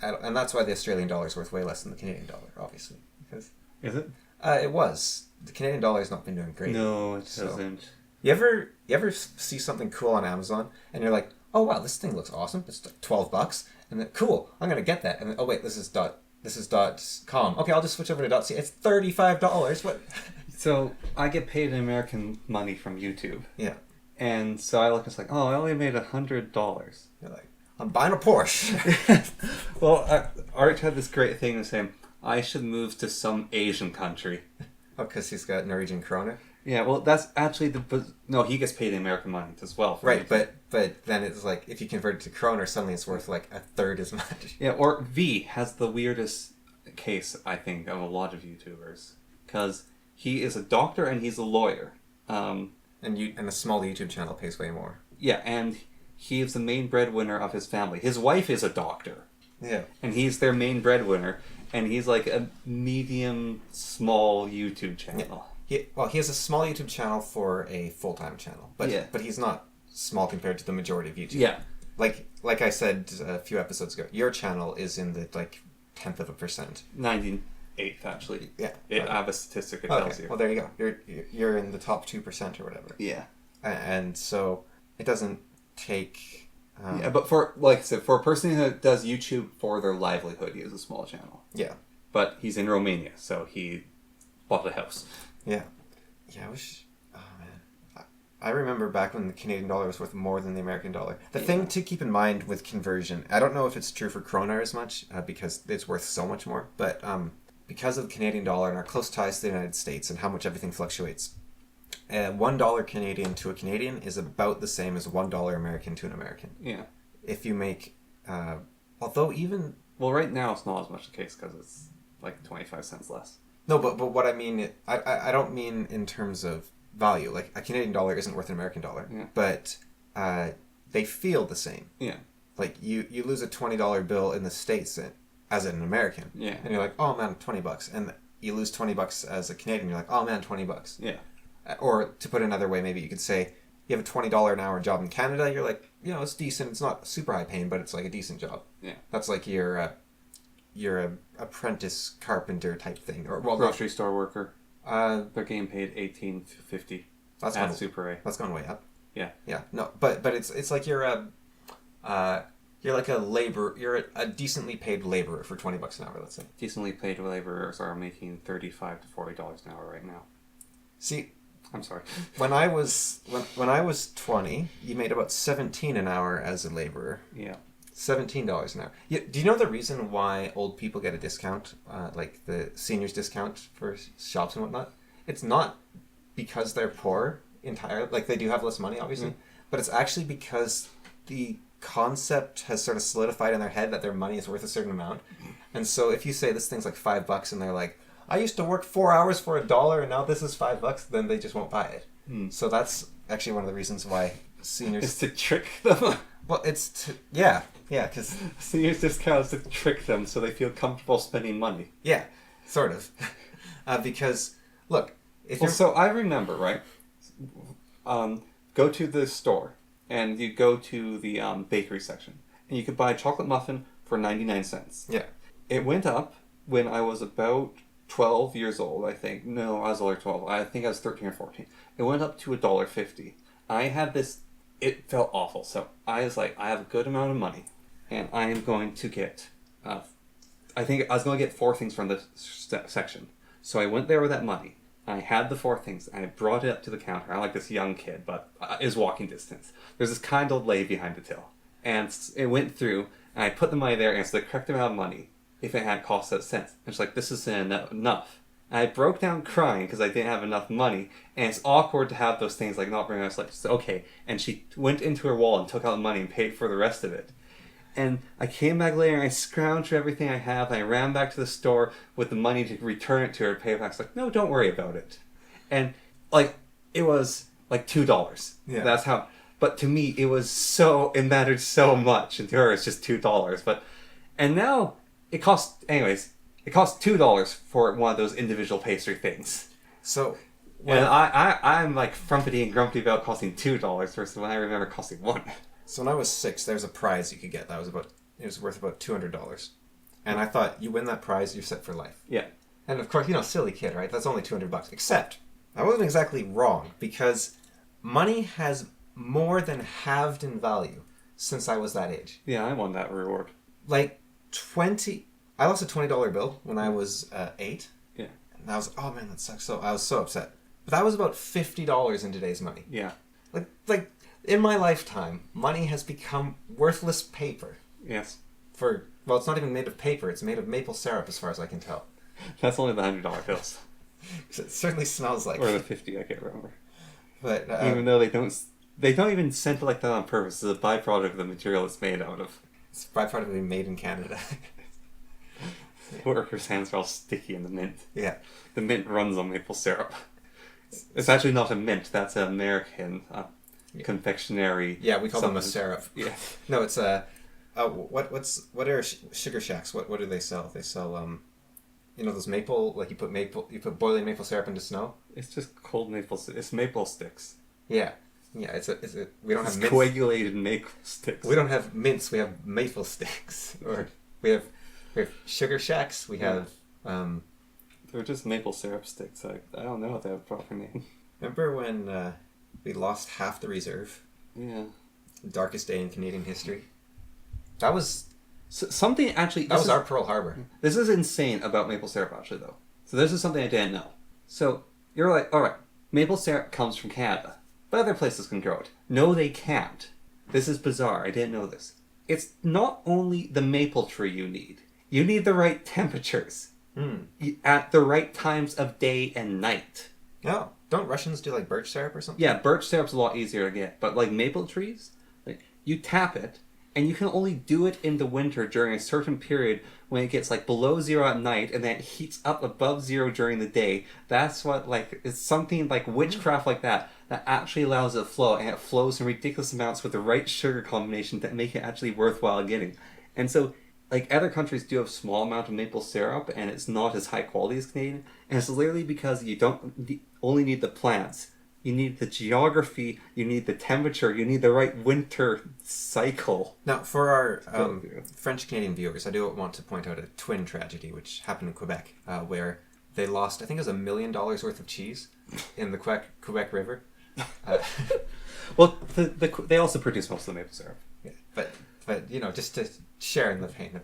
and that's why the Australian dollar is worth way less than the Canadian dollar, obviously. Because Is it? it was. The Canadian dollar has not been doing great. No, it hasn't. You ever see something cool on Amazon and you're like, oh wow, this thing looks awesome. It's like $12, and then cool, I'm gonna get that. And then, oh wait, this is .com. Okay, I'll just switch over to .ca. It's $35. What? So I get paid in American money from YouTube. Yeah. And so I look, it's like, oh, I only made $100. You're like, I'm buying a Porsche. Well, Art had this great thing of saying, I should move to some Asian country. Oh, because he's got Norwegian kroner? Yeah, well, that's actually no, he gets paid in American money as well. Right, but then it's like, if you convert it to kroner, suddenly it's worth like a third as much. Yeah, or V has the weirdest case, I think, of a lot of YouTubers. Because he is a doctor and he's a lawyer. And a small YouTube channel pays way more. Yeah, and he is the main breadwinner of his family. His wife is a doctor. Yeah. And he's their main breadwinner. And he's like a medium, small YouTube channel. Yeah. He has a small YouTube channel for a full-time channel. But he's not small compared to the majority of YouTube. Yeah. Like I said a few episodes ago, your channel is in the, 10%. 98th, actually. Yeah. I have a statistic that tells you. Well, there you go. You're in the top 2% or whatever. Yeah. And so it doesn't take... yeah, but for, like I said, for a person who does YouTube for their livelihood, he has a small channel. Yeah. But he's in Romania, so he bought a house. Yeah. Yeah, I wish... Oh, man. I remember back when the Canadian dollar was worth more than the American dollar. The thing to keep in mind with conversion, I don't know if it's true for kroner as much, because it's worth so much more, but because of the Canadian dollar and our close ties to the United States and how much everything fluctuates, $1 Canadian to a Canadian is about the same as $1 American to an American. Yeah. If you make... although even... Well, right now it's not as much the case because it's like 25 cents less. No, but what I mean... I don't mean in terms of value. Like, a Canadian dollar isn't worth an American dollar. Yeah. But they feel the same. Yeah. Like, you lose a $20 bill in the States as an American. Yeah. And you're like, oh man, $20. And you lose $20 as a Canadian, you're like, oh man, $20. Yeah. Or to put it another way, maybe you could say you have a $20 an hour job in Canada. You're like, it's decent. It's not super high paying, but it's like a decent job. Yeah. That's like your apprentice carpenter type thing, or grocery store worker. They're They're getting paid $18.50. That's at Super A. That's gone way up. Yeah. Yeah. No, but it's like you're like a labor. You're a decently paid laborer for $20 an hour. Let's say. Decently paid laborers are making $35 to $40 an hour right now. See. I'm sorry. When I was 20, you made about $17 an hour as a laborer. Yeah. $17 an hour. Do you know the reason why old people get a discount, like the seniors discount for shops and whatnot? It's not because they're poor entirely. Like, they do have less money, obviously, but it's actually because the concept has sort of solidified in their head that their money is worth a certain amount. And so if you say this thing's like $5 and they're like, I used to work 4 hours for $1 and now this is $5, then they just won't buy it. So that's actually one of the reasons why seniors... It's to trick them. Well, it's to... Yeah, because... Seniors discounts to trick them so they feel comfortable spending money. Yeah, sort of. Because, look, if you're... So I remember, right? Go to the store and you go to the bakery section and you could buy a chocolate muffin for 99 cents. Yeah. It went up when I was about 12 years old, I think. No, I was older 12. I think I was 13 or 14. It went up to $1.50. I had this... It felt awful. So I was like, I have a good amount of money and I am going to get... I think I was going to get 4 things from the section. So I went there with that money. I had the 4 things and I brought it up to the counter. I'm like this young kid, but it was walking distance. There's this kind old lady behind the till. And it went through and I put the money there and it's the correct amount of money if it had cost that cents. And she's like, this isn't enough. And I broke down crying because I didn't have enough money. And it's awkward to have those things like not bring us like, so, okay. And she went into her wallet and took out the money and paid for the rest of it. And I came back later and I scrounged for everything I have. And I ran back to the store with the money to return it to her, pay it back. It's like, no, don't worry about it. And like, it was like $2. Yeah. That's how, but to me, it mattered so much. And to her, it's just $2. And now it costs $2 for one of those individual pastry things. So, and I'm like frumpity and grumpy about costing $2 versus when I remember costing $1. So when I was 6, there was a prize you could get that was worth about $200. And I thought, you win that prize, you're set for life. Yeah. And of course, silly kid, right? That's only $200. Except, I wasn't exactly wrong, because money has more than halved in value since I was that age. Yeah, I won that reward. Like, I lost a $20 bill when I was 8. Yeah. And I was, oh man, that sucks. I was so upset. But that was about $50 in today's money. Yeah. Like in my lifetime, money has become worthless paper. Yes. Well, it's not even made of paper. It's made of maple syrup, as far as I can tell. That's only the $100 bills. It certainly smells like. Or the 50, I can't remember. But even though they don't even scent it like that on purpose. It's a byproduct of the material it's made out of. It's a byproduct of being made in Canada. Workers' hands are all sticky in the mint. Yeah. The mint runs on maple syrup. It's actually not a mint. That's an American confectionery. Yeah, we call them a syrup. Yeah. No, it's what are sugar shacks? What do they sell? They sell those maple, like you put boiling maple syrup into snow. It's just cold maple. It's maple sticks. Yeah. Yeah, we don't have mints. Coagulated maple sticks. We don't have mints. We have maple sticks, or we have sugar shacks. We have. They're just maple syrup sticks. I don't know if they have a proper name. Remember when we lost half the reserve? Yeah. Darkest day in Canadian history. That was something actually. That was our Pearl Harbor. This is insane about maple syrup, actually, though. So this is something I didn't know. So you're like, all right, maple syrup comes from Canada, but other places can grow it. No, they can't. This is bizarre. I didn't know this. It's not only the maple tree you need. You need the right temperatures at the right times of day and night. Oh, don't Russians do like birch syrup or something? Yeah, birch syrup's a lot easier to get, but like maple trees, like you tap it, and you can only do it in the winter during a certain period when it gets like below 0 at night, and then it heats up above 0 during the day. That's what it's something like witchcraft like that actually allows it to flow, and it flows in ridiculous amounts with the right sugar combination that make it actually worthwhile getting. And so, like, other countries do have small amount of maple syrup, and it's not as high quality as Canadian, and it's literally because you don't only need the plants. You need the geography, you need the temperature, you need the right winter cycle. Now, for our French-Canadian viewers, I do want to point out a twin tragedy which happened in Quebec, where they lost, I think it was $1 million worth of cheese in the Quebec River. Well, they also produce most of the maple syrup. Yeah, but just to share in the pain.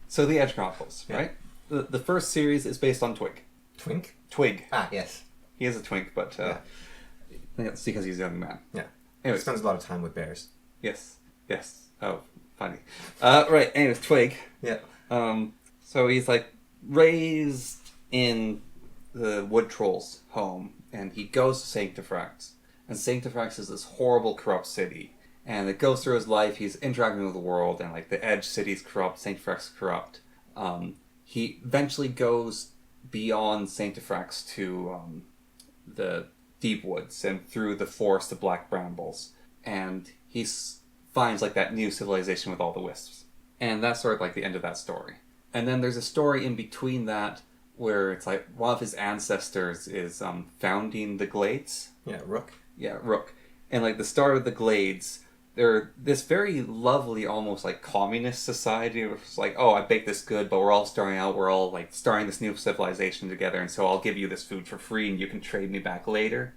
So the Edge Chronicles, right? The first series is based on Twig. Twig. Ah, yes. He is a twink, but I think it's because he's a young man. Yeah. Anyways. He spends a lot of time with bears. Yes. Oh, funny. Right, anyways, Twig. Yeah. So he's like raised in the Wood Troll's home, and he goes to Sanctifrax. And Sanctifrax is this horrible, corrupt city. And it goes through his life, he's interacting with the world, and like the Edge city's corrupt, Sanctifrax is corrupt. He eventually goes beyond Sanctifrax to the deep woods and through the forest of black brambles, and he finds like that new civilization with all the wisps, and that's sort of like the end of that story. And then there's a story in between that where it's like one of his ancestors is founding the Glades. Rook. And like the start of the Glades, they're this very lovely, almost like communist society. It's like, oh, I baked this good, but we're all starting out. We're all like starting this new civilization together, and so I'll give you this food for free, and you can trade me back later.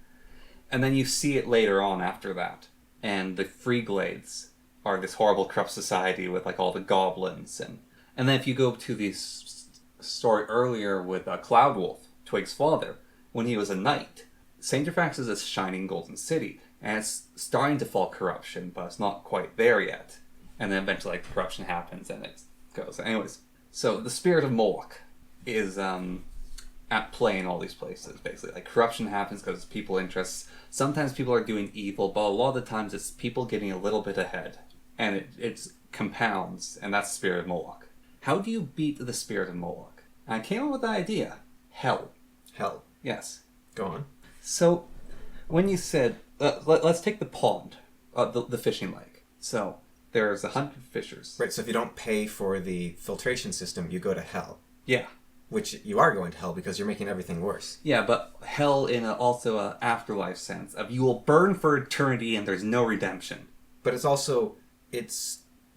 And then you see it later on after that, and the Free Glades are this horrible, corrupt society with like all the goblins, and then if you go to the story earlier with Cloudwolf, Twig's father, when he was a knight, Sanctifrax is this shining golden city. And it's starting to fall corruption, but it's not quite there yet. And then eventually, like, corruption happens, and it goes. Anyways, so the spirit of Moloch is at play in all these places, basically. Like, corruption happens because people interests. Sometimes people are doing evil, but a lot of the times it's people getting a little bit ahead. And it compounds, and that's the spirit of Moloch. How do you beat the spirit of Moloch? And I came up with the idea. Hell. Yes. Go on. So, when you said... let's take the pond, the fishing lake. So, there's 100 fishers. Right, so if you don't pay for the filtration system, you go to hell. Yeah. Which you are going to hell because you're making everything worse. Yeah, but hell in also an afterlife sense of you will burn for eternity and there's no redemption. But it's also,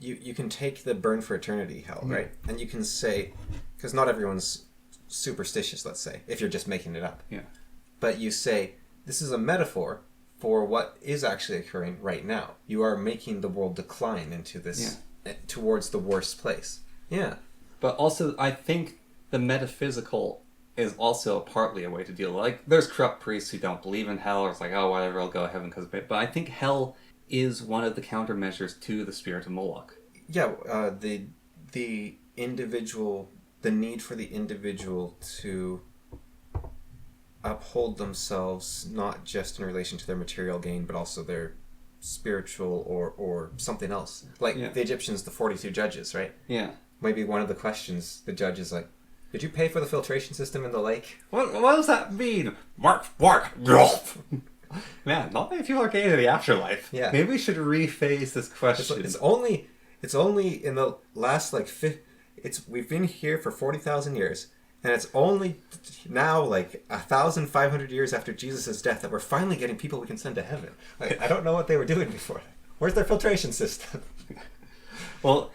you can take the burn for eternity hell, right? And you can say, because not everyone's superstitious, let's say, if you're just making it up. Yeah. But you say, this is a metaphor for what is actually occurring right now. You are making the world decline into this, towards the worst place. Yeah. But also, I think the metaphysical is also partly a way to deal with it. Like, there's corrupt priests who don't believe in hell, or it's like, oh, whatever, I'll go to heaven because of it. But I think hell is one of the countermeasures to the spirit of Moloch. Yeah, the individual, the need for the individual to uphold themselves, not just in relation to their material gain, but also their spiritual or something else. Like the Egyptians, the 42 judges, right? Yeah. Maybe one of the questions, the judge is like, did you pay for the filtration system in the lake? What does that mean? Mark. Man, not many people are getting to the afterlife. Yeah. Maybe we should rephrase this question. It's only in the last we've been here for 40,000 years, and it's only now 1,500 years after Jesus' death that we're finally getting people we can send to heaven. Like, I don't know what they were doing before. Where's their filtration system? Well,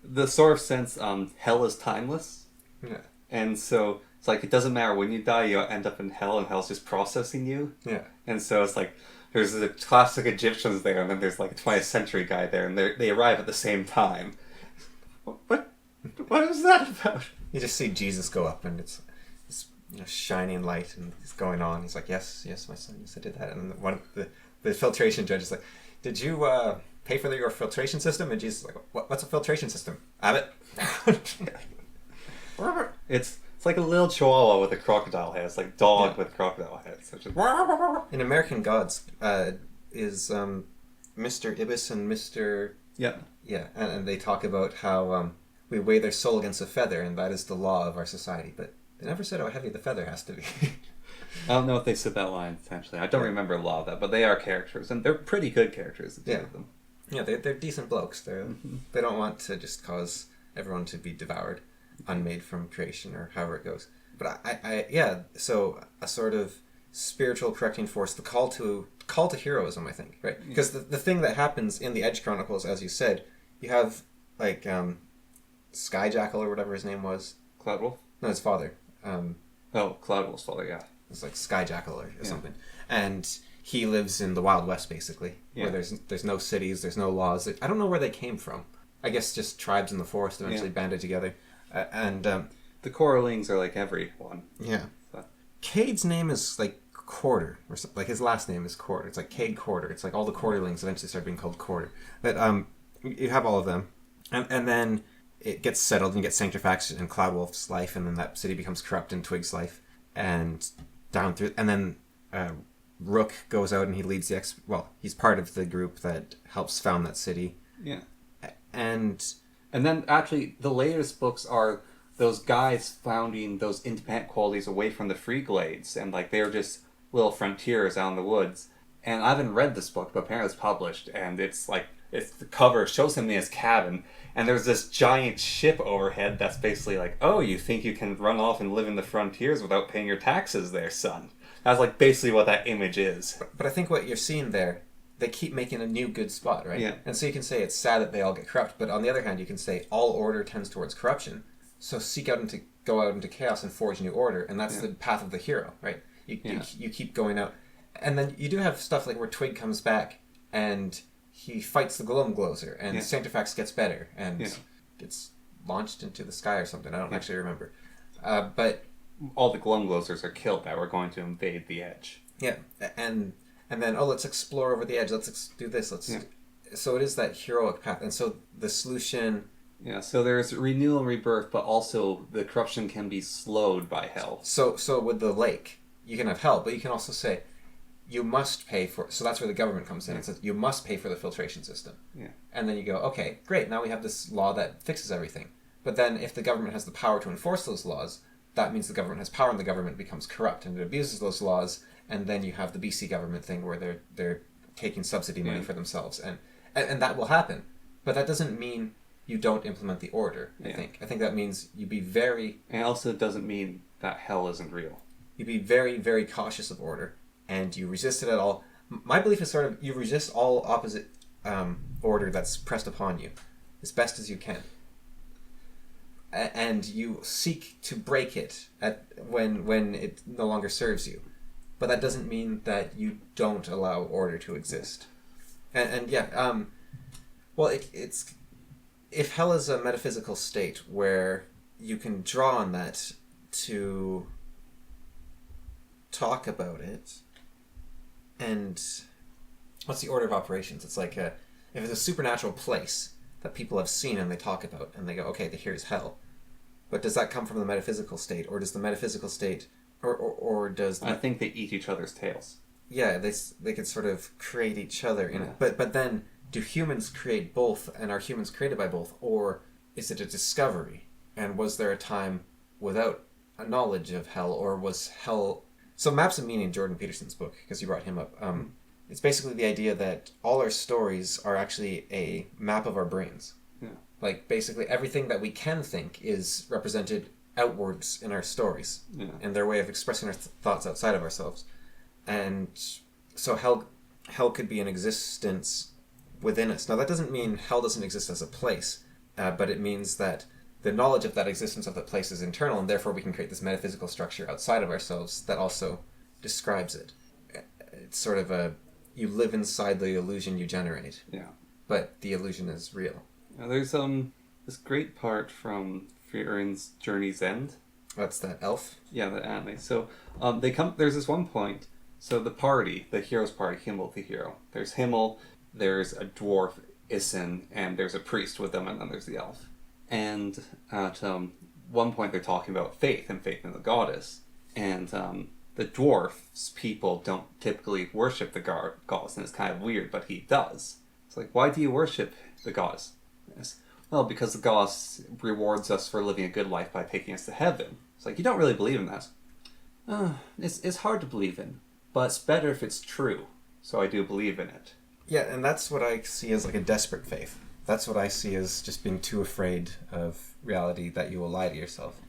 the sort of sense, hell is timeless. Yeah. And so it's like, it doesn't matter when you die, you end up in hell, and hell's just processing you. Yeah. And so it's like, there's the classic Egyptians there, and then there's like a 20th century guy there, and they arrive at the same time. What is that about? You just see Jesus go up, and it's shining light, and he's going on. He's like, yes, my son, yes, I did that. And one of the filtration judge is like, did you pay for your filtration system? And Jesus is like, what's a filtration system? Abbott? It's like a little chihuahua with a crocodile head. It's like dog with crocodile head. So just... In American Gods is Mr. Ibis and Mr. Yeah. Yeah, and they talk about how we weigh their soul against a feather, and that is the law of our society. But they never said how heavy the feather has to be. I don't know if they said that line intentionally. I don't remember a lot of that, but they are characters, and they're pretty good characters. The two of them. Yeah, they're decent blokes. They don't want to just cause everyone to be devoured, unmade from creation, or however it goes. But so a sort of spiritual correcting force, the call to heroism, I think, right? Because the thing that happens in the Edge Chronicles, as you said, you have Skyjackal or whatever his name was. Cloudwolf? No, his father. Cloudwolf's father, yeah. It's like Skyjackal or something. And he lives in the Wild West, basically, where there's no cities, there's no laws. I don't know where they came from. I guess just tribes in the forest eventually banded together. The Coralings are like everyone. Yeah. So. Cade's name is like Quarter, or something. Like his last name is Quarter. It's like Cade Quarter. It's like all the Quarterlings eventually start being called Quarter. But you have all of them, and then it gets settled and gets sanctified in Cloudwolf's life, and then that city becomes corrupt in Twig's life, and down through, and then Rook goes out and he leads he's part of the group that helps found that city. Yeah. And then actually the latest books are those guys founding those independent qualities away from the free glades, and like they're just little frontiers out in the woods. And I haven't read this book, but apparently it's published, and it's the cover shows him in his cabin, and there's this giant ship overhead that's basically like, oh, you think you can run off and live in the frontiers without paying your taxes there, son? That's like basically what that image is. But I think what you're seeing there, they keep making a new good spot, right? Yeah. And so you can say it's sad that they all get corrupt, but on the other hand, you can say all order tends towards corruption. So go out into chaos and forge new order, and that's the path of the hero, right? You keep going out, and then you do have stuff like where Twig comes back and he fights the Gloamgloser, and Sanctifax gets better and gets launched into the sky or something. I don't actually remember, but all the Gloamglozers are killed that were going to invade the Edge. Yeah, and then let's explore over the Edge. Let's do this. So it is that heroic path, and so the solution. Yeah, so there's renewal and rebirth, but also the corruption can be slowed by hell. So with the lake, you can have hell, but you can also say, you must pay for... So that's where the government comes in. It says, you must pay for the filtration system. Yeah. And then you go, okay, great, now we have this law that fixes everything. But then if the government has the power to enforce those laws, that means the government has power and the government becomes corrupt and it abuses those laws, and then you have the BC government thing where they're taking subsidy money for themselves. And that will happen. But that doesn't mean you don't implement the order, I think. I think that means you be very... And also it doesn't mean that hell isn't real. You be very, very cautious of order, and you resist it at all. My belief is sort of, you resist all opposite order that's pressed upon you. as best as you can. And you seek to break it when it no longer serves you. But that doesn't mean that you don't allow order to exist. It's if hell is a metaphysical state where you can draw on that to talk about it, and what's the order of operations? It's like if it's a supernatural place that people have seen and they talk about, and they go, okay, here's hell. But does that come from the metaphysical state, or does the metaphysical state, or does... I think they eat each other's tails. Yeah, they could sort of create each other in it. But then, do humans create both, and are humans created by both? Or is it a discovery? And was there a time without a knowledge of hell, or was hell... So Maps of Meaning, Jordan Peterson's book, because you brought him up, it's basically the idea that all our stories are actually a map of our brains. Yeah. Like, basically everything that we can think is represented outwards in our stories. Yeah. And their way of expressing our thoughts outside of ourselves. And so hell could be an existence within us. Now, that doesn't mean hell doesn't exist as a place, but it means that the knowledge of that existence of the place is internal, and therefore we can create this metaphysical structure outside of ourselves that also describes it. It's sort of you live inside the illusion you generate. Yeah. But the illusion is real. Now, there's this great part from Fearin's Journey's End. That's that elf? Yeah, the anime. So there's this one point. So the hero's party, Himmel the hero. There's Himmel, there's a dwarf, Isin, and there's a priest with them, and then there's the elf. And at one point they're talking about faith and faith in the goddess. And the dwarf's people don't typically worship the goddess, and it's kind of weird, but he does. It's like, why do you worship the goddess? Yes. Well, because the goddess rewards us for living a good life by taking us to heaven. It's like, you don't really believe in that. It's hard to believe in, but it's better if it's true. So I do believe in it. Yeah, and that's what I see as like a desperate faith. That's what I see as just being too afraid of reality that you will lie to yourself.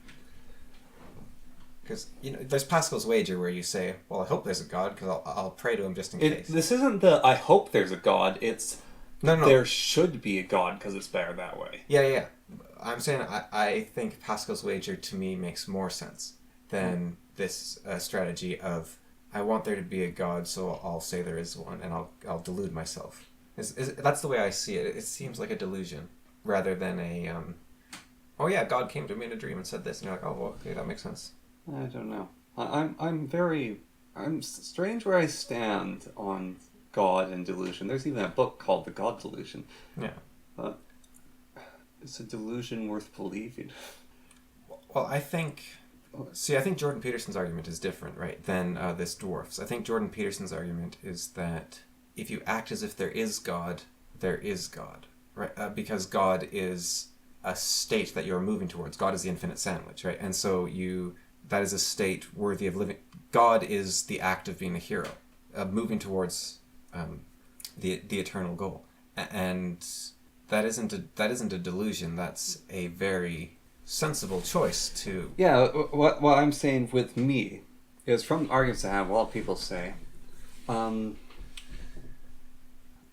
Because, there's Pascal's wager where you say, well, I hope there's a God because I'll pray to him just in case. This isn't the I hope there's a God, it's no. There should be a God because it's better that way. Yeah. I'm saying I think Pascal's wager to me makes more sense than this strategy of I want there to be a God, so I'll say there is one, and I'll delude myself. That's the way I see it. It seems like a delusion rather than a oh yeah, God came to me in a dream and said this, and you're like, oh well, okay, that makes sense. I don't know. I'm strange where I stand on God and delusion. There's even a book called The God Delusion. Yeah. But is a delusion worth believing? Well, I think Jordan Peterson's argument is different, right, than this dwarf's. I think Jordan Peterson's argument is that if you act as if there is God, right? Because God is a state that you're moving towards. God is the infinite sandwich, right? And so that is a state worthy of living. God is the act of being a hero, moving towards the eternal goal, and that isn't a delusion. That's a very sensible choice to. Yeah, what I'm saying with me is from arguments I have. A lot of people say,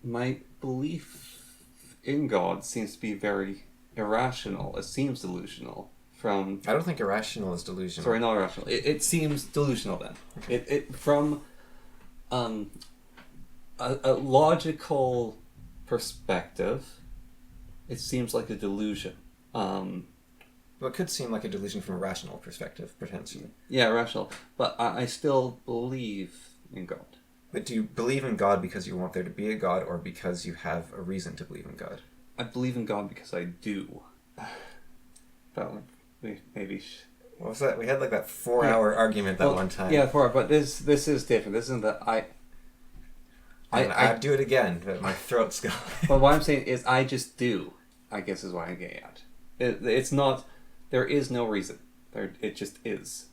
my belief in God seems to be very irrational. It seems delusional. I don't think irrational is delusional. Sorry, not irrational. It seems delusional then. Okay. It from a logical perspective, it seems like a delusion. Well, it could seem like a delusion from a rational perspective, potentially. Yeah, rational. But I still believe in God. But do you believe in God because you want there to be a God, or because you have a reason to believe in God? I believe in God because I do. That one. Maybe. What was that? We had like that 4-hour argument one time. Yeah, 4 hour. But this is different. This isn't that I do it again, but my throat's gone. But what I'm saying is, I just do. I guess is what I'm getting at. It's not. There is no reason. It just is.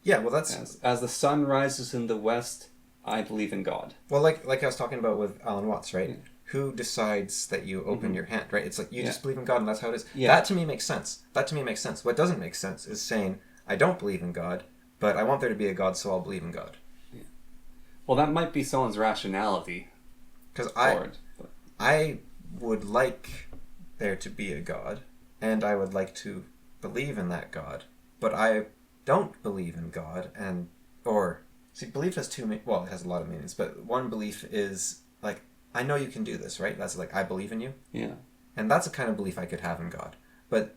Yeah, well, that's as the sun rises in the west, I believe in God. Well, like I was talking about with Alan Watts, right? Yeah. Who decides that you open your hand, right? It's like you just believe in God, and that's how it is. Yeah. That to me makes sense. What doesn't make sense is saying, I don't believe in God, but I want there to be a God, so I'll believe in God. Yeah. Well, that might be someone's rationality. Because I would like there to be a God, and I would like to believe in that God, but I don't believe in God, belief has well, it has a lot of meanings, but one belief is, like, I know you can do this, right? That's like, I believe in you. Yeah. And that's a kind of belief I could have in God. But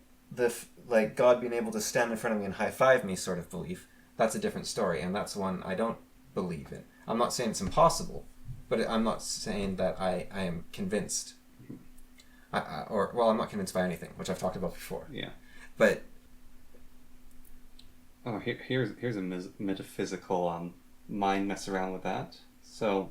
like, God being able to stand in front of me and high-five me sort of belief, that's a different story, and that's one I don't believe in. I'm not saying it's impossible, but I'm not saying that I am convinced. I'm not convinced by anything, which I've talked about before. Yeah. But... Oh, here's a metaphysical mind mess around with that. So,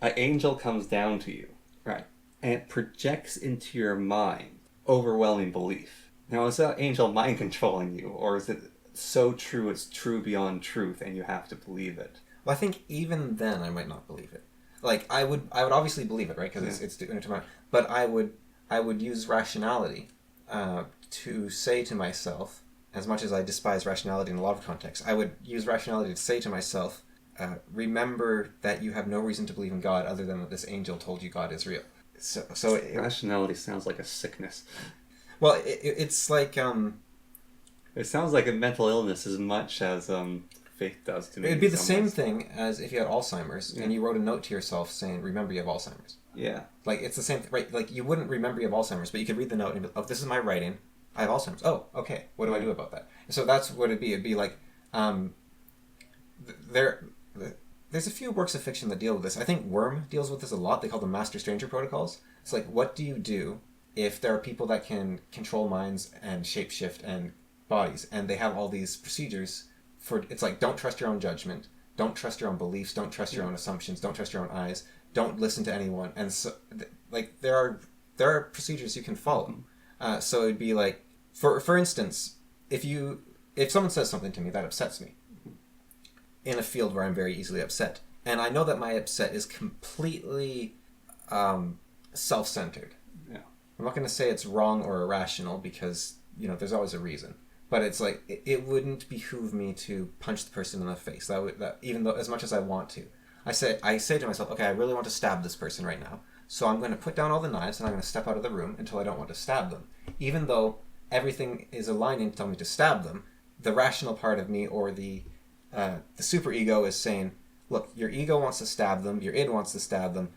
an angel comes down to you, right, and it projects into your mind overwhelming belief. Now, is that angel mind controlling you, or is it so true it's true beyond truth and you have to believe it? Well, I think even then I might not believe it. Like, I would obviously believe it, right, because it's doing it to my... But I would use rationality to say to myself, as much as I despise rationality in a lot of contexts, I would use rationality to say to myself, remember that you have no reason to believe in God other than that this angel told you God is real. So rationality sounds like a sickness. Well, it's like... It sounds like a mental illness as much as faith does to me. It'd be the same thing as if you had Alzheimer's and you wrote a note to yourself saying, remember you have Alzheimer's. Yeah. Like, it's the same thing, right? Like, you wouldn't remember you have Alzheimer's, but you could read the note and be, oh, this is my writing. I have Alzheimer's. Oh, okay. What do I do about that? So that's what it'd be. It'd be like, there's a few works of fiction that deal with this. I think Worm deals with this a lot. They call them Master Stranger Protocols. It's like, what do you do if there are people that can control minds and shapeshift and bodies, and they have all these procedures for... It's like, don't trust your own judgment, don't trust your own beliefs, don't trust your own assumptions, don't trust your own eyes, don't listen to anyone. And so, like, there are procedures you can follow. So it'd be like, for instance, if someone says something to me that upsets me, in a field where I'm very easily upset, and I know that my upset is completely self-centered. Yeah. I'm not going to say it's wrong or irrational because, there's always a reason. But it's like, it wouldn't behoove me to punch the person in the face. Even though, as much as I want to. I say to myself, okay, I really want to stab this person right now. So I'm going to put down all the knives and I'm going to step out of the room until I don't want to stab them. Even though everything is aligning to tell me to stab them, the rational part of me, or the superego, is saying, look, your ego wants to stab them, your id wants to stab them,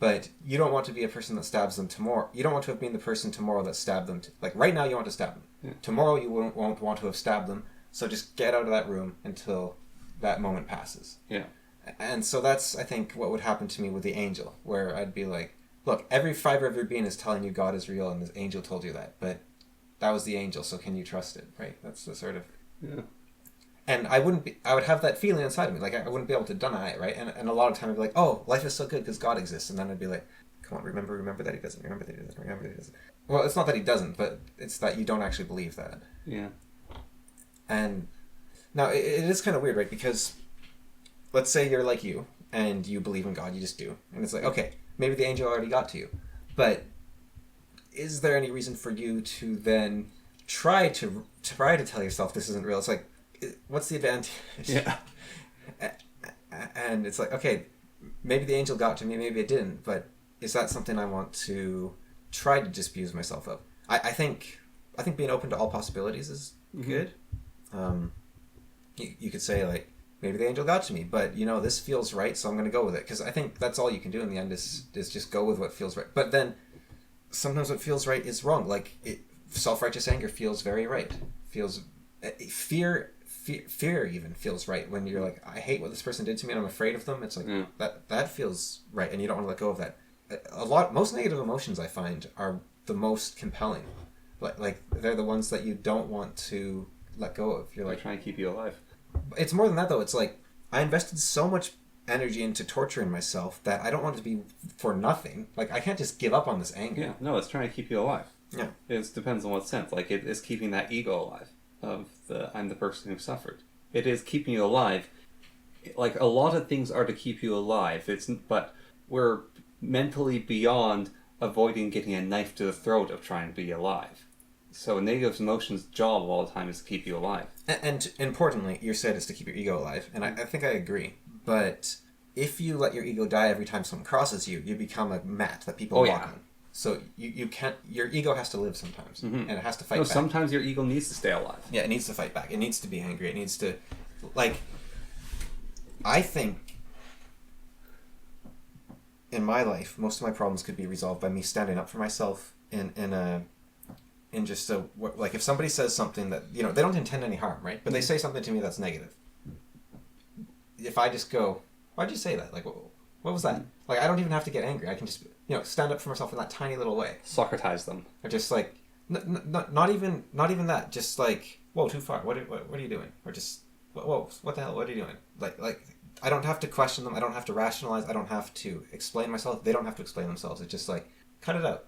but you don't want to be a person that stabs them tomorrow. You don't want to have been the person tomorrow that stabbed them. Like, right now you want to stab them. Yeah. Tomorrow you won't want to have stabbed them, so just get out of that room until that moment passes. Yeah. And so that's, I think, what would happen to me with the angel, where I'd be like, look, every fiber of your being is telling you God is real and this angel told you that, but that was the angel, so can you trust it, right? That's the sort of... Yeah. And I would have that feeling inside of me, like I wouldn't be able to deny it, right? And a lot of time I'd be like, oh, life is so good because God exists, and then I'd be like, come on, remember that he doesn't, remember that he doesn't, remember that he doesn't. Well, it's not that he doesn't, but it's that you don't actually believe that. Yeah. And now it is kind of weird, right? Because let's say you're like you, and you believe in God, you just do. And it's like, okay, maybe the angel already got to you. But is there any reason for you to then try to tell yourself this isn't real? It's like, what's the advantage? Yeah. And it's like, okay, maybe the angel got to me, maybe it didn't, but is that something I want to try to disabuse myself of? I think being open to all possibilities is good. You could say, like, maybe the angel got to me, but, this feels right, so I'm going to go with it. Because I think that's all you can do in the end is just go with what feels right. But then sometimes what feels right is wrong. Like, self-righteous anger feels very right. Fear even feels right when you're like, I hate what this person did to me and I'm afraid of them. It's like, that feels right, and you don't want to let go of that. Most negative emotions, I find, are the most compelling. Like they're the ones that you don't want to let go of. You're like, trying to keep you alive. It's more than that, though. It's like, I invested so much energy into torturing myself that I don't want it to be for nothing. Like, I can't just give up on this anger. Yeah, no, it's trying to keep you alive. Yeah. It depends on what sense. Like, it is keeping that ego alive. I'm the person who suffered. It is keeping you alive. Like, a lot of things are to keep you alive. But we're mentally beyond avoiding getting a knife to the throat of trying to be alive. So negative emotions' job all the time is to keep you alive. And importantly, you said it's to keep your ego alive, and I think I agree. But if you let your ego die every time someone crosses you, you become a mat that people walk on. So you can't. Your ego has to live sometimes, and it has to fight. No, back. sometimes your ego needs to stay alive. Yeah, it needs to fight back. It needs to be angry. It needs to, like. I think. In my life, most of my problems could be resolved by me standing up for myself in just a, like, if somebody says something that, you know, they don't intend any harm, right? But they say something to me that's negative. If I just go, why'd you say that? Like, what was that? Like, I don't even have to get angry. I can just, you know, stand up for myself in that tiny little way. Socratize them. Or just like, not even that. Just like, whoa, too far. What are you doing? Or just, whoa, what the hell? What are you doing? Like. I don't have to question them. I don't have to rationalize. I don't have to explain myself. They don't have to explain themselves. It's just like, cut it out.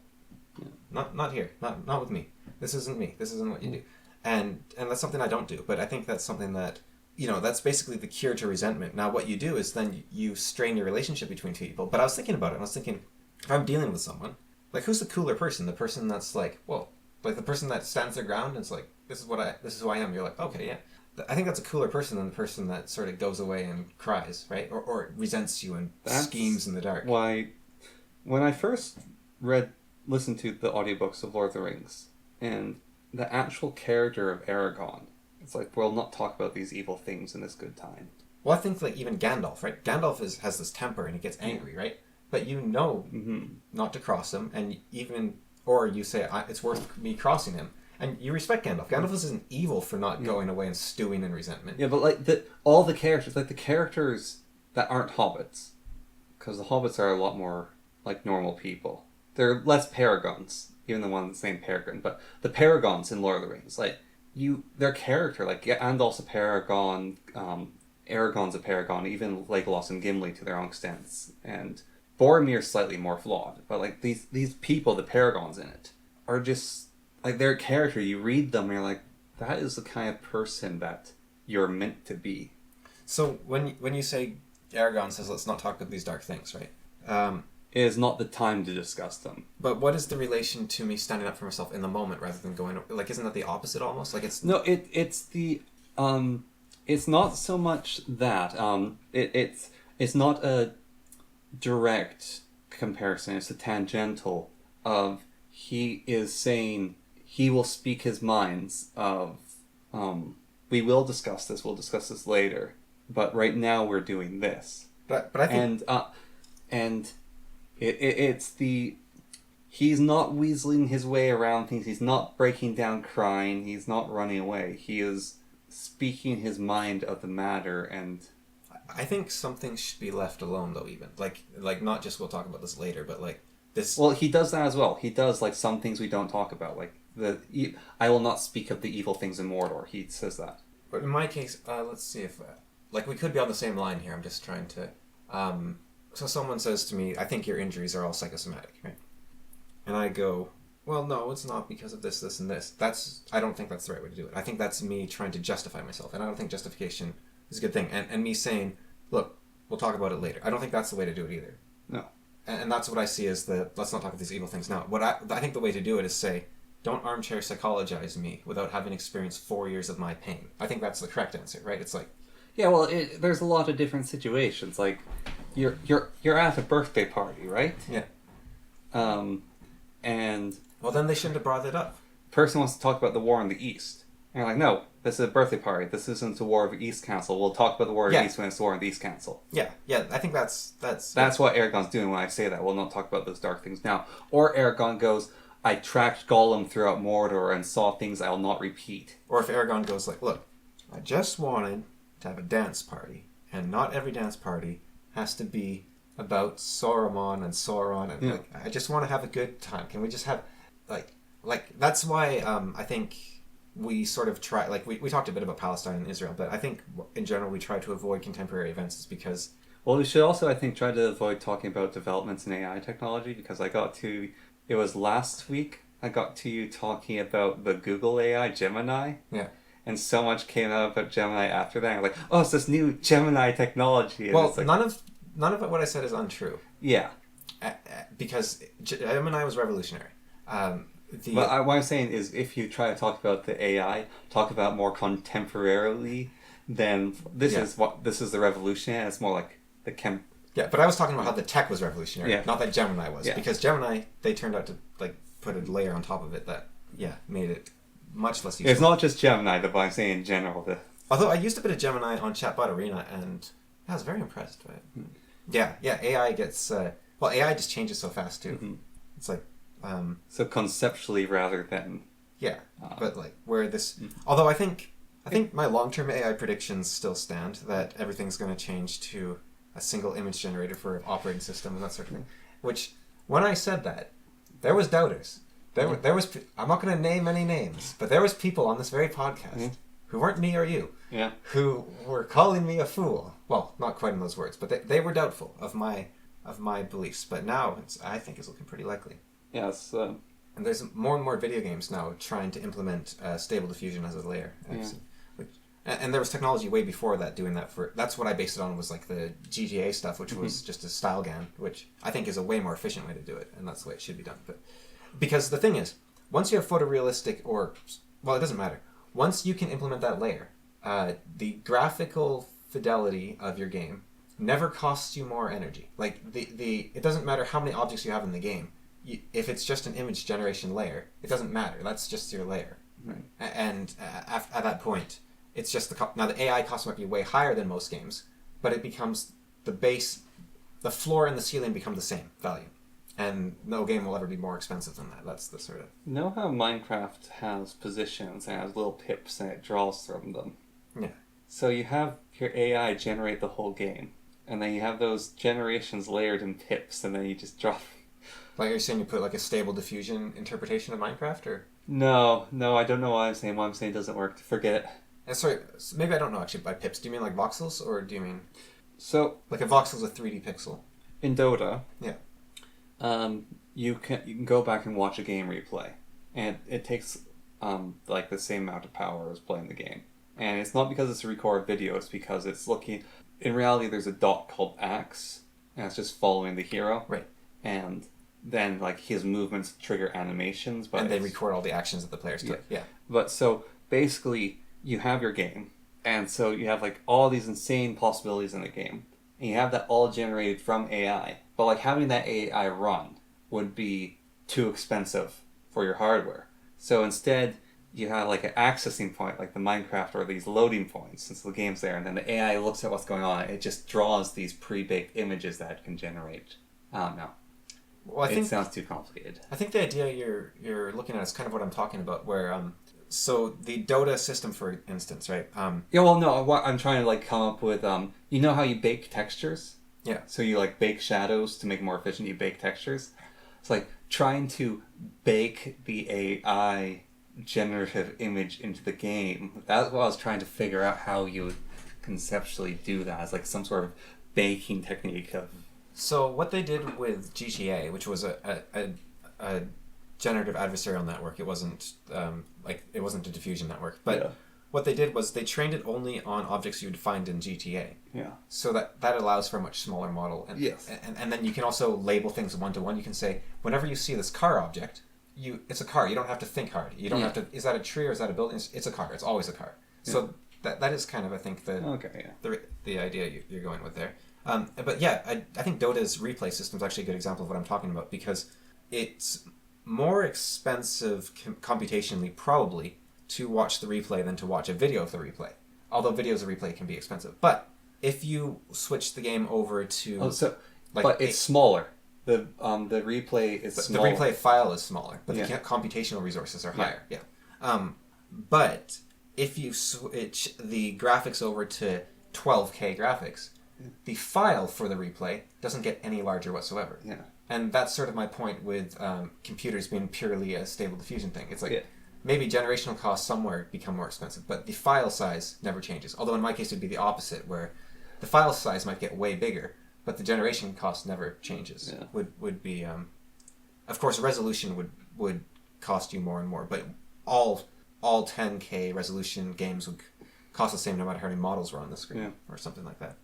Yeah. Not here. Not with me. This isn't me. This isn't what you do. And that's something I don't do. But I think that's something that, you know, that's basically the cure to resentment. Now, what you do is then you strain your relationship between two people. But I was thinking about it. I was thinking, if I'm dealing with someone, like, who's the cooler person? The person that's like, whoa, like the person that stands their ground and it's like, this is who I am. You're like, okay, yeah. I think that's a cooler person than the person that sort of goes away and cries, right? Or resents you and schemes in the dark. Why, when I first listened to the audiobooks of Lord of the Rings, and the actual character of Aragorn, it's like, we'll not talk about these evil things in this good time. Well, I think, like, even Gandalf, right? Gandalf has this temper and he gets angry, right? But you know not to cross him, and or you say, it's worth me crossing him. And you respect Gandalf. Gandalf isn't evil for not going away and stewing in resentment. Yeah, but like all the characters, like the characters that aren't hobbits, because the hobbits are a lot more like normal people. They're less paragons, even the ones named Peregrine. But the paragons in Lord of the Rings, like their character, like Gandalf's a paragon, Aragorn's a paragon, even Legolas and Gimli to their own extents, and Boromir's slightly more flawed. But like these people, the paragons in it, are just. Like, their character, you read them and you're like, that is the kind of person that you're meant to be. So when you say Aragorn says, let's not talk about these dark things, right? It is not the time to discuss them. But what is the relation to me standing up for myself in the moment rather than going, like, isn't that the opposite almost? Like, it's... No, it's the, it's not so much that, it's not a direct comparison, it's a tangential of he is saying... He will speak his minds of, we will discuss this, we'll discuss this later, but right now we're doing this. But I think... And it's the, he's not weaseling his way around things, he's not breaking down crying, he's not running away, he is speaking his mind of the matter, and... I think some things should be left alone, though, even. Like not just we'll talk about this later, but like this... Well, he does that as well. He does, like, some things we don't talk about, like... I will not speak of the evil things in Mordor. He says that. But in my case, let's see if... like, we could be on the same line here. I'm just trying to... so someone says to me, I think your injuries are all psychosomatic, right? And I go, well, no, it's not because of this, this, and this. I don't think that's the right way to do it. I think that's me trying to justify myself. And I don't think justification is a good thing. And me saying, look, we'll talk about it later. I don't think that's the way to do it either. No. And that's what I see as let's not talk about these evil things now. What I think the way to do it is say... Don't armchair psychologize me without having experienced 4 years of my pain. I think that's the correct answer, right? It's like... Yeah, well, there's a lot of different situations. Like, you're at a birthday party, right? Yeah. And... Well, then they shouldn't have brought it up. Person wants to talk about the war in the East. And you're like, no, this is a birthday party. This isn't the War of the East Council. We'll talk about the War of the East when it's the War of the East Council. Yeah, I think that's what Aragorn's doing when I say that. We'll not talk about those dark things now. Or Aragorn goes... I tracked Gollum throughout Mordor and saw things I'll not repeat. Or if Aragorn goes like, look, I just wanted to have a dance party, and not every dance party has to be about Saruman and Sauron, and like, I just want to have a good time. Can we just have, like that's why I think we sort of try, like we talked a bit about Palestine and Israel, but I think in general we try to avoid contemporary events is because... Well, we should also, I think, try to avoid talking about developments in AI technology, because it was last week I got to you talking about the Google AI, Gemini. Yeah. And so much came out about Gemini after that. I'm like, oh, it's this new Gemini technology. And well, like, none of what I said is untrue. Yeah. Because Gemini was revolutionary. What I'm saying is, if you try to talk about the AI, talk about more contemporarily, then this is the revolution. And it's more like the Yeah, but I was talking about how the tech was revolutionary, not that Gemini was. Yeah. Because Gemini, they turned out to like put a layer on top of it that, made it much less useful. It's not just Gemini, but I'm saying in general. Although I used a bit of Gemini on Chatbot Arena, and I was very impressed by it. Yeah, AI gets... AI just changes so fast, too. Mm-hmm. It's like... so conceptually rather than... Yeah, but like where this... Although I think my long-term AI predictions still stand, that everything's going to change to a single image generator for an operating system and that sort of thing. Which, when I said that, there was doubters. There was... I'm not going to name any names, but there was people on this very podcast who weren't me or you, who were calling me a fool. Well, not quite in those words, but they were doubtful of my beliefs. But now, I think it's looking pretty likely. Yes. And there's more and more video games now trying to implement stable diffusion as a layer. And there was technology way before that doing that for... That's what I based it on, was like the GTA stuff, which was just a style GAN, which I think is a way more efficient way to do it, and that's the way it should be done. But because the thing is, once you have photorealistic or... Well, it doesn't matter. Once you can implement that layer, the graphical fidelity of your game never costs you more energy. Like, it doesn't matter how many objects you have in the game. If it's just an image generation layer, it doesn't matter. That's just your layer. Right. And at that point, it's just now the AI cost might be way higher than most games, but it becomes the base, the floor and the ceiling become the same value. And no game will ever be more expensive than that. That's the sort of... You know how Minecraft has positions and has little pips and it draws from them? Yeah. So you have your AI generate the whole game, and then you have those generations layered in pips, and then you just draw... Like, are you saying you put like a stable diffusion interpretation of Minecraft, or...? No, I don't know why I'm saying what I'm saying doesn't work. Forget it. Sorry, maybe I don't know actually by pips. Do you mean like voxels, or do you mean... So... Like a voxel's a 3D pixel. In Dota... Yeah. You can go back and watch a game replay, and it takes like the same amount of power as playing the game. And it's not because it's a record video; it's because it's looking. In reality, there's a dot called axe, and it's just following the hero. Right. And then like his movements trigger animations, but and they record all the actions that the players take. Yeah. But so basically, you have your game, and so you have like all these insane possibilities in the game, and you have that all generated from AI. But like having that AI run would be too expensive for your hardware. So instead, you have like an accessing point, like the Minecraft, or these loading points, since the game's there, and then the AI looks at what's going on. It just draws these pre-baked images that it can generate. I don't know. Well, it sounds too complicated. I think the idea you're looking at is kind of what I'm talking about, where so the Dota system, for instance, right? Yeah, well, no, what I'm trying to like come up with, you know how you bake textures? Yeah. So you like bake shadows to make it more efficient. You bake textures. It's like trying to bake the AI generative image into the game. That's what I was trying to figure out, how you would conceptually do that. It's like some sort of baking technique of... So what they did with GTA, which was a generative adversarial network, it wasn't it wasn't a diffusion network, but what they did was they trained it only on objects you'd find in GTA. Yeah. So that allows for a much smaller model. And, yes. And then you can also label things one-to-one. You can say, whenever you see this car object, it's a car. You don't have to think hard. You don't have to, is that a tree or is that a building? It's a car. It's always a car. Yeah. So that is kind of, I think, the idea you're going with there. But yeah, I think Dota's replay system is actually a good example of what I'm talking about, because it's more expensive computationally, probably, to watch the replay than to watch a video of the replay. Although videos of replay can be expensive. But if you switch the game over to... but it's smaller. The replay is smaller. The replay file is smaller, but the computational resources are higher. Yeah. But if you switch the graphics over to 12K graphics, the file for the replay doesn't get any larger whatsoever. Yeah. And that's sort of my point with computers being purely a stable diffusion thing. It's like maybe generational costs somewhere become more expensive, but the file size never changes. Although in my case it would be the opposite, where the file size might get way bigger, but the generation cost never changes. Yeah. Would be, of course, resolution would cost you more and more, but all 10K resolution games would cost the same no matter how many models were on the screen or something like that.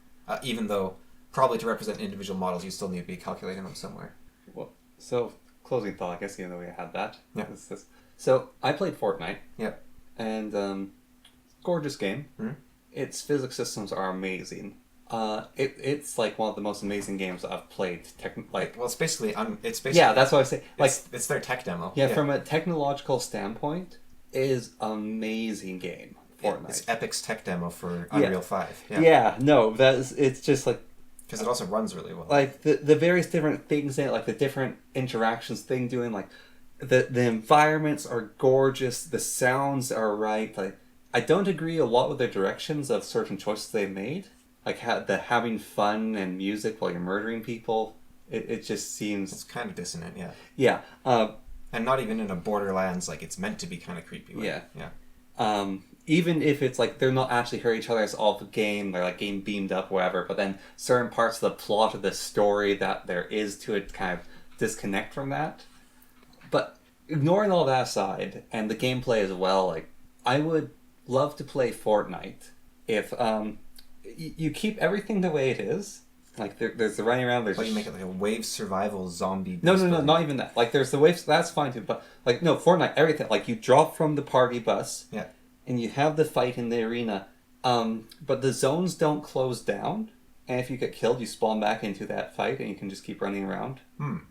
Even though probably to represent individual models, you still need to be calculating them somewhere. Well, so closing thought, I guess, even though we had that. Yeah. So I played Fortnite. Yeah. And gorgeous game. Mm-hmm. Its physics systems are amazing. It's like one of the most amazing games I've played. Well, it's basically yeah, that's what I say. Like it's their tech demo. Yeah, from a technological standpoint, it is amazing game. Fortnite. It's Epic's tech demo for Unreal 5. Yeah, no, it's just like because it also runs really well. Like the various different things in it, like the different interactions thing doing, like the environments are gorgeous, the sounds are right. Like I don't agree a lot with the directions of certain choices they made. Like having fun and music while you're murdering people, it just seems... It's kind of dissonant, yeah. Yeah. And not even in a Borderlands, like, it's meant to be kind of creepy. Yeah. Yeah. Even if it's like they're not actually hurting each other, it's all the game, they're like game beamed up, whatever, but then certain parts of the plot of the story that there is to it kind of disconnect from that. But ignoring all that aside, and the gameplay as well, like, I would love to play Fortnite if... you keep everything the way it is. Like there's the running around. You make it like a wave survival zombie. No, not even that. Like there's the waves. That's fine too. But like no, Fortnite, everything. Like you drop from the party bus. Yeah. And you have the fight in the arena. But the zones don't close down. And if you get killed, you spawn back into that fight, and you can just keep running around.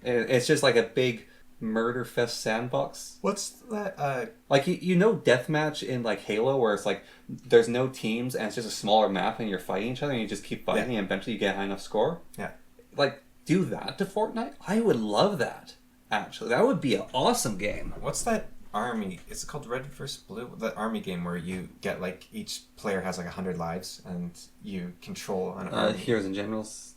It's just like a big murder fest sandbox. What's that? Like you know deathmatch in like Halo, where it's like there's no teams and it's just a smaller map and you're fighting each other and you just keep fighting and eventually you get a high enough score. Yeah. Like do that to Fortnite. I would love that. Actually, that would be an awesome game. What's that army? Is it called Red vs. Blue? The army game where you get like each player has like 100 lives and you control an army. Heroes and Generals.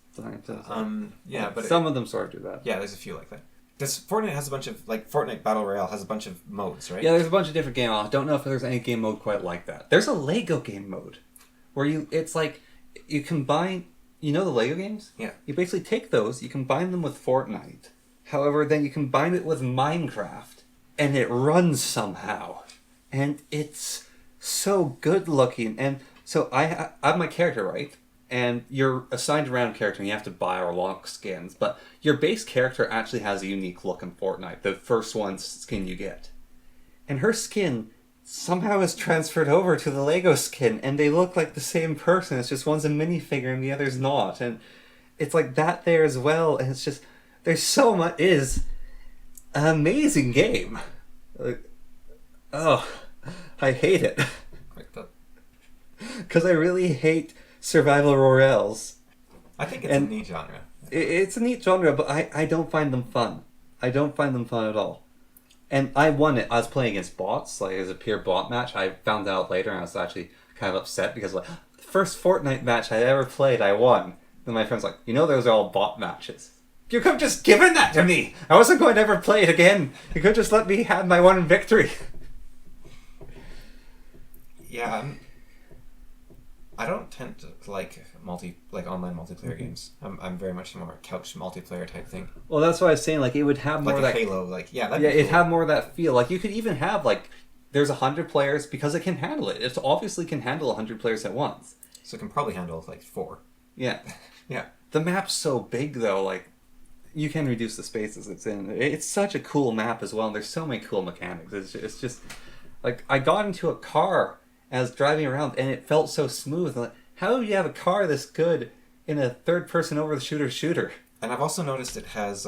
Yeah, but some of them sort of do that. Yeah, there's a few like that. Fortnite has a bunch of, like, Fortnite Battle Royale has a bunch of modes, right? Yeah, there's a bunch of different game modes. I don't know if there's any game mode quite like that. There's a Lego game mode where it's like, you combine, you know the Lego games? Yeah. You basically take those, you combine them with Fortnite. However, then you combine it with Minecraft, and it runs somehow. And it's so good looking. And so I have my character, right? And you're assigned a random character and you have to buy or lock skins. But your base character actually has a unique look in Fortnite. The first skin you get. And her skin somehow is transferred over to the Lego skin. And they look like the same person. It's just one's a minifigure and the other's not. And it's like that there as well. And it's just... There's so much... It is an amazing game. I hate it. Because I really hate... survival royales. I think it's a neat genre. It's a neat genre, but I don't find them fun. I don't find them fun at all. And I won it. I was playing against bots, like it was a pure bot match. I found out later and I was actually kind of upset because like the first Fortnite match I ever played, I won. Then my friend's like, you know those are all bot matches. You could have just given that to me! I wasn't going to ever play it again. You could have just let me have my one victory. Yeah, I don't tend to like online multiplayer games. I'm very much more couch multiplayer type thing. Well, that's what I was saying. Like it would have more like that Halo. It'd have more of that feel. Like you could even have like there's 100 players because it can handle it. It obviously can handle 100 players at once. So it can probably handle like 4. Yeah, yeah. The map's so big though. Like you can reduce the spaces it's in. It's such a cool map as well. And there's so many cool mechanics. It's just like I got into a car. I was driving around and it felt so smooth. Like, how do you have a car this good in a third-person over-the-shooter? And I've also noticed it has,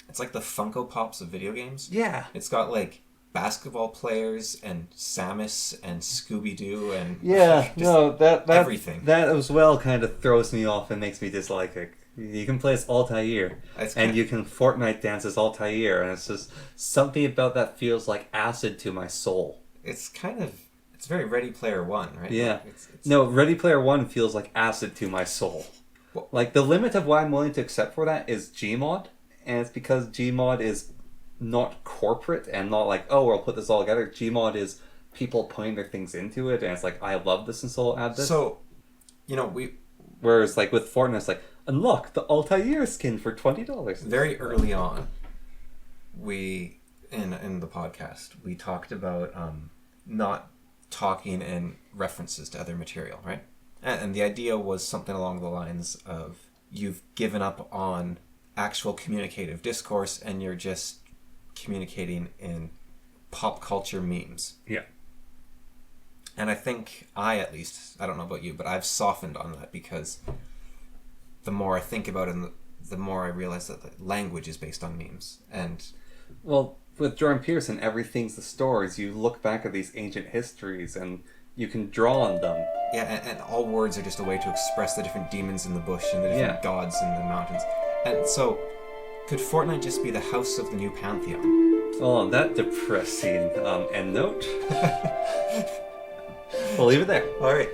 it's like the Funko Pops of video games. Yeah. It's got like basketball players and Samus and Scooby-Doo and that everything. That as well kind of throws me off and makes me dislike it. You can play as Altair, and you can Fortnite dance as Altair, and it's just something about that feels like acid to my soul. It's kind of... It's very Ready Player One, right? Yeah. Like No, Ready Player One feels like acid to my soul. Well, like, the limit of what I'm willing to accept for that is Gmod, and it's because Gmod is not corporate and not like, oh, we'll put this all together. Gmod is people putting their things into it, and it's like, I love this, and so I'll add this. So, Whereas, like, with Fortnite, it's like, unlock the Altair skin for $20. Very early on, in the podcast, we talked about not talking in references to other material, right? And the idea was something along the lines of you've given up on actual communicative discourse and you're just communicating in pop culture memes. Yeah. And I think at least, I don't know about you, but I've softened on that because the more I think about it, and the more I realize that language is based on memes. And Well, with Jordan Peterson, everything's the stories. You look back at these ancient histories and you can draw on them. yeah, and all words are just a way to express the different demons in the bush and the different gods in the mountains. And so, could Fortnite just be the house of the new Pantheon? Oh, on that depressing end note, we'll leave it there. All right.